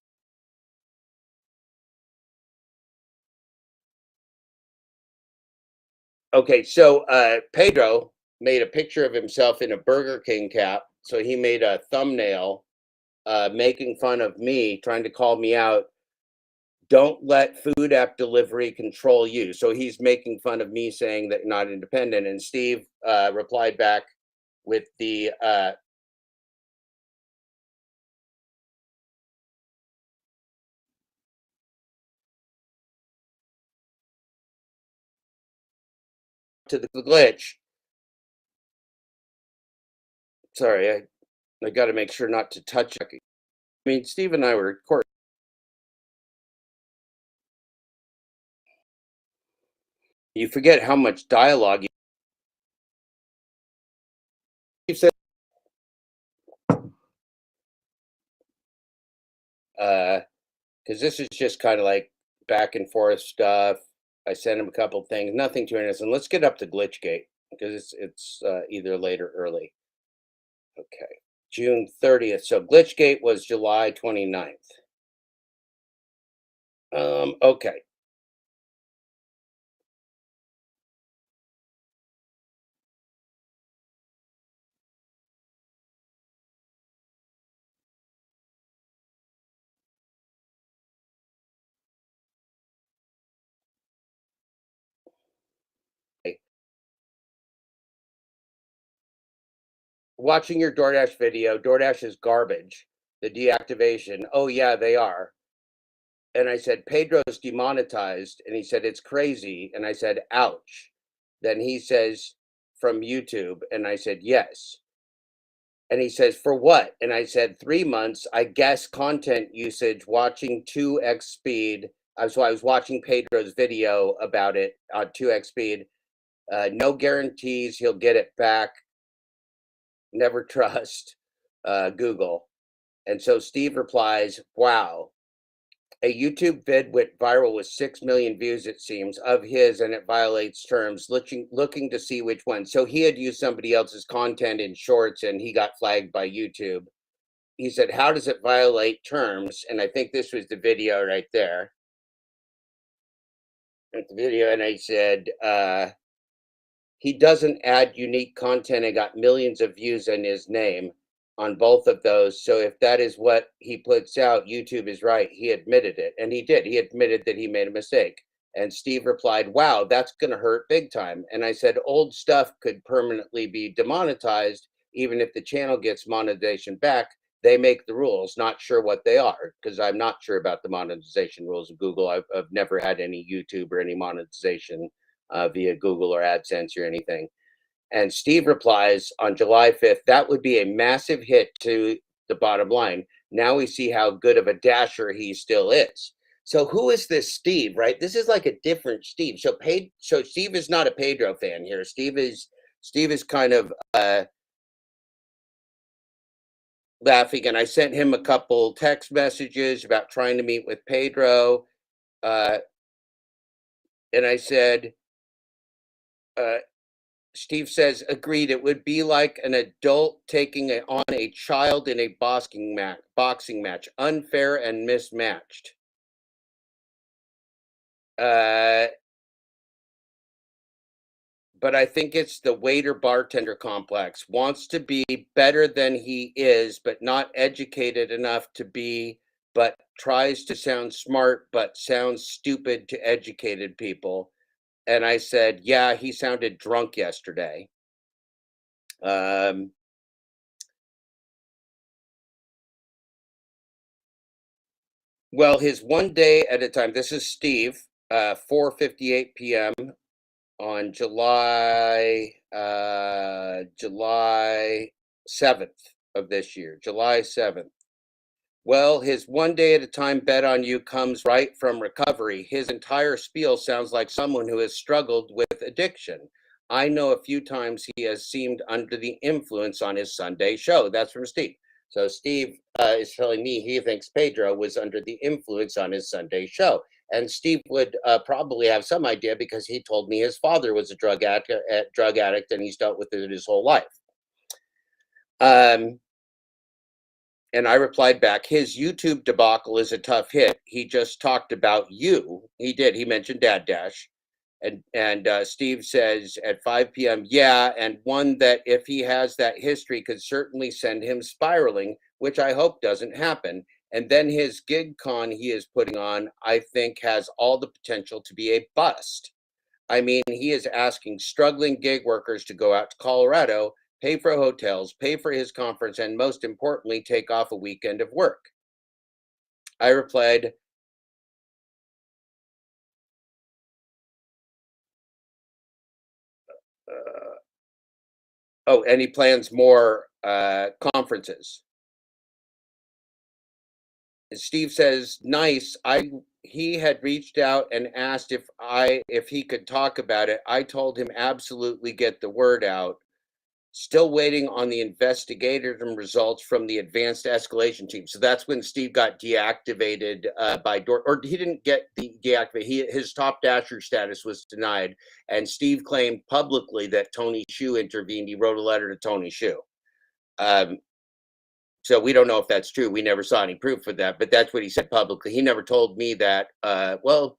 okay, so Pedro made a picture of himself in a Burger King cap. So he made a thumbnail making fun of me, trying to call me out. Don't let food app delivery control you. So he's making fun of me saying that not independent. And Steve replied back with the to the glitch. Sorry, I got to make sure not to touch it. I mean, Steve and I were recording. You forget how much dialogue you said. Because this is just kind of like back and forth stuff. I sent him a couple things, nothing too innocent. Let's get up to Glitchgate because it's either late or early. Okay, June 30th. So Glitchgate was July 29th. Okay. Watching your DoorDash video, DoorDash is garbage. The deactivation. Oh yeah, they are. And I said, Pedro's demonetized. And he said, it's crazy. And I said, ouch. Then he says, from YouTube. And I said, yes. And he says, for what? And I said, 3 months, I guess content usage, watching 2x speed. So I was watching Pedro's video about it on 2x speed. No guarantees he'll get it back. Never trust Google. And so Steve replies, wow. A YouTube vid went viral with 6 million views, it seems, of his, and it violates terms, looking to see which one. So he had used somebody else's content in shorts, and he got flagged by YouTube. He said, how does it violate terms? And I think this was the video right there. The video, and I said, he doesn't add unique content and got millions of views in his name on both of those. So if that is what he puts out, YouTube is right. He admitted it, and he did. He admitted that he made a mistake. And Steve replied, wow, that's going to hurt big time. And I said, old stuff could permanently be demonetized, even if the channel gets monetization back. They make the rules, not sure what they are, because I'm not sure about the monetization rules of Google. I've never had any YouTube or any monetization via Google or AdSense or anything. And Steve replies on July 5th, that would be a massive hit to the bottom line. Now we see how good of a dasher he still is. So who is this Steve, right? This is like a different Steve. So Steve is not a Pedro fan here. Steve is kind of laughing, and I sent him a couple text messages about trying to meet with Pedro. And I said, Steve says, agreed. It would be like an adult taking on a child in a boxing match, unfair and mismatched. But I think it's the waiter bartender complex. Wants to be better than he is, but not educated enough to be, but tries to sound smart, but sounds stupid to educated people. And I said, yeah, he sounded drunk yesterday. Well, his one day at a time, this is Steve, 4:58 p.m. on July 7th of this year, July 7th. Well, his one day at a time bet on you comes right from recovery. His entire spiel sounds like someone who has struggled with addiction. I know a few times he has seemed under the influence on his Sunday show. That's from Steve. So Steve is telling me he thinks Pedro was under the influence on his Sunday show. And Steve would probably have some idea because he told me his father was a drug addict and he's dealt with it his whole life. And I replied back, his YouTube debacle is a tough hit. He just talked about you. He did. He mentioned Dad Dash. And Steve says at 5 p.m., yeah, and one that if he has that history could certainly send him spiraling, which I hope doesn't happen. And then his gig con he is putting on, I think, has all the potential to be a bust. I mean, he is asking struggling gig workers to go out to Colorado, pay for hotels, pay for his conference, and most importantly, take off a weekend of work. I replied, oh, and he plans more conferences. Steve says, nice. He had reached out and asked if he could talk about it. I told him absolutely get the word out. Still waiting on the investigative results from the advanced escalation team. So that's when Steve got deactivated by Door, or he didn't get deactivated. His top dasher status was denied, and Steve claimed publicly that Tony Hsu intervened. He wrote a letter to Tony Hsu. So we don't know if that's true. We never saw any proof of that, but that's what he said publicly. He never told me that. Well,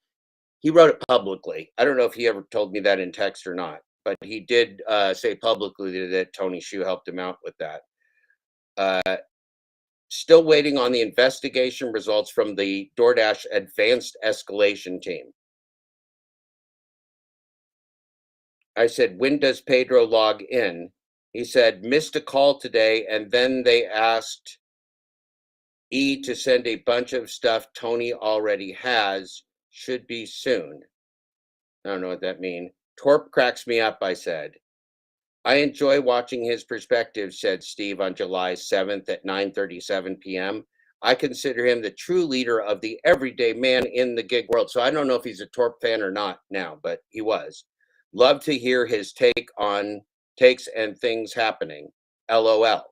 he wrote it publicly. I don't know if he ever told me that in text or not, but he did say publicly that Tony Hsu helped him out with that. Still waiting on the investigation results from the DoorDash advanced escalation team. I said, when does Pedro log in? He said, missed a call today, and then they asked E to send a bunch of stuff Tony already has. Should be soon. I don't know what that means. Torp cracks me up, I said. I enjoy watching his perspective, said Steve on July 7th at 9:37 p.m. I consider him the true leader of the everyday man in the gig world. So I don't know if he's a Torp fan or not now, but he was. Love to hear his take on takes and things happening. LOL.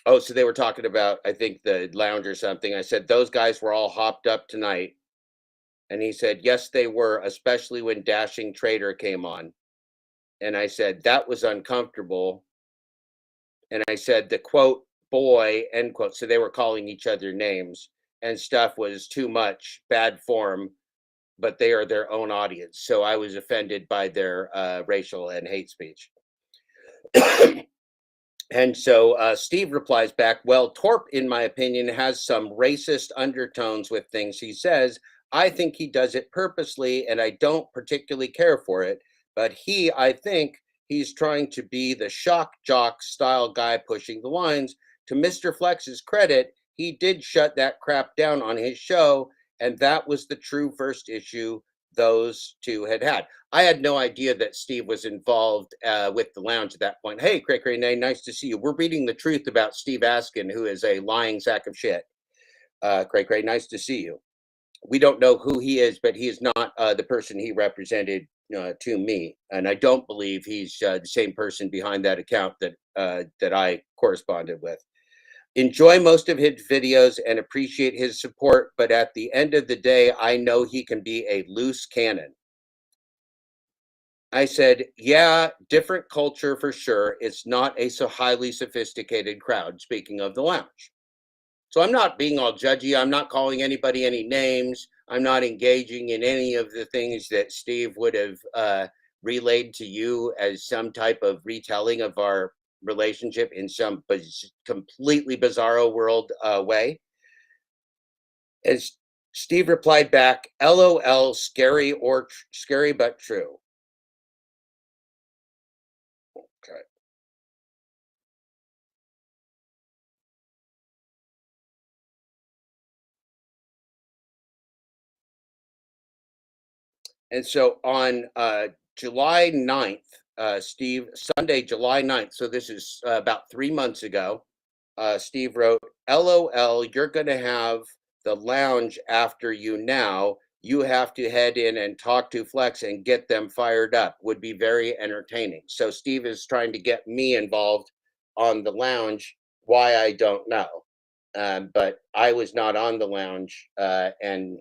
Oh, so they were talking about, I think, the lounge or something. I said, those guys were all hopped up tonight. And he said, yes, they were, especially when Dashing Trader came on. And I said, that was uncomfortable. And I said, the quote, boy, end quote. So they were calling each other names and stuff was too much, bad form, but they are their own audience. So I was offended by their racial and hate speech. And so Steve replies back, well, Torp, in my opinion, has some racist undertones with things he says. I think he does it purposely, and I don't particularly care for it. But I think he's trying to be the shock jock style guy pushing the lines. To Mr. Flex's credit, he did shut that crap down on his show, and that was the true first issue those two had. I had no idea that Steve was involved with the lounge at that point. Hey, Cray Cray Nay, nice to see you. We're reading the truth about Steve Askin, who is a lying sack of shit. Cray Cray, nice to see you. We don't know who he is, but he is not the person he represented to me, and I don't believe he's the same person behind that account that I corresponded with. Enjoy most of his videos and appreciate his support, but at the end of the day, I know he can be a loose cannon. I said, yeah, different culture for sure. It's not a so highly sophisticated crowd, speaking of the lounge. So I'm not being all judgy. I'm not calling anybody any names. I'm not engaging in any of the things that Steve would have relayed to you as some type of retelling of our relationship in some completely bizarro world way. As Steve replied back, LOL, scary but true. Okay. And so on July 9th, Sunday, July 9th, so this is about 3 months ago, Steve wrote, LOL, you're going to have the lounge after you now. You have to head in and talk to Flex and get them fired up. Would be very entertaining. So Steve is trying to get me involved on the lounge. Why, I don't know. But I was not on the lounge and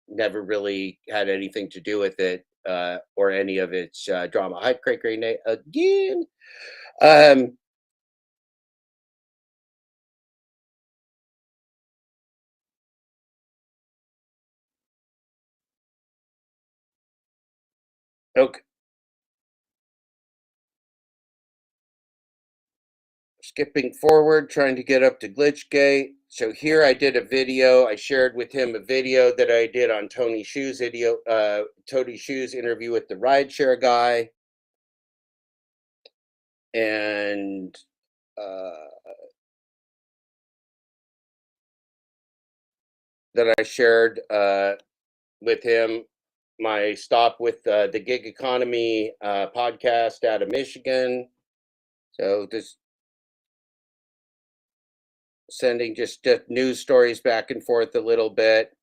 never really had anything to do with it or any of its drama. Hi, Cray Cray Nate again. Okay. Skipping forward, trying to get up to Glitchgate. So here I did a video. I shared with him a video that I did on Tony Shu's video, Tony Shu's interview with the rideshare guy. And that I shared with him my stop with the gig economy podcast out of Michigan. So just sending just news stories back and forth a little bit.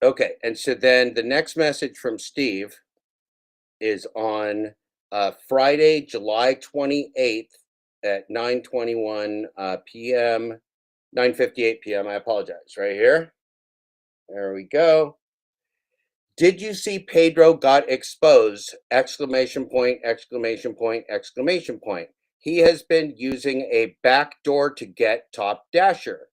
Okay, and so then the next message from Steve is on Friday, July 28th at 9:21 p.m., 9:58 p.m. I apologize, right here. There we go. Did you see Pedro got exposed? Exclamation point, exclamation point, exclamation point. He has been using a backdoor to get Top Dasher.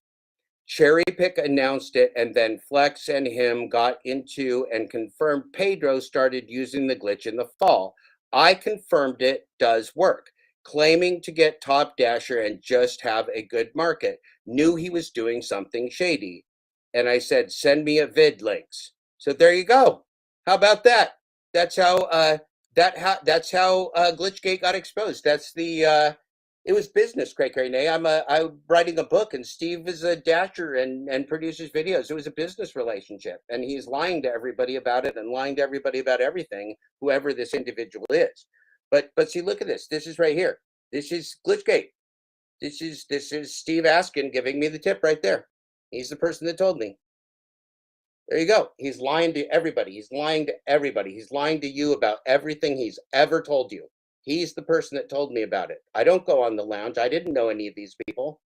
Cherry Pick announced it, and then Flex and him got into and confirmed Pedro started using the glitch in the fall. I confirmed it does work. Claiming to get Top Dasher and just have a good market. Knew he was doing something shady. And I said, send me a vid links. So there you go. How about that? That's how Glitchgate got exposed. That's the it was business, Cray Cray Nay. I'm writing a book, and Steve is a dasher and produces videos. It was a business relationship, and he's lying to everybody about it and lying to everybody about everything, whoever this individual is. But see, look at this. This is right here. This is Glitchgate. This is Steve Askin giving me the tip right there. He's the person that told me. There you go. He's lying to everybody. He's lying to everybody. He's lying to you about everything he's ever told you. He's the person that told me about it. I don't go on the lounge. I didn't know any of these people.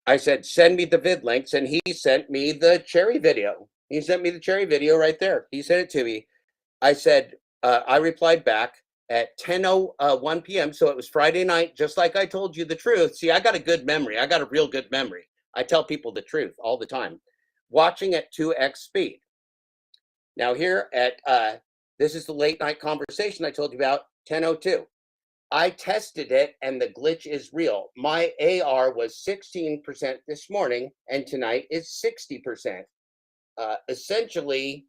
I said, send me the vid links, and he sent me the cherry video. He sent me the cherry video right there. He sent it to me. I said, I replied back at 10:01 p.m. So it was Friday night, just like I told you the truth. See, I got a good memory. I got a real good memory. I tell people the truth all the time. Watching at 2x speed. Now here at this is the late night conversation I told you about, 10:02. I tested it and the glitch is real. My AR was 16% this morning and tonight is 60%. Essentially,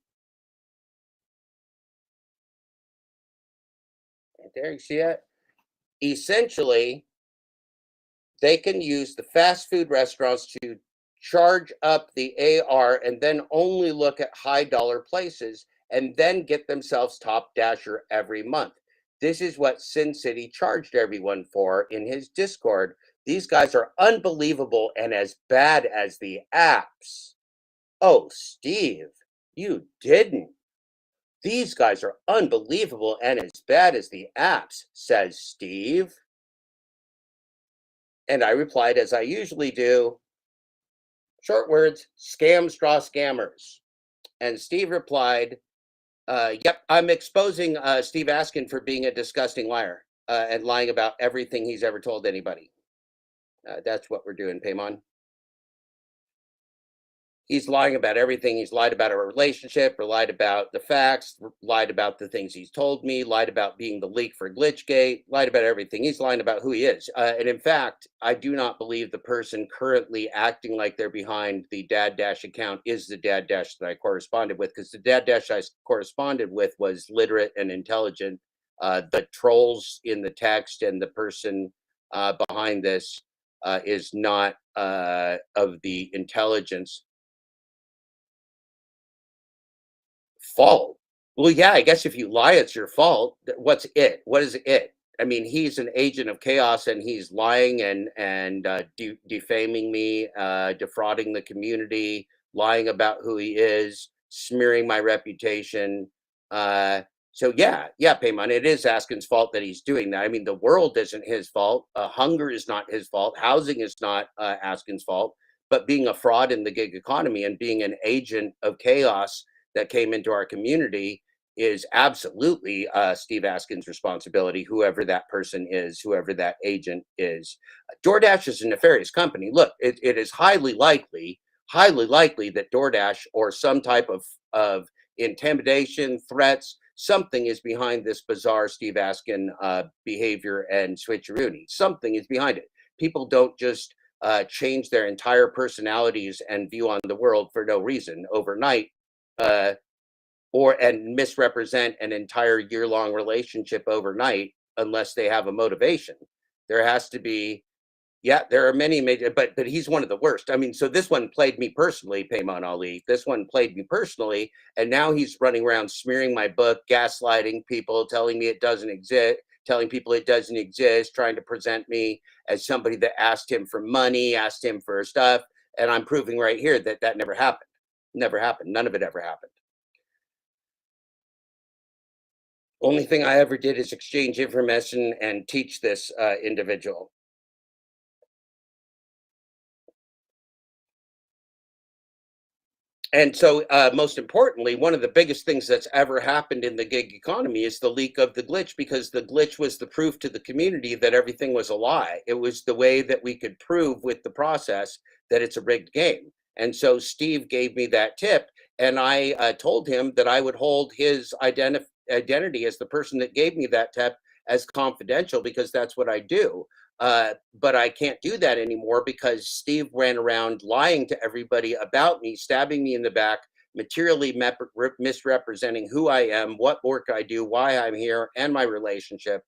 there you see it. Essentially, they can use the fast food restaurants to charge up the AR and then only look at high dollar places and then get themselves top dasher every month. This is what Sin City charged everyone for in his Discord. These guys are unbelievable and as bad as the apps. Oh, Steve, you didn't. These guys are unbelievable and as bad as the apps, says Steve. And I replied, as I usually do, short words, scams draw scammers. And Steve replied, yep, I'm exposing Steve Askin for being a disgusting liar and lying about everything he's ever told anybody. That's what we're doing, Paymon. He's lying about everything. He's lied about our relationship, or lied about the facts, lied about the things he's told me, lied about being the leak for Glitchgate, lied about everything. He's lying about who he is. And in fact, I do not believe the person currently acting like they're behind the Dad Dash account is the Dad Dash that I corresponded with, because the Dad Dash I corresponded with was literate and intelligent. The trolls in the text and the person behind this is not of the intelligence. Fault. Well, yeah, I guess if you lie, it's your fault. What's it? What is it? I mean, he's an agent of chaos, and he's lying and defaming me, defrauding the community, lying about who he is, smearing my reputation. So yeah, Paymon, it is Askin's fault that he's doing that. I mean, the world isn't his fault. Hunger is not his fault. Housing is not Askin's fault. But being a fraud in the gig economy and being an agent of chaos that came into our community is absolutely Steve Askin's responsibility, whoever that person is, whoever that agent is. DoorDash is a nefarious company. Look, it is highly likely that DoorDash or some type of intimidation, threats, something is behind this bizarre Steve Askin behavior and switcheroony. Something is behind it. People don't just change their entire personalities and view on the world for no reason overnight, and misrepresent an entire year-long relationship overnight unless they have a motivation. There has to be, yeah, there are many major, but he's one of the worst. I mean, so this one played me personally, Paymon Ali. This one played me personally, and now he's running around smearing my book, gaslighting people, telling me it doesn't exist, telling people it doesn't exist, trying to present me as somebody that asked him for money, asked him for stuff, and I'm proving right here that that never happened. Never happened. None of it ever happened. Only thing I ever did is exchange information and teach this individual. And so, most importantly, one of the biggest things that's ever happened in the gig economy is the leak of the glitch, because the glitch was the proof to the community that everything was a lie. It was the way that we could prove with the process that it's a rigged game. And so Steve gave me that tip, and I told him that I would hold his identity as the person that gave me that tip as confidential, because that's what I do. But I can't do that anymore because Steve ran around lying to everybody about me, stabbing me in the back, materially misrepresenting who I am, what work I do, why I'm here, and my relationship,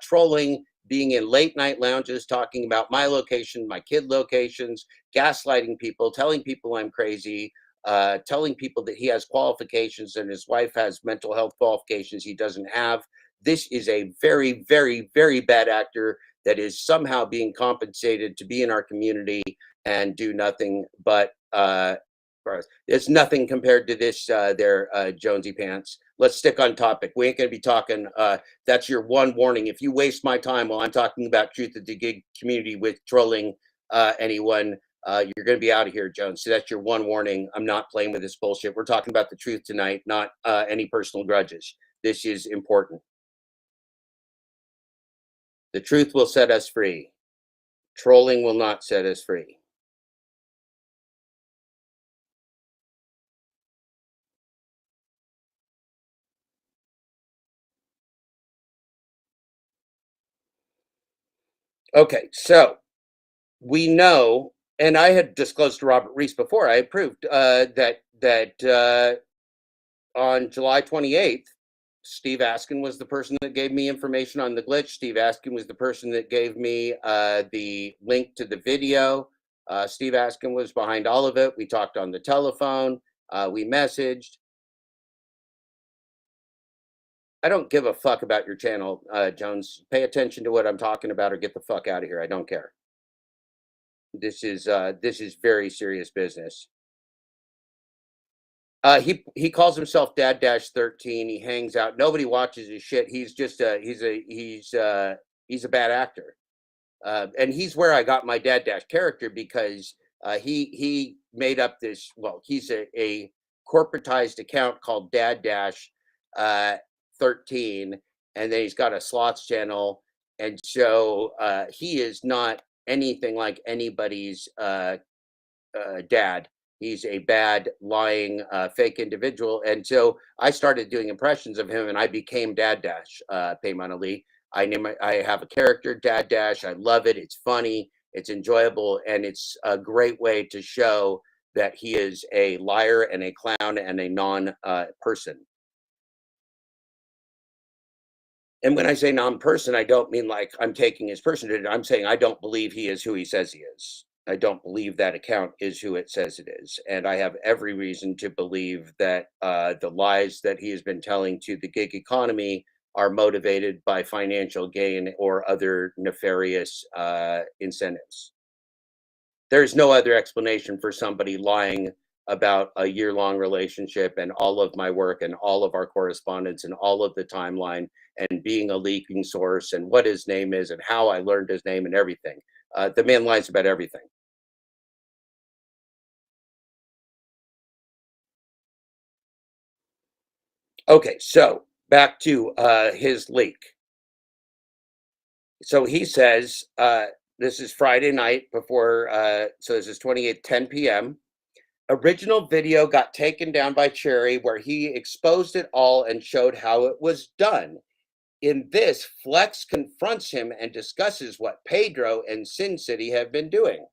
trolling, being in late night lounges, talking about my location, my kid locations, gaslighting people, telling people I'm crazy, telling people that he has qualifications and his wife has mental health qualifications he doesn't have. This is a very, very, very bad actor that is somehow being compensated to be in our community and do nothing but it's nothing compared to this their Jonesy Pants. Let's stick on topic. We ain't gonna be talking that's your one warning. If you waste my time while I'm talking about truth of the gig community with trolling anyone, you're gonna be out of here, Jones. So that's your one warning. I'm not playing with this bullshit. We're talking about the truth tonight, not any personal grudges. This is important. The truth will set us free. Trolling will not set us free. Okay, so we know, and I had disclosed to Robert Reese before I approved that on July 28th, Steve Askin was the person that gave me information on the glitch. Steve Askin was the person that gave me the link to the video. Steve Askin was behind all of it. We talked on the telephone. We messaged. I don't give a fuck about your channel, Jones. Pay attention to what I'm talking about or get the fuck out of here. I don't care. This is very serious business. He calls himself Dad 13. He hangs out. Nobody watches his shit. He's just he's a bad actor. And he's where I got my Dad character because he made up this. Well, he's a corporatized account called Dad 13, and then he's got a slots channel, and so he is not anything like anybody's dad. He's a bad, lying, fake individual. And so I started doing impressions of him, and I became Dad Payman Ali. I have a character, Dad Dash. I love it. It's funny. It's enjoyable, and it's a great way to show that he is a liar and a clown and a non-person. And when I say non-person, I don't mean like I'm taking his personhood. I'm saying I don't believe he is who he says he is. I don't believe that account is who it says it is. And I have every reason to believe that the lies that he has been telling to the gig economy are motivated by financial gain or other nefarious incentives. There's no other explanation for somebody lying about a year-long relationship and all of my work and all of our correspondence and all of the timeline and being a leaking source and what his name is and how I learned his name and everything. The man lies about everything. Okay, so back to his leak. So he says, this is Friday night before, so this is 28, 10 p.m. Original video got taken down by Cherry where he exposed it all and showed how it was done. In this, Flex confronts him and discusses what Pedro and Sin City have been doing.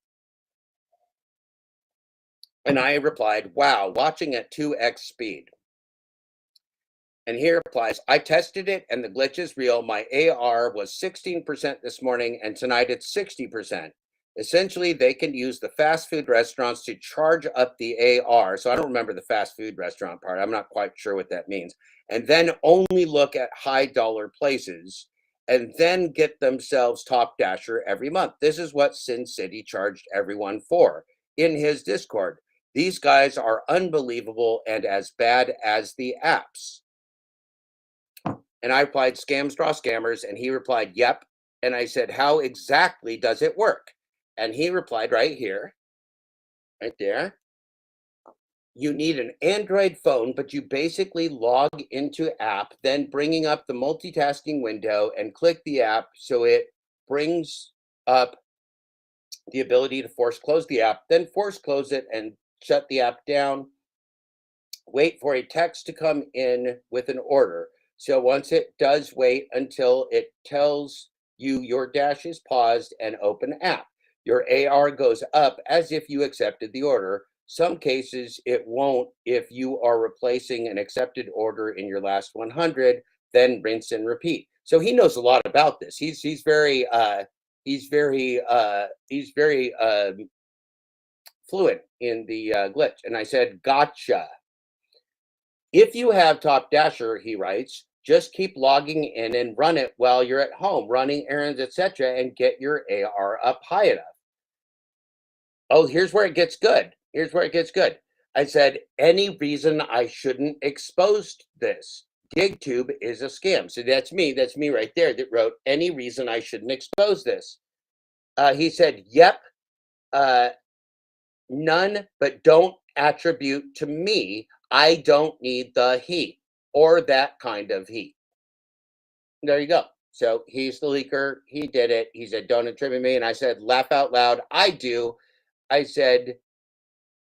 And I replied, wow, watching at 2x speed. And he replies, I tested it and the glitch is real. My AR was 16% this morning and tonight it's 60%. Essentially, they can use the fast food restaurants to charge up the AR. So I don't remember the fast food restaurant part. I'm not quite sure what that means. And then only look at high dollar places and then get themselves Top Dasher every month. This is what Sin City charged everyone for in his Discord. These guys are unbelievable and as bad as the apps. And I replied, scams draw scammers. And he replied, yep. And I said, how exactly does it work? And he replied right here, right there. You need an Android phone, but you basically log into app, then bringing up the multitasking window and click the app. So it brings up the ability to force close the app, then force close it and shut the app down. Wait for a text to come in with an order. So once it does, wait until it tells you your dash is paused and open app. Your AR goes up as if you accepted the order. Some cases it won't if you are replacing an accepted order in your last 100, then rinse and repeat. So he knows a lot about this. He's very fluent in the glitch. And I said, gotcha. If you have Top Dasher, he writes, just keep logging in and run it while you're at home, running errands, etc., and get your AR up high enough. Oh, here's where it gets good. Here's where it gets good. I said, any reason I shouldn't expose this? GigTube is a scam. So that's me right there that wrote, any reason I shouldn't expose this? He said, yep, none, but don't attribute to me. I don't need the heat or that kind of heat. There you go. So he's the leaker. He did it. He said, don't attribute me. And I said, laugh out loud. I do. I said,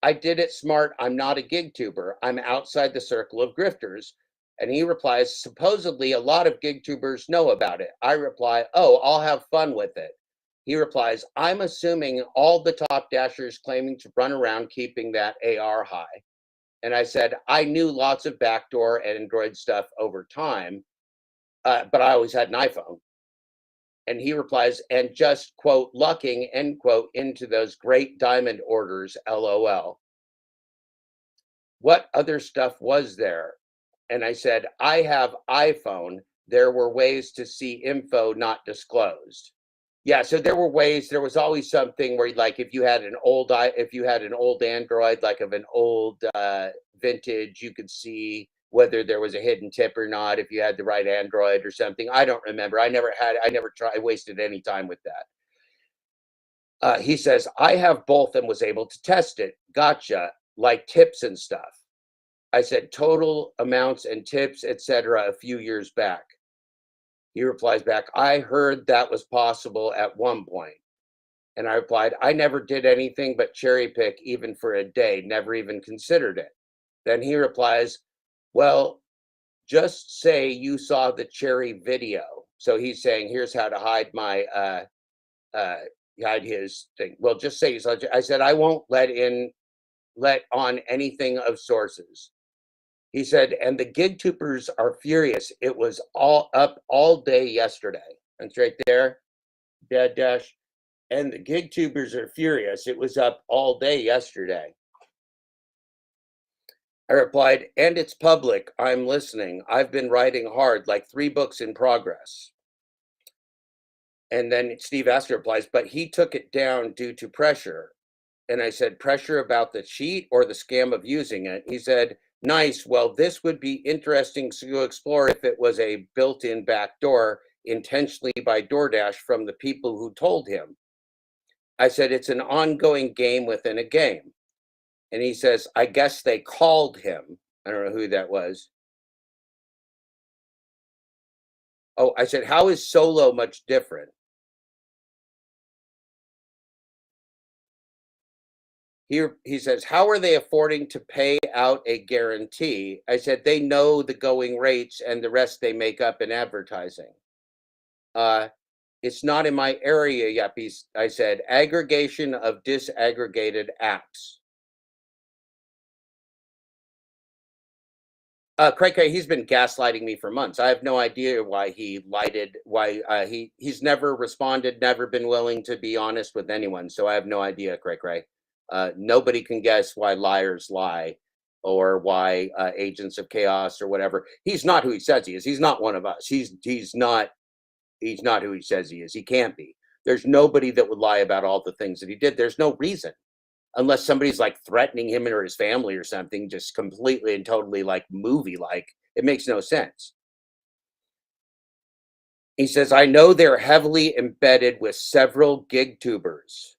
I did it smart. I'm not a gig tuber. I'm outside the circle of grifters. And he replies, supposedly a lot of gig tubers know about it. I reply, oh, I'll have fun with it. He replies, I'm assuming all the top dashers claiming to run around keeping that AR high. And I said, I knew lots of backdoor and Android stuff over time, but I always had an iPhone. And he replies, and just, quote, lucking, end quote, into those great diamond orders, LOL. What other stuff was there? And I said, I have iPhone. There were ways to see info not disclosed. Yeah, so there were ways. There was always something where, like, if you had an old Android, like of an old vintage, you could see whether there was a hidden tip or not. If you had the right Android or something, I don't remember. I never wasted any time with that. He says, I have both and was able to test it. Gotcha, like tips and stuff. I said total amounts and tips, etc. a few years back. He replies back, I heard that was possible at one point. And I replied, I never did anything but cherry pick even for a day, never even considered it. Then he replies, well, just say you saw the cherry video. So he's saying, here's how to hide my hide his thing. Well, just say you saw. I said, I won't let on anything of sources. He said, and the gig tubers are furious. It was all up all day yesterday. That's right there, Dad Dash. And the gig tubers are furious. It was up all day yesterday. I replied, and it's public. I'm listening. I've been writing hard, like 3 books in progress. And then Steve Astor replies, but he took it down due to pressure. And I said, pressure about the cheat or the scam of using it? He said, nice. Well, this would be interesting to explore if it was a built-in backdoor intentionally by DoorDash from the people who told him. I said, it's an ongoing game within a game. And he says, I guess they called him. I don't know who that was. Oh, I said, how is Solo much different? He says, how are they affording to pay out a guarantee? I said, they know the going rates and the rest they make up in advertising. It's not in my area yet. I said, aggregation of disaggregated apps. Craig, he's been gaslighting me for months. I have no idea why he he's never responded, never been willing to be honest with anyone. So I have no idea, Craig. Nobody can guess why liars lie or why agents of chaos or whatever. He's not who he says he is. He's not one of us. He's not who he says he is. He can't be. There's nobody that would lie about all the things that he did. There's no reason. Unless somebody's like threatening him or his family or something, just completely and totally like movie-like. It makes no sense. He says, I know they're heavily embedded with several gig tubers.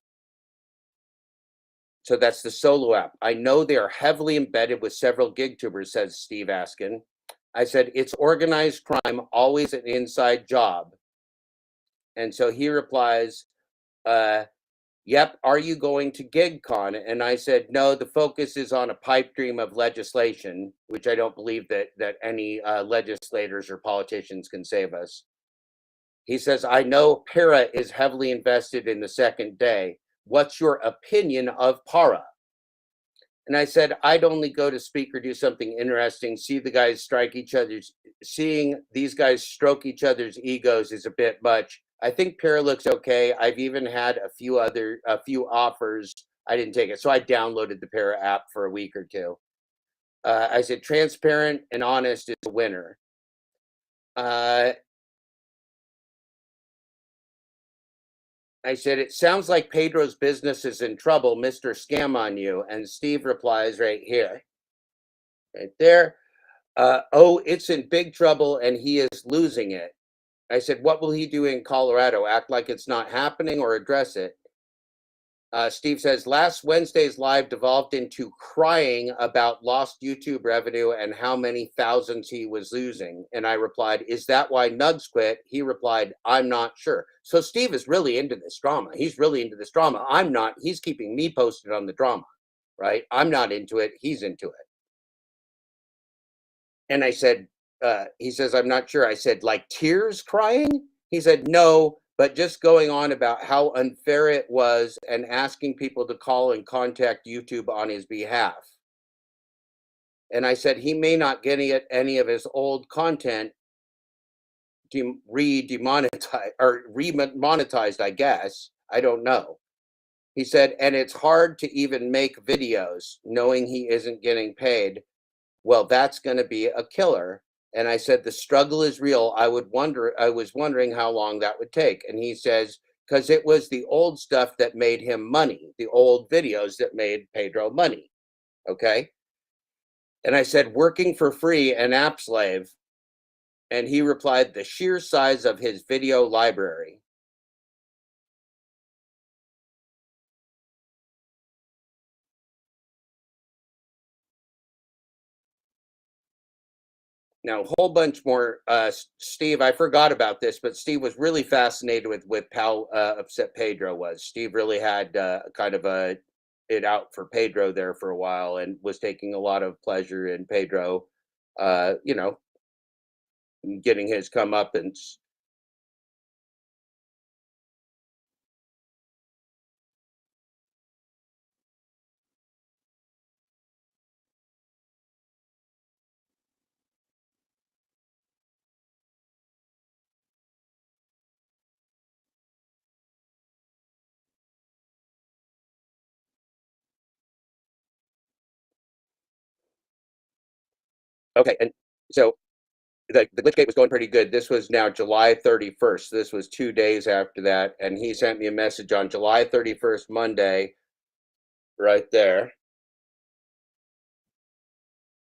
So that's the Solo app. I know they are heavily embedded with several gig tubers, says Steve Askin. I said, it's organized crime, always an inside job. And so he replies, yep, are you going to GigCon? And I said, no, the focus is on a pipe dream of legislation, which I don't believe that any legislators or politicians can save us. He says, I know Para is heavily invested in the second day. What's your opinion of Para? And I said, I'd only go to speak or do something interesting. Seeing these guys stroke each other's egos is a bit much. I think Para looks okay. I've even had a few offers. I didn't take it. So I downloaded the Para app for a week or two. I said, transparent and honest is a winner. I said, it sounds like Pedro's business is in trouble. Mr. Scam on you. And Steve replies right here, right there. Oh, it's in big trouble and he is losing it. I said, what will he do in Colorado? Act like it's not happening or address it? Steve says, last Wednesday's live devolved into crying about lost YouTube revenue and how many thousands he was losing. And I replied, is that why Nugs quit? He replied, I'm not sure. So Steve is really into this drama. He's really into this drama. I'm not. He's keeping me posted on the drama, right? I'm not into it. He's into it. And I said, he says, I'm not sure. I said, like tears crying? He said, no, but just going on about how unfair it was and asking people to call and contact YouTube on his behalf. And I said he may not get any of his old content demonetized or remonetized, I guess. I don't know. He said, and it's hard to even make videos knowing he isn't getting paid. Well, that's going to be a killer. And I said, the struggle is real. I was wondering how long that would take. And he says, because it was the old stuff that made him money, the old videos that made Pedro money. Okay. And I said, working for free, an app slave. And he replied, the sheer size of his video library. Now, a whole bunch more. Steve, I forgot about this, but Steve was really fascinated with how upset Pedro was. Steve really had kind of it out for Pedro there for a while and was taking a lot of pleasure in Pedro, getting his comeuppance. Okay, and so the Glitchgate was going pretty good. This was now July 31st. This was 2 days after that, and he sent me a message on July 31st, Monday, right there.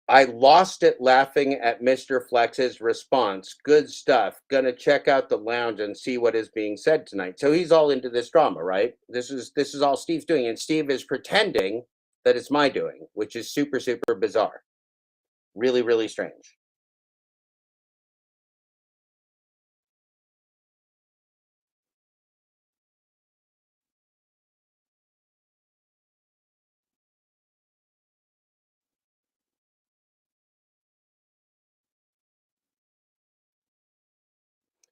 I lost it laughing at Mr. Flex's response. Good stuff. Gonna check out the lounge and see what is being said tonight. So he's all into this drama, right? This is all Steve's doing, and Steve is pretending that it's my doing, which is super, super bizarre. Really, really strange.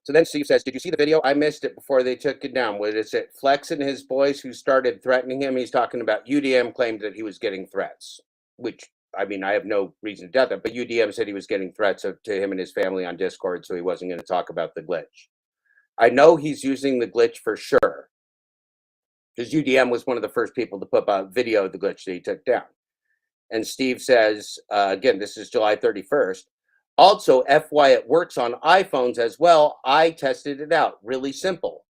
So then Steve says, did you see the video? I missed it before they took it down. What is it? Flex and his boys who started threatening him. He's talking about UDM claimed that he was getting threats, which, I mean, I have no reason to doubt that, but UDM said he was getting threats to him and his family on Discord, so he wasn't going to talk about the glitch. I know he's using the glitch for sure, because UDM was one of the first people to put up a video of the glitch that he took down. And Steve says, again, this is July 31st. Also, FY, it works on iPhones as well. I tested it out. Really simple.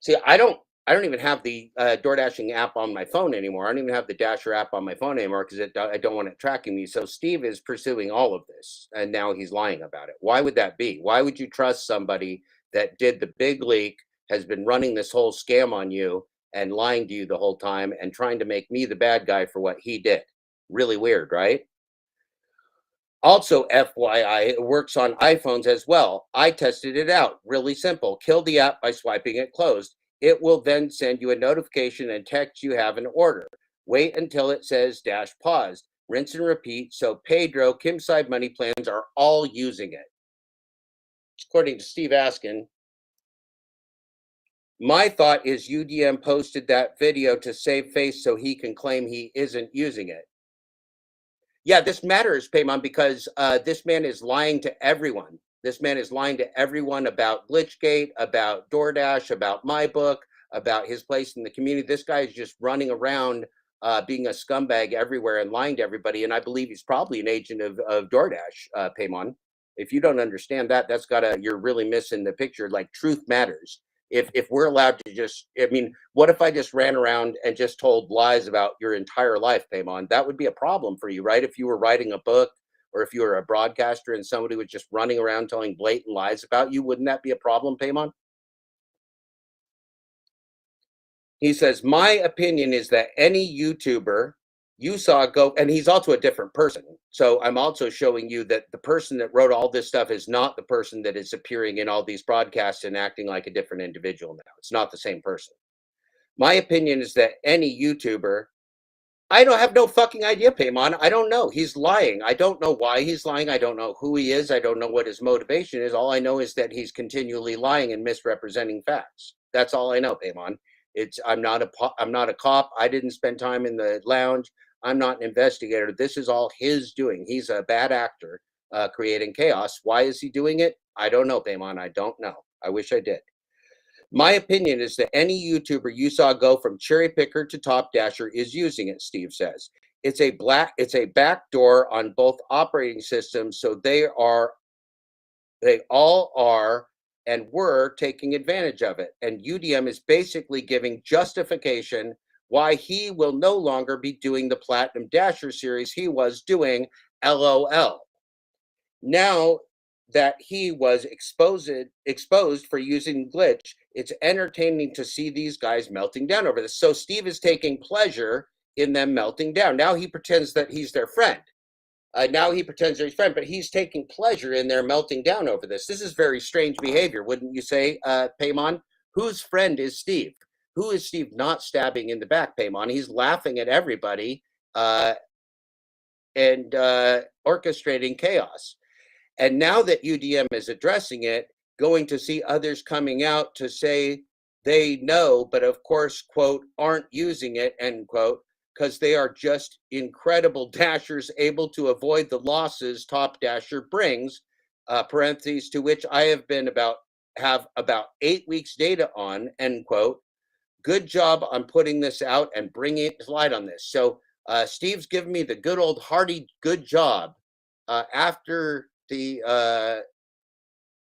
See, I don't even have the DoorDashing app on my phone anymore. I don't even have the Dasher app on my phone anymore because I don't want it tracking me. So Steve is pursuing all of this, and now he's lying about it. Why would that be? Why would you trust somebody that did the big leak, has been running this whole scam on you and lying to you the whole time and trying to make me the bad guy for what he did? Really weird, right? Also, FYI, it works on iPhones as well. I tested it out. Really simple. Kill the app by swiping it closed. It will then send you a notification and text you have an order. Wait until it says dash paused. Rinse and repeat. So Pedro, Kim's Side Money Plans are all using it. According to Steve Askin, my thought is UDM posted that video to save face so he can claim he isn't using it. Yeah, this matters, Paymon, because this man is lying to everyone. This man is lying to everyone about Glitchgate, about DoorDash, about my book, about his place in the community. This guy is just running around being a scumbag everywhere and lying to everybody. And I believe he's probably an agent of DoorDash, Paymon. If you don't understand that, you're really missing the picture. Like, truth matters. If we're allowed to just, I mean, what if I just ran around and just told lies about your entire life, Paymon? That would be a problem for you, right? If you were writing a book or if you were a broadcaster and somebody was just running around telling blatant lies about you, wouldn't that be a problem, Paymon? He says, my opinion is that any YouTuber you saw go, and he's also a different person. So I'm also showing you that the person that wrote all this stuff is not the person that is appearing in all these broadcasts and acting like a different individual now. It's not the same person. My opinion is that any YouTuber I don't have no fucking idea, Paymon. I don't know. He's lying. I don't know why he's lying. I don't know who he is. I don't know what his motivation is. All I know is that he's continually lying and misrepresenting facts. That's all I know, Paymon. I'm not a cop. I didn't spend time in the lounge. I'm not an investigator. This is all his doing. He's a bad actor creating chaos. Why is he doing it? I don't know, Paymon. I don't know. I wish I did. My opinion is that any YouTuber you saw go from cherry picker to top dasher is using it, Steve says. It's a backdoor on both operating systems, so they all are and were taking advantage of it. And UDM is basically giving justification why he will no longer be doing the Platinum Dasher series he was doing, LOL. Now that he was exposed for using glitch, it's entertaining to see these guys melting down over this. So Steve is taking pleasure in them melting down. Now he pretends that he's their friend. Now he pretends they're his friend, but he's taking pleasure in their melting down over this. This is very strange behavior, wouldn't you say, Paymon? Whose friend is Steve? Who is Steve not stabbing in the back, Paymon? He's laughing at everybody and orchestrating chaos. And now that UDM is addressing it, going to see others coming out to say they know, but of course, quote, aren't using it, end quote, because they are just incredible dashers able to avoid the losses top dasher brings, parentheses, to which I have about 8 weeks data on, end quote. Good job on putting this out and bringing it to light on this. So Steve's given me the good old hearty good job after the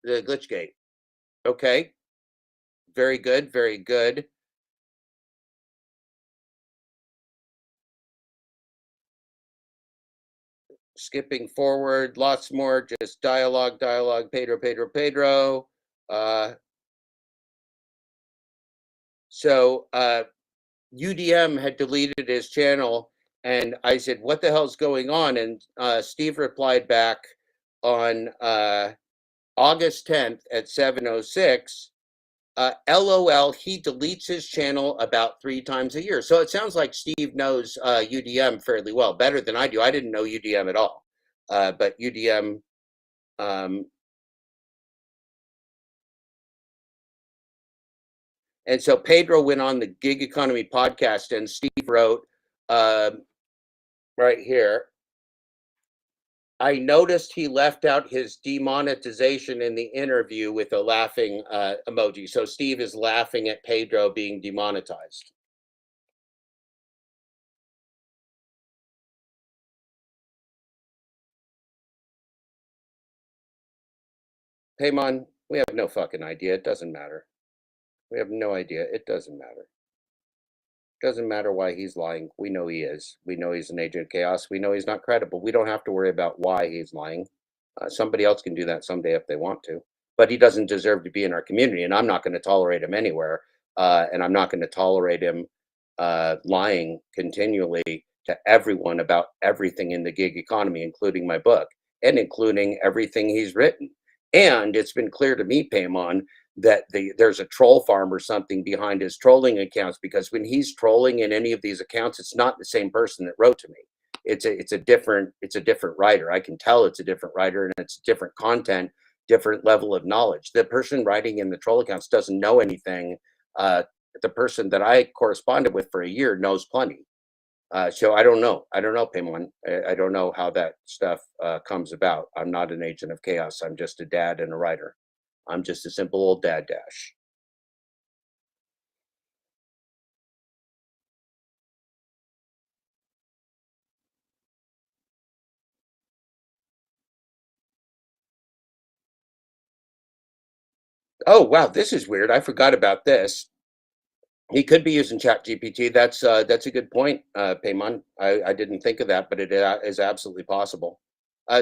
Glitchgate. Okay. Very good. Very good. Skipping forward, lots more, just dialogue, Pedro. So UDM had deleted his channel, and I said, what the hell's going on? And Steve replied back on August 10th at 7:06, LOL, he deletes his channel about 3 times a year. So it sounds like Steve knows UDM fairly well, better than I do. I didn't know UDM at all. But UDM, and so Pedro went on the Gig Economy podcast, and Steve wrote right here, I noticed he left out his demonetization in the interview with a laughing emoji. So Steve is laughing at Pedro being demonetized. Paymon, we have no fucking idea. It doesn't matter. We have no idea. It doesn't matter. Doesn't matter why he's lying. We know he is. We know he's an agent of chaos. We know he's not credible. We don't have to worry about why he's lying. Somebody else can do that someday if they want to. But he doesn't deserve to be in our community, and I'm not going to tolerate him anywhere. And I'm not going to tolerate him lying continually to everyone about everything in the gig economy, including my book, and including everything he's written. And it's been clear to me, Paymon, that there's a troll farm or something behind his trolling accounts, because when he's trolling in any of these accounts, it's not the same person that wrote to me. It's a different writer. I can tell it's a different writer, and it's different content, different level of knowledge. The person writing in the troll accounts doesn't know anything. The person that I corresponded with for a year knows plenty. So I don't know. Paymon. I don't know how that stuff comes about. I'm not an agent of chaos. I'm just a dad and a writer. I'm just a simple old dad dash. Oh, wow, this is weird. I forgot about this. He could be using ChatGPT. That's a good point, Paymon. I didn't think of that, but it is absolutely possible.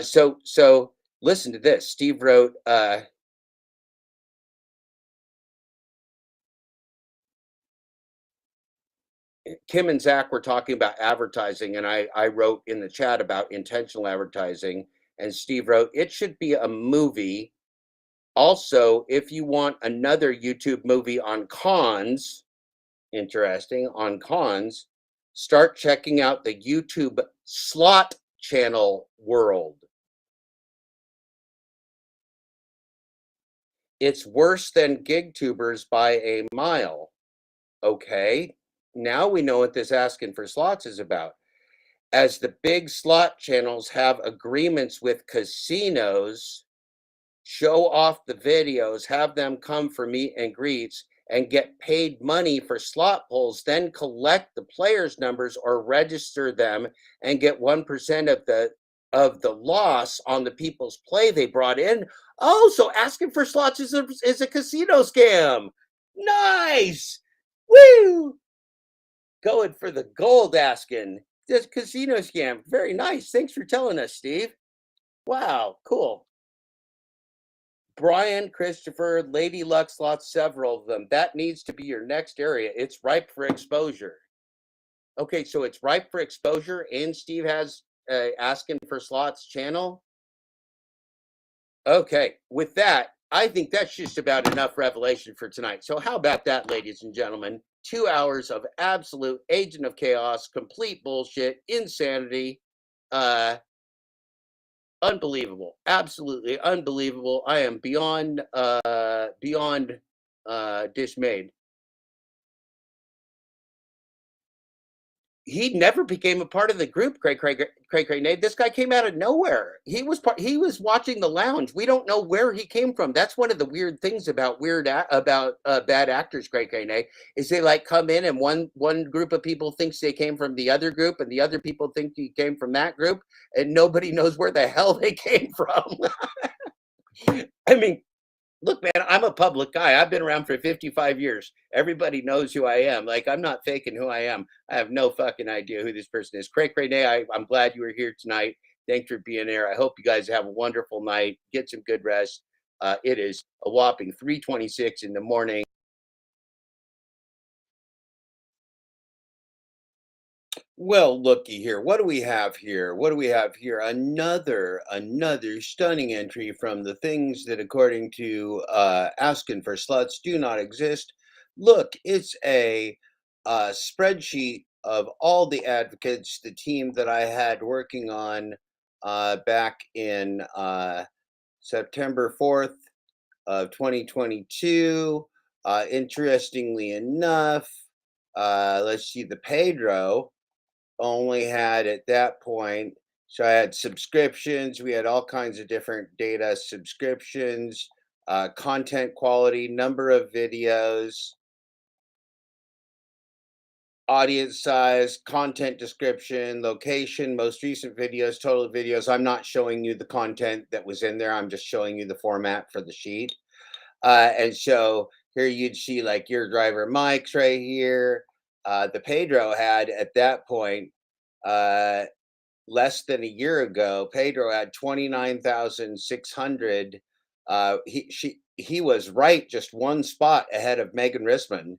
So listen to this. Steve wrote, Kim and Zach were talking about advertising, and I wrote in the chat about intentional advertising, and Steve wrote, it should be a movie. Also, if you want another YouTube movie on cons, interesting, on cons, start checking out the YouTube slot channel world. It's worse than gig tubers by a mile. Okay, now we know what this asking for slots is about. As the big slot channels have agreements with casinos, show off the videos, have them come for meet and greets, and get paid money for slot pulls, then collect the players' numbers or register them and get 1% of the loss on the people's play they brought in. Oh, so asking for slots is a casino scam. Nice. Woo! Going for the gold asking. This casino scam. Very nice. Thanks for telling us, Steve. Wow, cool. Brian, Christopher, Lady Luck slots, several of them. That needs to be your next area. It's ripe for exposure. Okay, so it's ripe for exposure, and Steve has asking for slots channel. Okay, with that, I think that's just about enough revelation for tonight. So how about that, ladies and gentlemen? 2 hours of absolute agent of chaos, complete bullshit, insanity. Unbelievable, absolutely unbelievable. I am beyond dismayed. He never became a part of the group, Craig Nate. This guy came out of nowhere. He was watching the lounge. We don't know where he came from. That's one of the weird things about bad actors, Craig Nate, is they like come in and one group of people thinks they came from the other group and the other people think he came from that group and nobody knows where the hell they came from. I mean, look, man, I'm a public guy. I've been around for 55 years. Everybody knows who I am. Like, I'm not faking who I am. I have no fucking idea who this person is. Craig Renee, I'm glad you were here tonight. Thanks for being here. I hope you guys have a wonderful night. Get some good rest. It is a whopping 3:26 in the morning. Well, looky here. What do we have here? What do we have here? Another stunning entry from the things that, according to asking for sluts, do not exist. Look, it's a spreadsheet of all the advocates, the team that I had working on back in September 4th of 2022. Interestingly enough, let's see, the Pedro only had at that point, so I had subscriptions, we had all kinds of different data, subscriptions, content quality, number of videos, audience size, content description, location, most recent videos, total videos. I'm not showing you the content that was in there, I'm just showing you the format for the sheet. And so here you'd see like your driver Mike's right here. The Pedro had at that point, less than a year ago, Pedro had 29,600. He was right just one spot ahead of Megan Risman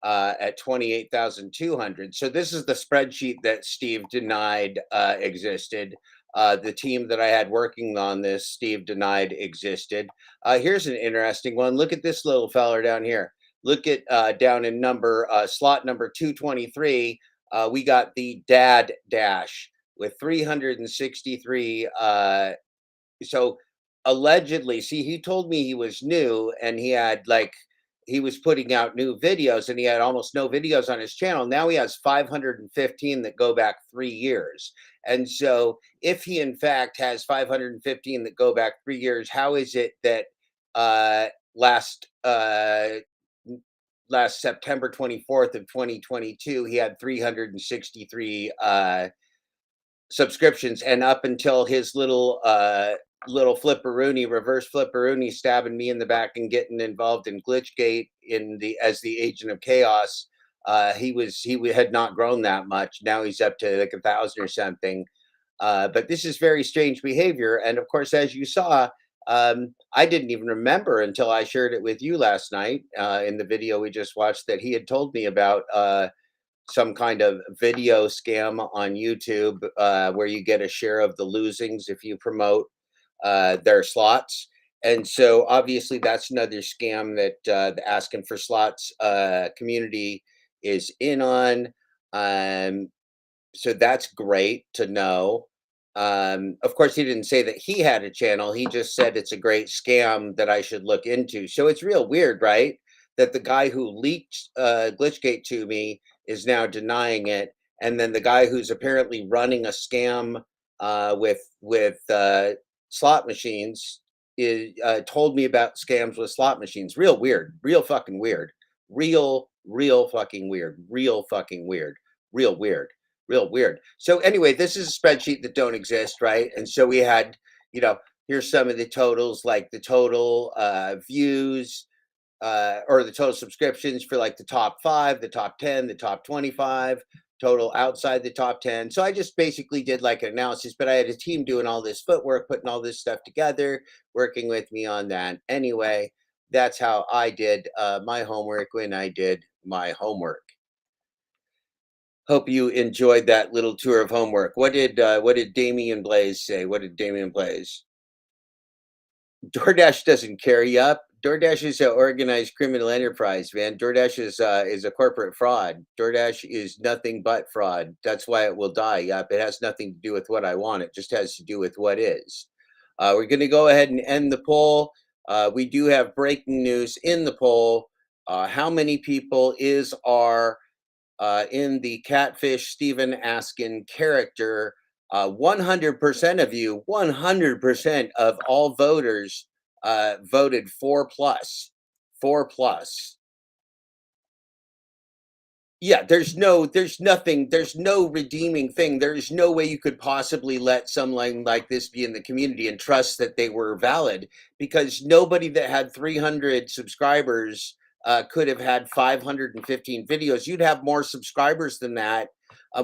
at 28,200. So this is the spreadsheet that Steve denied existed. The team that I had working on this, Steve denied existed. Here's an interesting one. Look at this little feller down here. Look at down in slot number 223. We got the dad dash with 363. So allegedly, see, he told me he was new and he was putting out new videos and he had almost no videos on his channel. Now he has 515 that go back 3 years. And so if he in fact has 515 that go back 3 years, how is it that last September 24th of 2022, he had 363 subscriptions, and up until his little reverse flipperoonie stabbing me in the back and getting involved in Glitchgate as the agent of chaos, he had not grown that much. Now he's up to like 1,000 or something. But this is very strange behavior, and of course, as you saw, I didn't even remember until I shared it with you last night in the video we just watched that he had told me about some kind of video scam on YouTube where you get a share of the losings if you promote their slots. And so obviously that's another scam that the Asking for Slots community is in on. So that's great to know. Of course, he didn't say that he had a channel. He just said it's a great scam that I should look into. So it's real weird, right? That the guy who leaked Glitchgate to me is now denying it, and then the guy who's apparently running a scam with slot machines is told me about scams with slot machines. Real weird. Real fucking weird. Real fucking weird. Real fucking weird. Real weird. Real weird. So anyway, this is a spreadsheet that don't exist, right? And so we had, here's some of the totals, like the total views or the total subscriptions for like the top 5, the top 10, the top 25, total outside the top 10. So I just basically did like an analysis, but I had a team doing all this footwork, putting all this stuff together, working with me on that. Anyway, that's how I did my homework when I did my homework. Hope you enjoyed that little tour of homework. What did Damian Blaze say? What did Damian Blaze? DoorDash doesn't carry up. DoorDash is an organized criminal enterprise, man. DoorDash is a corporate fraud. DoorDash is nothing but fraud. That's why it will die. Yep, it has nothing to do with what I want. It just has to do with what is. We're going to go ahead and end the poll. We do have breaking news in the poll. How many people is our in the Catfish Stephen Askin character? 100% of you, 100% of all voters voted 4+. 4+. Yeah, there's no redeeming thing. There's no way you could possibly let someone like this be in the community and trust that they were valid, because nobody that had 300 subscribers could have had 515 videos. You'd have more subscribers than that.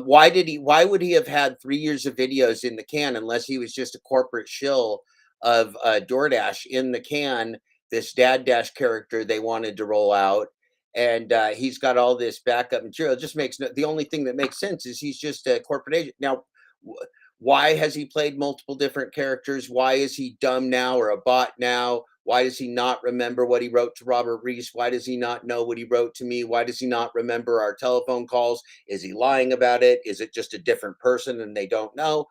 Why would he have had 3 years of videos in the can unless he was just a corporate shill of DoorDash in the can, this Dad Dash character they wanted to roll out? And he's got all this backup material. It just makes the only thing that makes sense is he's just a corporate agent. Now, why has he played multiple different characters? Why is he dumb now or a bot now? Why does he not remember what he wrote to Robert Reese? Why does he not know what he wrote to me? Why does he not remember our telephone calls? Is he lying about it? Is it just a different person and they don't know?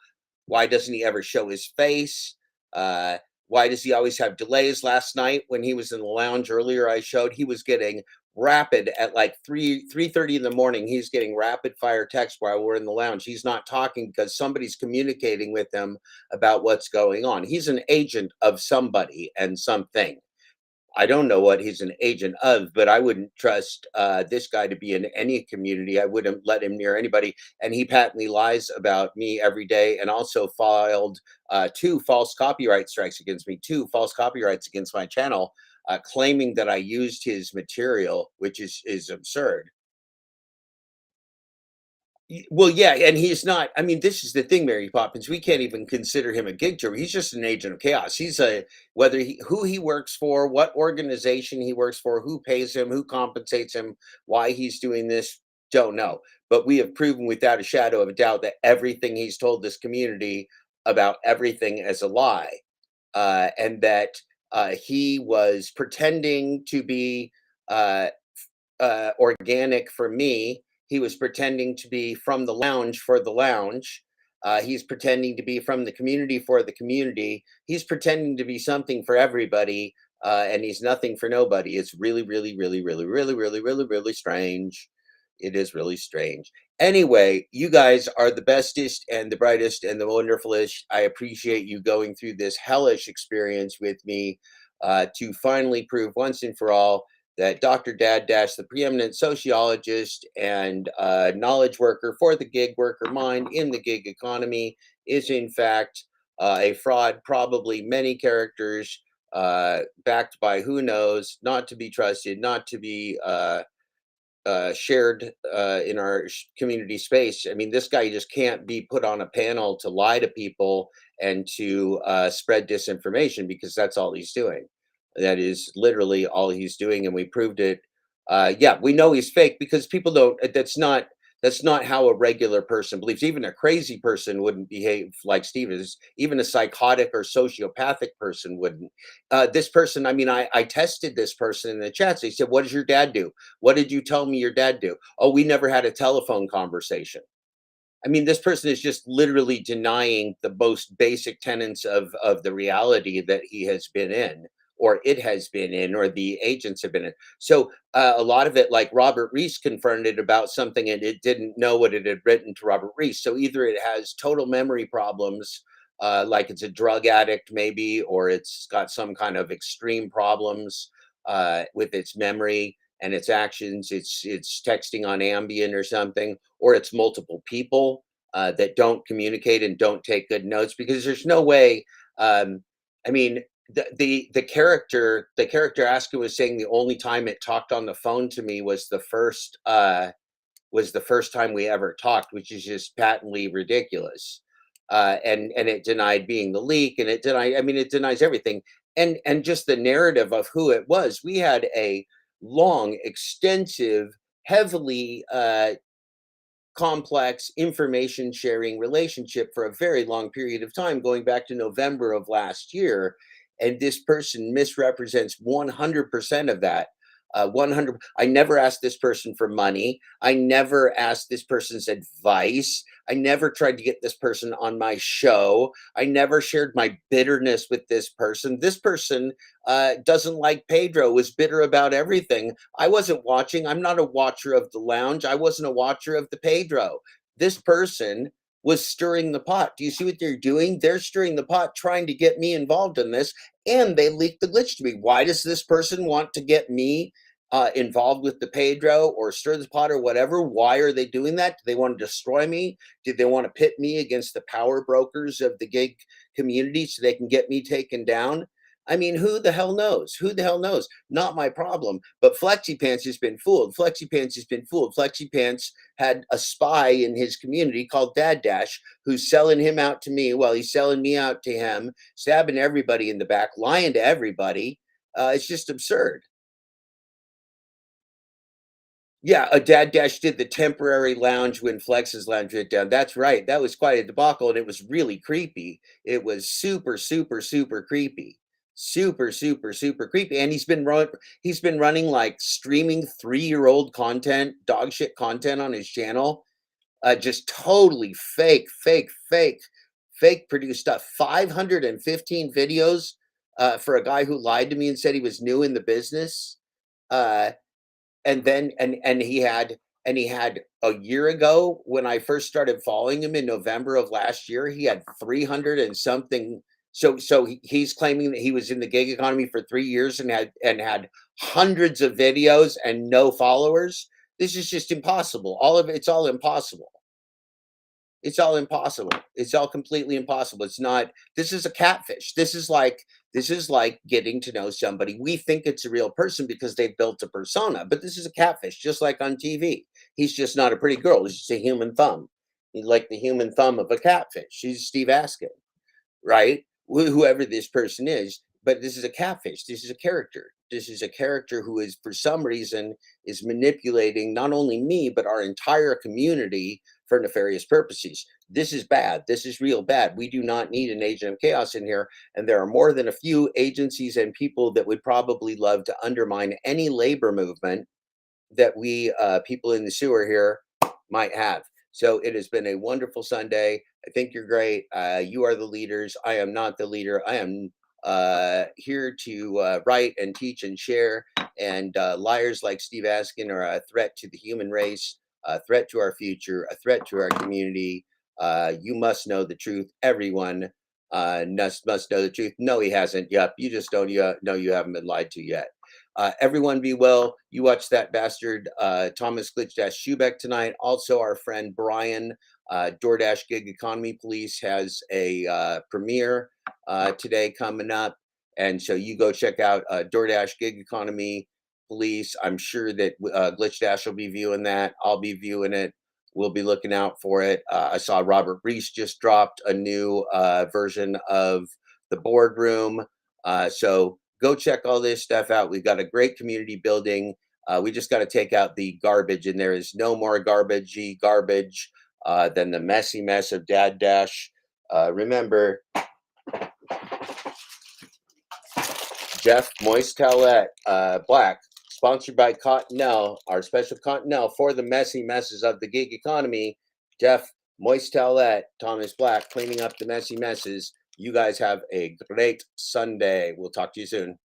Why doesn't he ever show his face? Why does he always have delays? Last night when he was in the lounge earlier, I showed he was getting rapid at like 3:30 in the morning. He's getting rapid fire text while we're in the lounge. He's not talking because somebody's communicating with him about what's going on. He's an agent of somebody and something. I don't know what he's an agent of, but I wouldn't trust this guy to be in any community. I wouldn't let him near anybody. And he patently lies about me every day, and also filed 2 false copyright strikes against me, 2 false copyrights against my channel, claiming that I used his material, which is absurd. Well, yeah, and he's not. I mean, this is the thing, Mary Poppins. We can't even consider him a gig juror. He's just an agent of chaos. He's who he works for, what organization he works for, who pays him, who compensates him, why he's doing this, don't know. But we have proven without a shadow of a doubt that everything he's told this community about everything is a lie, and that he was pretending to be organic for me. He was pretending to be from the lounge for the lounge. He's pretending to be from the community for the community. He's pretending to be something for everybody, and he's nothing for nobody. It's really, really, really, really, really, really, really, really strange. It is really strange. Anyway, you guys are the bestest and the brightest and the wonderfulest. I appreciate you going through this hellish experience with me to finally prove once and for all that Dr. Dad Dash, the preeminent sociologist and knowledge worker for the gig worker mind in the gig economy, is in fact a fraud, probably many characters, backed by who knows, not to be trusted, not to be shared in our community space. I mean, this guy just can't be put on a panel to lie to people and to spread disinformation, because that's all he's doing. That is literally all he's doing, and we proved it. Yeah, we know he's fake because people don't. That's not how a regular person believes. Even a crazy person wouldn't behave like Steve is. Even a psychotic or sociopathic person wouldn't. This person, I mean, I tested this person in the chat. So he said, "What does your dad do? What did you tell me your dad do?" Oh, we never had a telephone conversation. I mean, this person is just literally denying the most basic tenets of the reality that he has been in, or it has been in, or the agents have been in. So a lot of it, like Robert Reese confronted about something and it didn't know what it had written to Robert Reese. So either it has total memory problems, like it's a drug addict maybe, or it's got some kind of extreme problems with its memory and its actions. It's texting on Ambien or something, or it's multiple people that don't communicate and don't take good notes, because there's no way. I mean, the character Aska was saying the only time it talked on the phone to me was the first time we ever talked, which is just patently ridiculous. And it denied being the leak, and it denied. I mean, it denies everything, and just the narrative of who it was. We had a long, extensive, heavily complex information sharing relationship for a very long period of time, going back to November of last year. And this person misrepresents 100% of that. 100. I never asked this person for money. I never asked this person's advice. I never tried to get this person on my show. I never shared my bitterness with this person. This person doesn't like Pedro, was bitter about everything. I wasn't watching. I'm not a watcher of the lounge. I wasn't a watcher of the Pedro. This person was stirring the pot. Do you see what they're doing? They're stirring the pot, trying to get me involved in this, and they leaked the glitch to me. Why does this person want to get me involved with the Pedro or stir the pot or whatever? Why are they doing that? Do they want to destroy me? Did they want to pit me against the power brokers of the gig community so they can get me taken down? I mean, who the hell knows? Who the hell knows? Not my problem. But Flexi Pants has been fooled. Flexi Pants has been fooled. Flexi Pants had a spy in his community called Dad Dash, who's selling him out to me while he's selling me out to him, stabbing everybody in the back, lying to everybody. It's just absurd. Yeah, a Dad Dash did the temporary lounge when Flex's lounge went down. That's right. That was quite a debacle, and it was really creepy. It was super, super, super creepy. Super, super, super creepy. And he's been running like streaming 3-year-old content, dog shit content on his channel. Just totally fake produced stuff. 515 videos for a guy who lied to me and said he was new in the business. And then he had a year ago, when I first started following him in November of last year, he had 300 and something. So he's claiming that he was in the gig economy for 3 years and had hundreds of videos and no followers. This is just impossible. It's all impossible. It's all impossible. It's all completely impossible. It's not. This is a catfish. This is like getting to know somebody. We think it's a real person because they've built a persona, but this is a catfish, just like on TV. He's just not a pretty girl. He's just a human thumb. He's like the human thumb of a catfish. He's Steve Askin, right? Whoever this person is. But this is a catfish. This is a character. This is a character who is, for some reason, is manipulating not only me, but our entire community for nefarious purposes. This is bad. This is real bad. We do not need an agent of chaos in here. And there are more than a few agencies and people that would probably love to undermine any labor movement that we people in the sewer here might have. So it has been a wonderful Sunday. I think you're great. You are the leaders. I am not the leader. I am here to write and teach and share. And liars like Steve Askin are a threat to the human race, a threat to our future, a threat to our community. You must know the truth. Everyone must know the truth. No, he hasn't. Yep. You just don't know you haven't been lied to yet. Everyone be well. You watch that bastard Thomas Glitch Schubeck tonight. Also, our friend Brian, DoorDash Gig Economy Police, has a premiere today coming up. And so you go check out DoorDash Gig Economy Police. I'm sure that Glitch Dash will be viewing that. I'll be viewing it. We'll be looking out for it. I saw Robert Reese just dropped a new version of The Boardroom. So go check all this stuff out. We've got a great community building. We just got to take out the garbage, and there is no more garbagey garbage than the messy mess of Dad Dash. Remember, Jeff Moist Towelette Black, sponsored by Cottonelle, our special Cottonelle for the messy messes of the gig economy. Jeff Moist Towelette, Thomas Black, cleaning up the messy messes. You guys have a great Sunday. We'll talk to you soon.